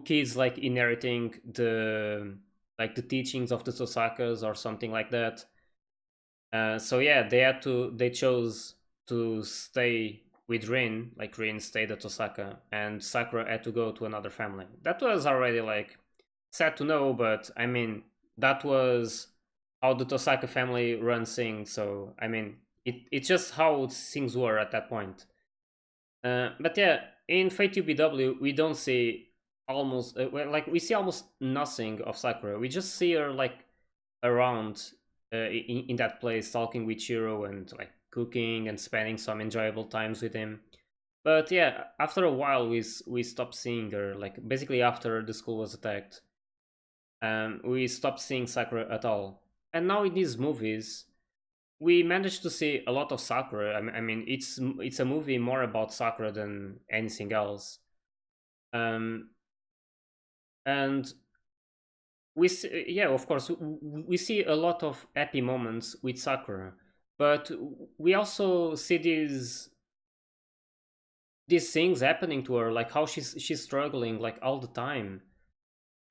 kids like inheriting the teachings of the Tosakas or something like that. So yeah, they chose to stay with Rin, like Rin stayed at Osaka, and Sakura had to go to another family. That was already like sad to know, but I mean that was how the Tosaka family runs things. So I mean it's just how things were at that point. But yeah, in Fate UBW we don't see almost well, like we see almost nothing of Sakura. We just see her like around in that place talking with Shirou and like cooking and spending some enjoyable times with him. But yeah, after a while we stopped seeing her. Like basically after the school was attacked, we stopped seeing Sakura at all. And now in these movies, we managed to see a lot of Sakura. I mean, it's a movie more about Sakura than anything else. Um, and we see, yeah, of course, we see a lot of happy moments with Sakura, but we also see these things happening to her, like how she's struggling like all the time,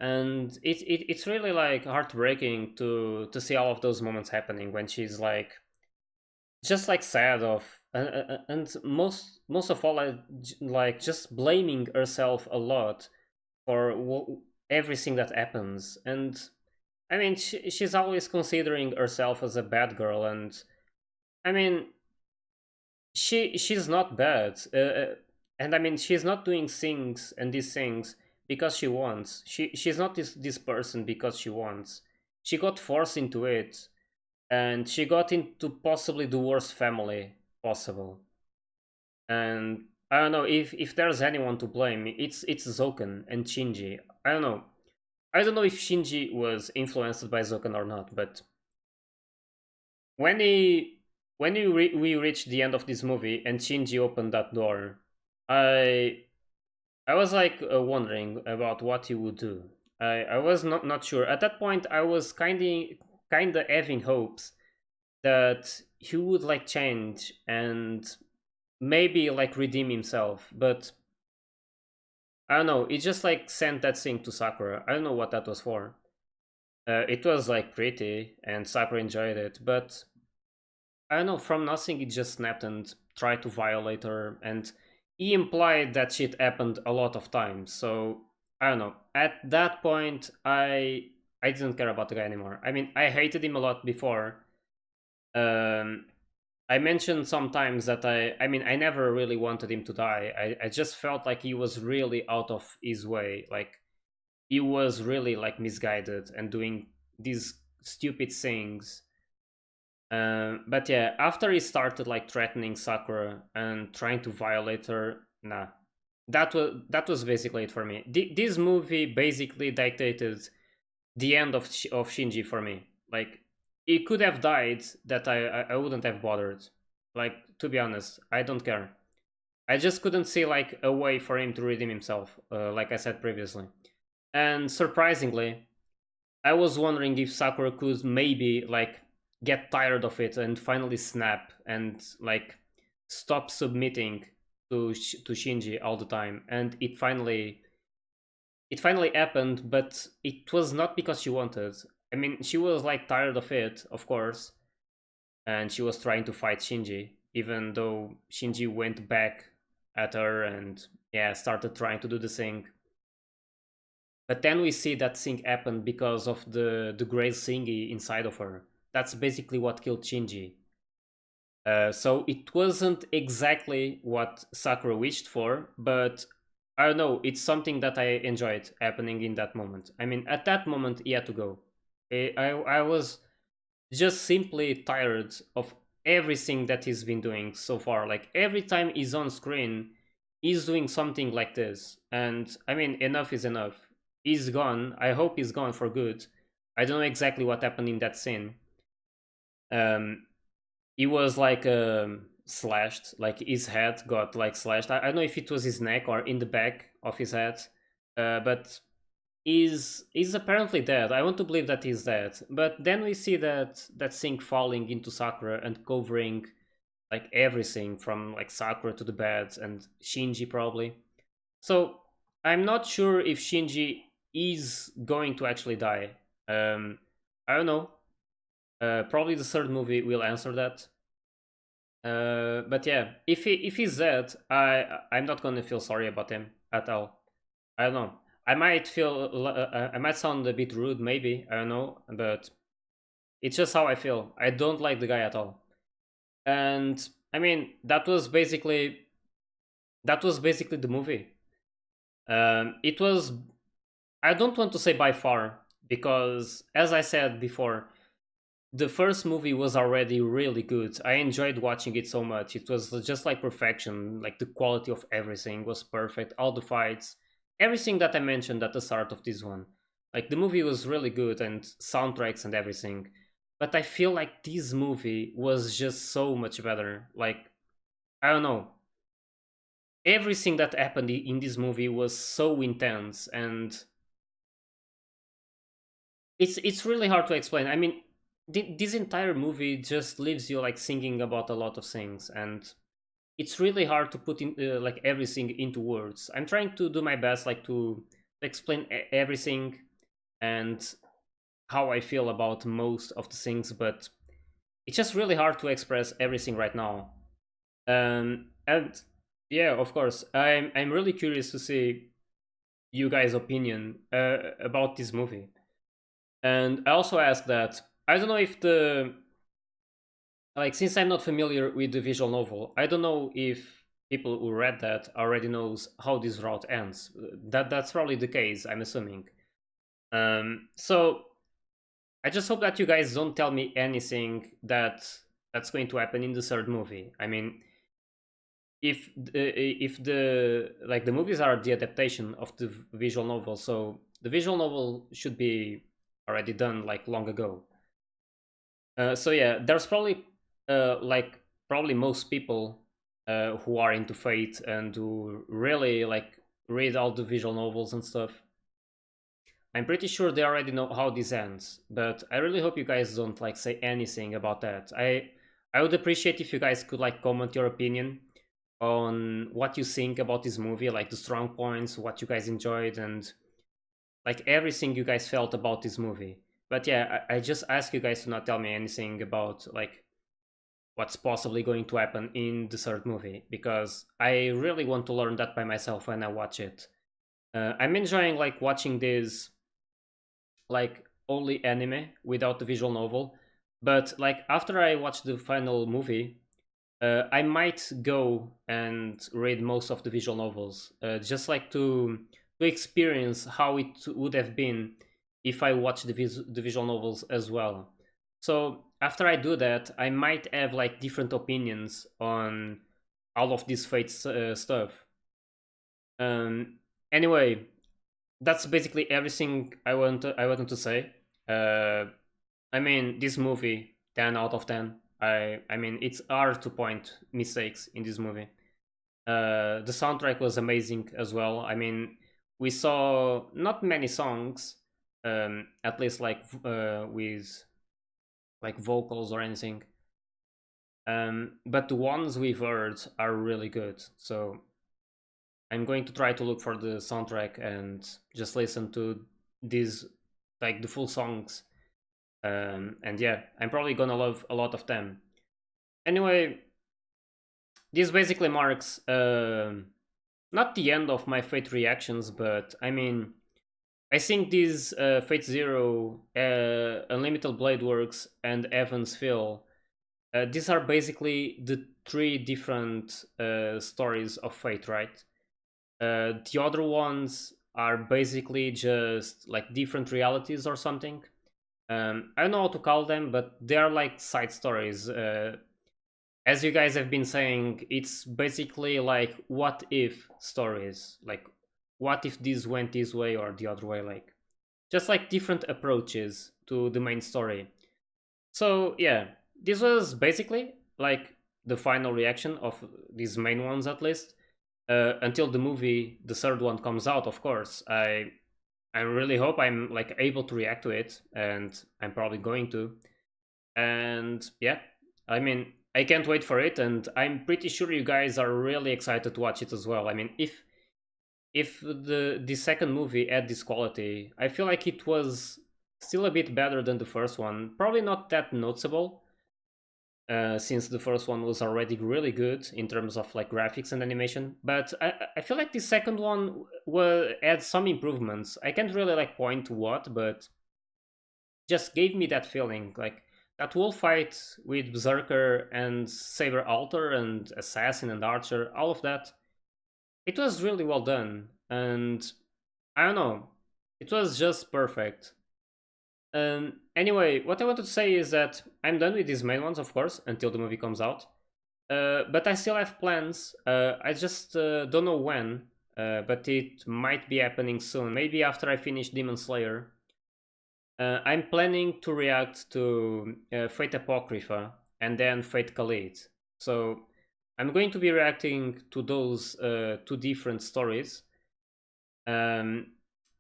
and it's really like heartbreaking to see all of those moments happening when she's like just like sad of and most of all like just blaming herself a lot for everything that happens. And I mean, she's always considering herself as a bad girl, and I mean, she's not bad, and I mean, she's not doing things and these things because she wants. She's not this person because she wants. She got forced into it, and she got into possibly the worst family possible. And I don't know if there's anyone to blame. It's Zouken and Shinji. I don't know. I don't know if Shinji was influenced by Zouken or not, but when he we reached the end of this movie and Shinji opened that door, I I was like wondering about what he would do. I was not sure at that point. I was kinda having hopes that he would like change and maybe like redeem himself, but I don't know. He just like sent that thing to Sakura. I don't know what that was for. It was like pretty, and Sakura enjoyed it, but I don't know. From nothing, he just snapped and tried to violate her. And he implied that shit happened a lot of times. So I don't know. At that point, I didn't care about the guy anymore. I mean, I hated him a lot before. Um, I mentioned sometimes that I mean, I never really wanted him to die. I just felt like he was really out of his way. Like he was really like misguided and doing these stupid things. But yeah, after he started like threatening Sakura and trying to violate her, nah, that was basically it for me. This movie basically dictated the end of of Shinji for me. Like he could have died, that I wouldn't have bothered. Like to be honest, I don't care. I just couldn't see like a way for him to redeem himself, like I said previously. And surprisingly, I was wondering if Sakura could maybe like get tired of it and finally snap and like stop submitting to Shinji all the time. And it finally happened, but it was not because she wanted. I mean, she was like tired of it, of course, and she was trying to fight Shinji, even though Shinji went back at her and yeah, started trying to do the thing. But then we see that thing happen because of the grail thingy inside of her. That's basically what killed Shinji. So it wasn't exactly what Sakura wished for, but I don't know. It's something that I enjoyed happening in that moment. I mean, at that moment, he had to go. I was just simply tired of everything that he's been doing so far. Like every time he's on screen, he's doing something like this. And I mean, enough is enough. He's gone. I hope he's gone for good. I don't know exactly what happened in that scene. Um, he was like slashed, like his head got like slashed. I don't know if it was his neck or in the back of his head, but he's apparently dead. I want to believe that he's dead. But then we see that thing falling into Sakura and covering like everything from like Sakura to the bed and Shinji probably. So I'm not sure if Shinji is going to actually die. Um, I don't know. Probably the third movie will answer that. But yeah, if he's dead, I'm not gonna feel sorry about him at all. I don't know. I might I might sound a bit rude, maybe, I don't know, but it's just how I feel. I don't like the guy at all. And I mean, that was basically the movie. It was, I don't want to say by far, because as I said before, the first movie was already really good. I enjoyed watching it so much. It was just like perfection. Like the quality of everything was perfect. All the fights, everything that I mentioned at the start of this one. Like the movie was really good and soundtracks and everything. But I feel like this movie was just so much better. Like I don't know. Everything that happened in this movie was so intense, and it's really hard to explain. I mean, this entire movie just leaves you like thinking about a lot of things, and it's really hard to put in like everything into words. I'm trying to do my best, like to explain everything and how I feel about most of the things, but it's just really hard to express everything right now. And yeah, of course, I'm really curious to see you guys' opinion about this movie. And I also ask that, I don't know if the, like, since I'm not familiar with the visual novel, I don't know if people who read that already knows how this route ends. That's probably the case, I'm assuming. So I just hope that you guys don't tell me anything that's going to happen in the third movie. I mean, if the like the movies are the adaptation of the visual novel, so the visual novel should be already done like long ago. So yeah, there's probably like probably most people who are into Fate and who really like read all the visual novels and stuff. I'm pretty sure they already know how this ends, but I really hope you guys don't like say anything about that. I would appreciate if you guys could like comment your opinion on what you think about this movie, like the strong points, what you guys enjoyed, and like everything you guys felt about this movie. But yeah, I just ask you guys to not tell me anything about like what's possibly going to happen in the third movie, because I really want to learn that by myself when I watch it. I'm enjoying like watching this like only anime without the visual novel, but like after I watch the final movie, I might go and read most of the visual novels, just like to experience how it would have been if I watched the visual novels as well. So after I do that, I might have like different opinions on all of this Fate stuff. Um, anyway, that's basically everything I wanted to say. Uh, I mean, this movie, 10 out of 10. I mean, it's hard to point mistakes in this movie. The soundtrack was amazing as well. I mean, we saw not many songs, at least like with like vocals or anything. But the ones we've heard are really good. So I'm going to try to look for the soundtrack and just listen to these like the full songs. And yeah, I'm probably gonna love a lot of them. Anyway, this basically marks not the end of my Fate reactions, but I mean, I think these Fate Zero, Unlimited Blade Works, and Evans Phil, these are basically the three different stories of Fate, right? The other ones are basically just like different realities or something. I don't know how to call them, but they are like side stories. As you guys have been saying, it's basically like what if stories. Like, what if this went this way or the other way? Like, just like different approaches to the main story. So, yeah, this was basically like the final reaction of these main ones, at least. Until the movie, the third one comes out, of course. I really hope I'm like able to react to it, and I'm probably going to. And yeah, I mean, I can't wait for it, and I'm pretty sure you guys are really excited to watch it as well. I mean, if the second movie had this quality, I feel like it was still a bit better than the first one. Probably not that noticeable, since the first one was already really good in terms of like graphics and animation. But I feel like the second one will add some improvements. I can't really like point to what, but just gave me that feeling like that whole fight with Berserker and Saber Alter and Assassin and Archer, all of that. It was really well done, and I don't know, it was just perfect. Anyway, what I wanted to say is that I'm done with these main ones, of course, until the movie comes out. But I still have plans. I just don't know when, but it might be happening soon. Maybe after I finish Demon Slayer. I'm planning to react to Fate Apocrypha and then Fate Khalid. So I'm going to be reacting to those two different stories. Um,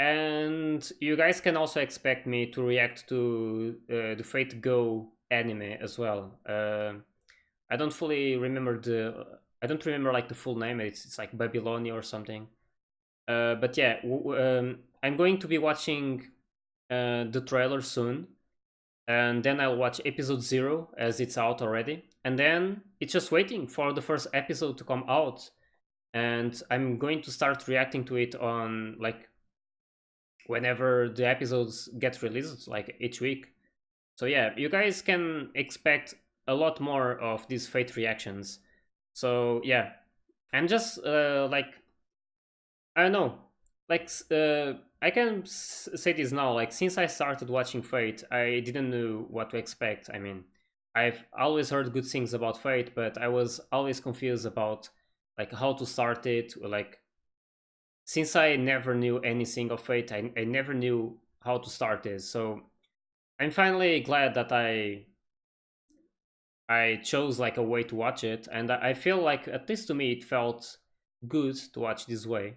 and you guys can also expect me to react to the Fate Go anime as well. I don't fully remember I don't remember like the full name. It's like Babylonia or something. But yeah, I'm going to be watching the trailer soon, and then I'll watch episode 0 as it's out already, and then it's just waiting for the first episode to come out, and I'm going to start reacting to it on like whenever the episodes get released, like each week. So yeah, you guys can expect a lot more of these Fate reactions. So yeah, I'm just like, I don't know. Like, I can say this now. Like, since I started watching Fate, I didn't know what to expect. I mean, I've always heard good things about Fate, but I was always confused about like how to start it. Like, since I never knew anything of Fate, I never knew how to start this. So I'm finally glad that I chose like a way to watch it, and I feel like at least to me it felt good to watch this way.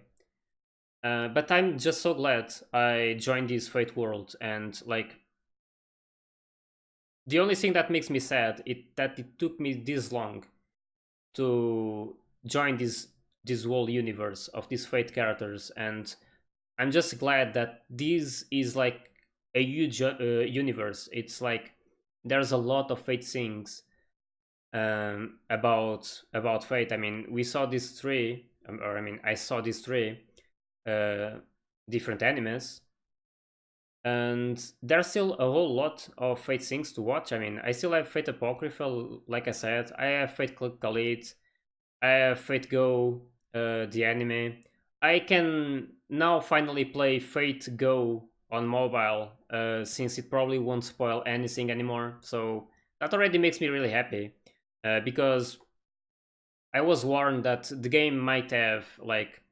But I'm just so glad I joined this Fate world, and like the only thing that makes me sad is that it took me this long to join this whole universe of these Fate characters, and I'm just glad that this is like a huge universe. It's like there's a lot of Fate things, about Fate. I mean, we saw these three, or I mean, I saw these three uh, different animes, and there's still a whole lot of Fate things to watch. I mean, I still have Fate Apocrypha, like I said. I have Fate Khalid. I have Fate Go, the anime. I can now finally play Fate Go on mobile, since it probably won't spoil anything anymore. So that already makes me really happy, because I was warned that the game might have like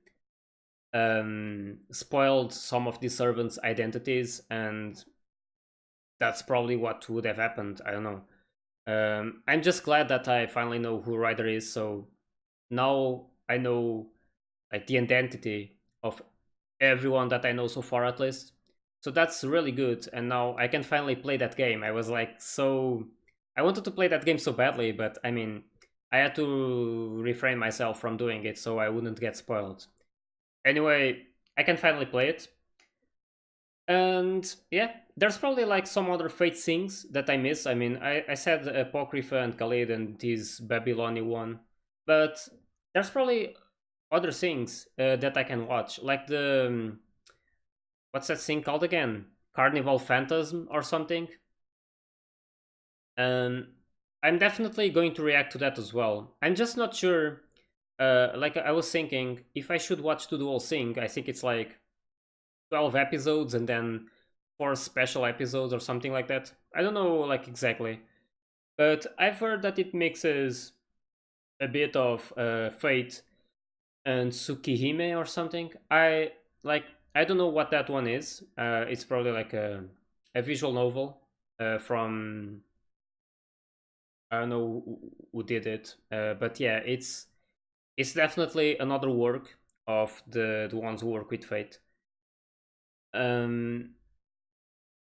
spoiled some of the servants' identities, and that's probably what would have happened. I don't know. I'm just glad that I finally know who Ryder is. So now I know like the identity of everyone that I know so far, at least. So that's really good. And now I can finally play that game. I was like I wanted to play that game so badly, but I mean, I had to refrain myself from doing it so I wouldn't get spoiled. Anyway, I can finally play it. And yeah, there's probably like some other Fate things that I miss. I mean, I said Apocrypha and Khalid and this Babylonian one, but there's probably other things that I can watch, like the what's that thing called again? Carnival Phantasm or something. And I'm definitely going to react to that as well. I'm just not sure. Like I was thinking, if I should watch to the whole thing, I think it's like 12 episodes and then 4 special episodes or something like that. I don't know like exactly, but I've heard that it mixes a bit of Fate and Tsukihime or something. I don't know what that one is. It's probably like a visual novel from I don't know who did it, but yeah, it's definitely another work of the ones who work with Fate. Um,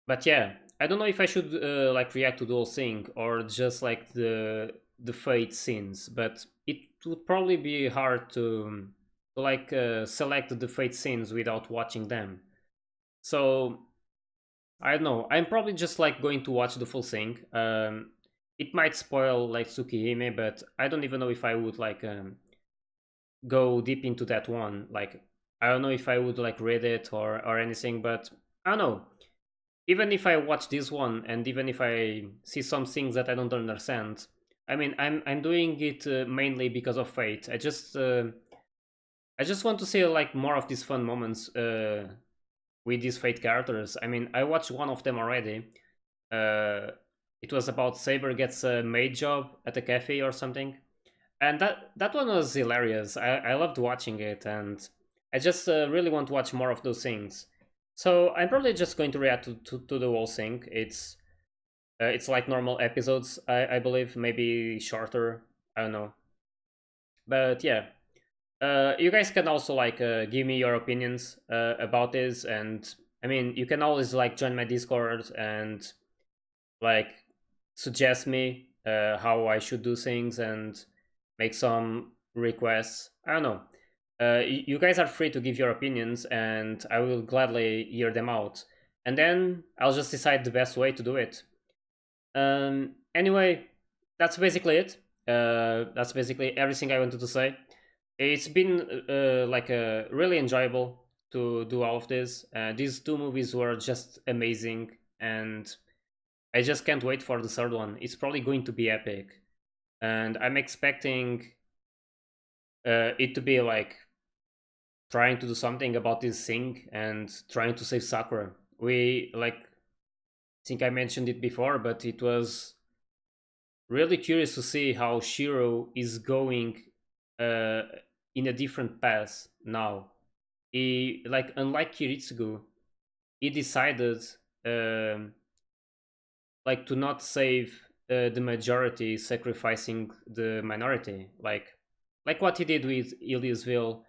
but yeah, I don't know if I should like react to the whole thing or just like the Fate scenes, but it would probably be hard to like select the Fate scenes without watching them. So I don't know. I'm probably just like going to watch the full thing. It might spoil like Tsukihime, but I don't even know if I would like go deep into that one. Like I don't know if I would like read it or anything, but I don't know. Even if I watch this one and even if I see some things that I don't understand, I mean I'm doing it mainly because of Fate. I just want to see like more of these fun moments with these Fate characters. I mean, I watched one of them already. Uh, it was about Saber gets a maid job at a cafe or something, and that one was hilarious. I loved watching it, and I just really want to watch more of those things. So I'm probably just going to react to the whole thing. It's like normal episodes, I believe, maybe shorter. I don't know, but yeah. You guys can also like give me your opinions about this, and I mean, you can always like join my Discord and like suggest me how I should do things and make some requests. I don't know. You guys are free to give your opinions, and I will gladly hear them out. And then I'll just decide the best way to do it. Anyway, that's basically it. That's basically everything I wanted to say. It's been like really enjoyable to do all of this. These two movies were just amazing, and I just can't wait for the third one. It's probably going to be epic, and I'm expecting it to be like trying to do something about this thing and trying to save Sakura. We like think I mentioned it before, but it was really curious to see how Shirou is going uh, in a different path now. He like unlike Kiritsugu, he decided um, like to not save the majority, sacrificing the minority, like what he did with Iliasville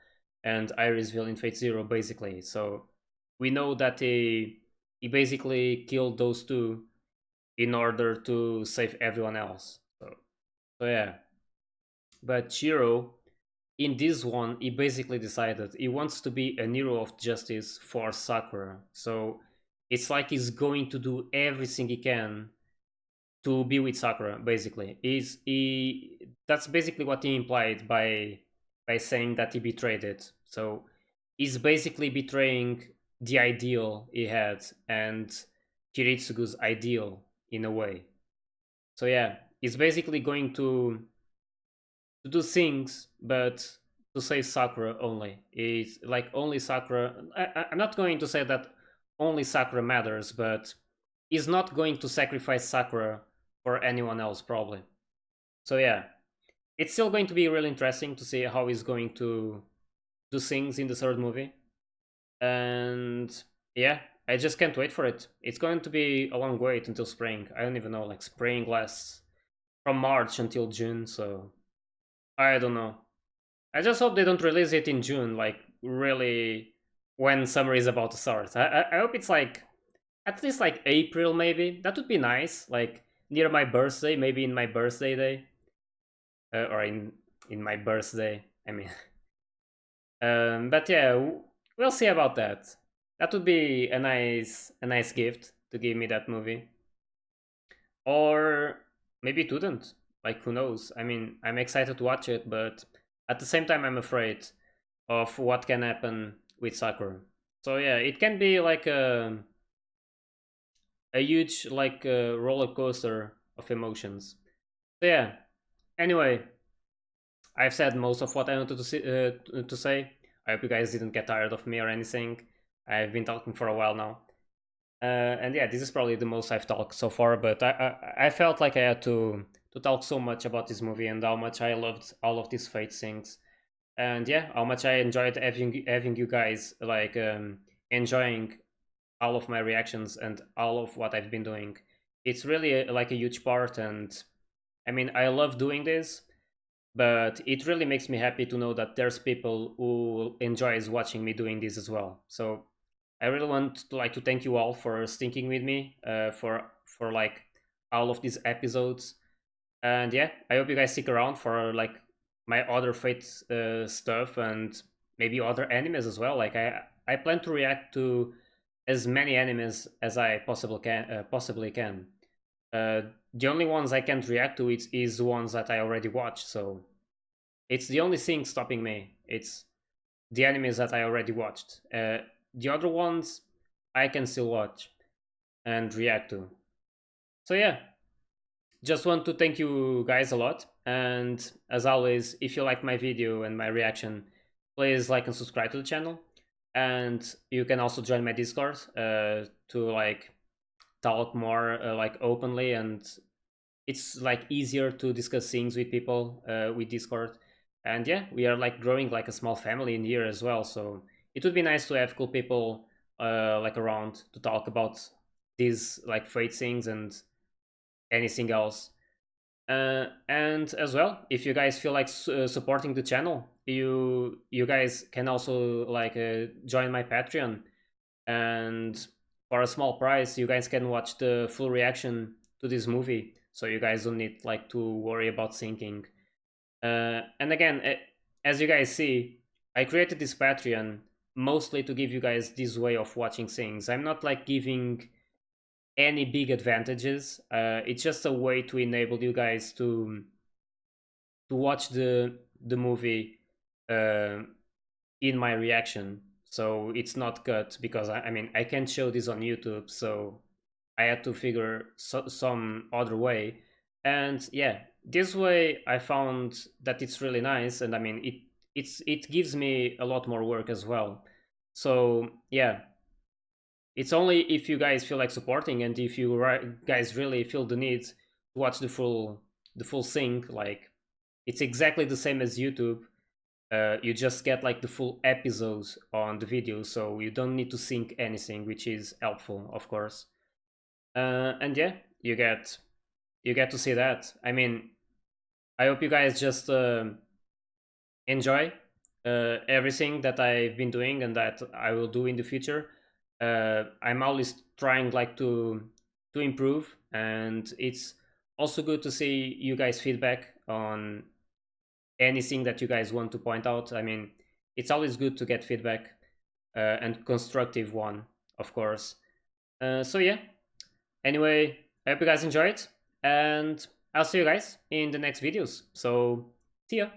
and Irisville in Fate Zero, basically. So we know that he basically killed those two in order to save everyone else. So yeah, but Shiro in this one he basically decided he wants to be a hero of justice for Sakura. So it's like he's going to do everything he can to be with Sakura. Basically, is he? That's basically what he implied by saying that he betrayed it. So he's basically betraying the ideal he had and Kiritsugu's ideal in a way. So yeah, he's basically going to do things, but to save Sakura only. It's like only Sakura. I'm not going to say that only Sakura matters, but he's not going to sacrifice Sakura for anyone else, probably. So yeah, it's still going to be really interesting to see how he's going to do things in the third movie. And yeah, I just can't wait for it. It's going to be a long wait until spring. I don't even know, like spring lasts from March until June, so I don't know. I just hope they don't release it in June, like really when summer is about to start. I hope it's like at least like April maybe. That would be nice, like near my birthday, maybe in my birthday day, or in my birthday. I mean, but yeah, we'll see about that. That would be a nice gift to give me that movie, or maybe it wouldn't. Like who knows? I mean, I'm excited to watch it, but at the same time, I'm afraid of what can happen with Sakura. So yeah, it can be like a huge like roller coaster of emotions. So yeah. Anyway, I've said most of what I wanted to say. I hope you guys didn't get tired of me or anything. I've been talking for a while now. And yeah, this is probably the most I've talked so far. But I felt like I had to talk so much about this movie and how much I loved all of these fate things, and yeah, how much I enjoyed having you guys like enjoying all of my reactions and all of what I've been doing. It's really like a huge part, and I mean I love doing this, but it really makes me happy to know that there's people who enjoys watching me doing this as well. So I really want to like to thank you all for sticking with me for like all of these episodes. And yeah, I hope you guys stick around for like my other Fate stuff and maybe other animes as well. Like I plan to react to as many animes as I possibly can. The only ones I can't react to is the ones that I already watched. So it's the only thing stopping me. It's the animes that I already watched. The other ones I can still watch and react to. So yeah, just want to thank you guys a lot. And as always, if you like my video and my reaction, please like and subscribe to the channel. And you can also join my Discord to like talk more like openly, and it's like easier to discuss things with people with Discord. And yeah, we are like growing like a small family in here as well. So it would be nice to have cool people like around to talk about these like fate things and anything else. And as well, if you guys feel like supporting the channel, you guys can also like join my Patreon, and for a small price, you guys can watch the full reaction to this movie. So you guys don't need like to worry about syncing. And again, as you guys see, I created this Patreon mostly to give you guys this way of watching things. I'm not like giving any big advantages. It's just a way to enable you guys to watch the movie uh, in my reaction. So it's not cut because I mean I can't show this on YouTube, so I had to figure some other way. And yeah, this way I found that it's really nice, and I mean it gives me a lot more work as well. So yeah, it's only if you guys feel like supporting, and if you guys really feel the need to watch the full thing. Like it's exactly the same as YouTube. You just get like the full episodes on the video, so you don't need to sync anything, which is helpful, of course. And yeah, you get to see that. I mean, I hope you guys just enjoy everything that I've been doing and that I will do in the future. I'm always trying like to improve, and it's also good to see you guys feedback on anything that you guys want to point out. I mean, it's always good to get feedback and constructive one, of course. So yeah. Anyway, I hope you guys enjoyed, and I'll see you guys in the next videos. So see ya.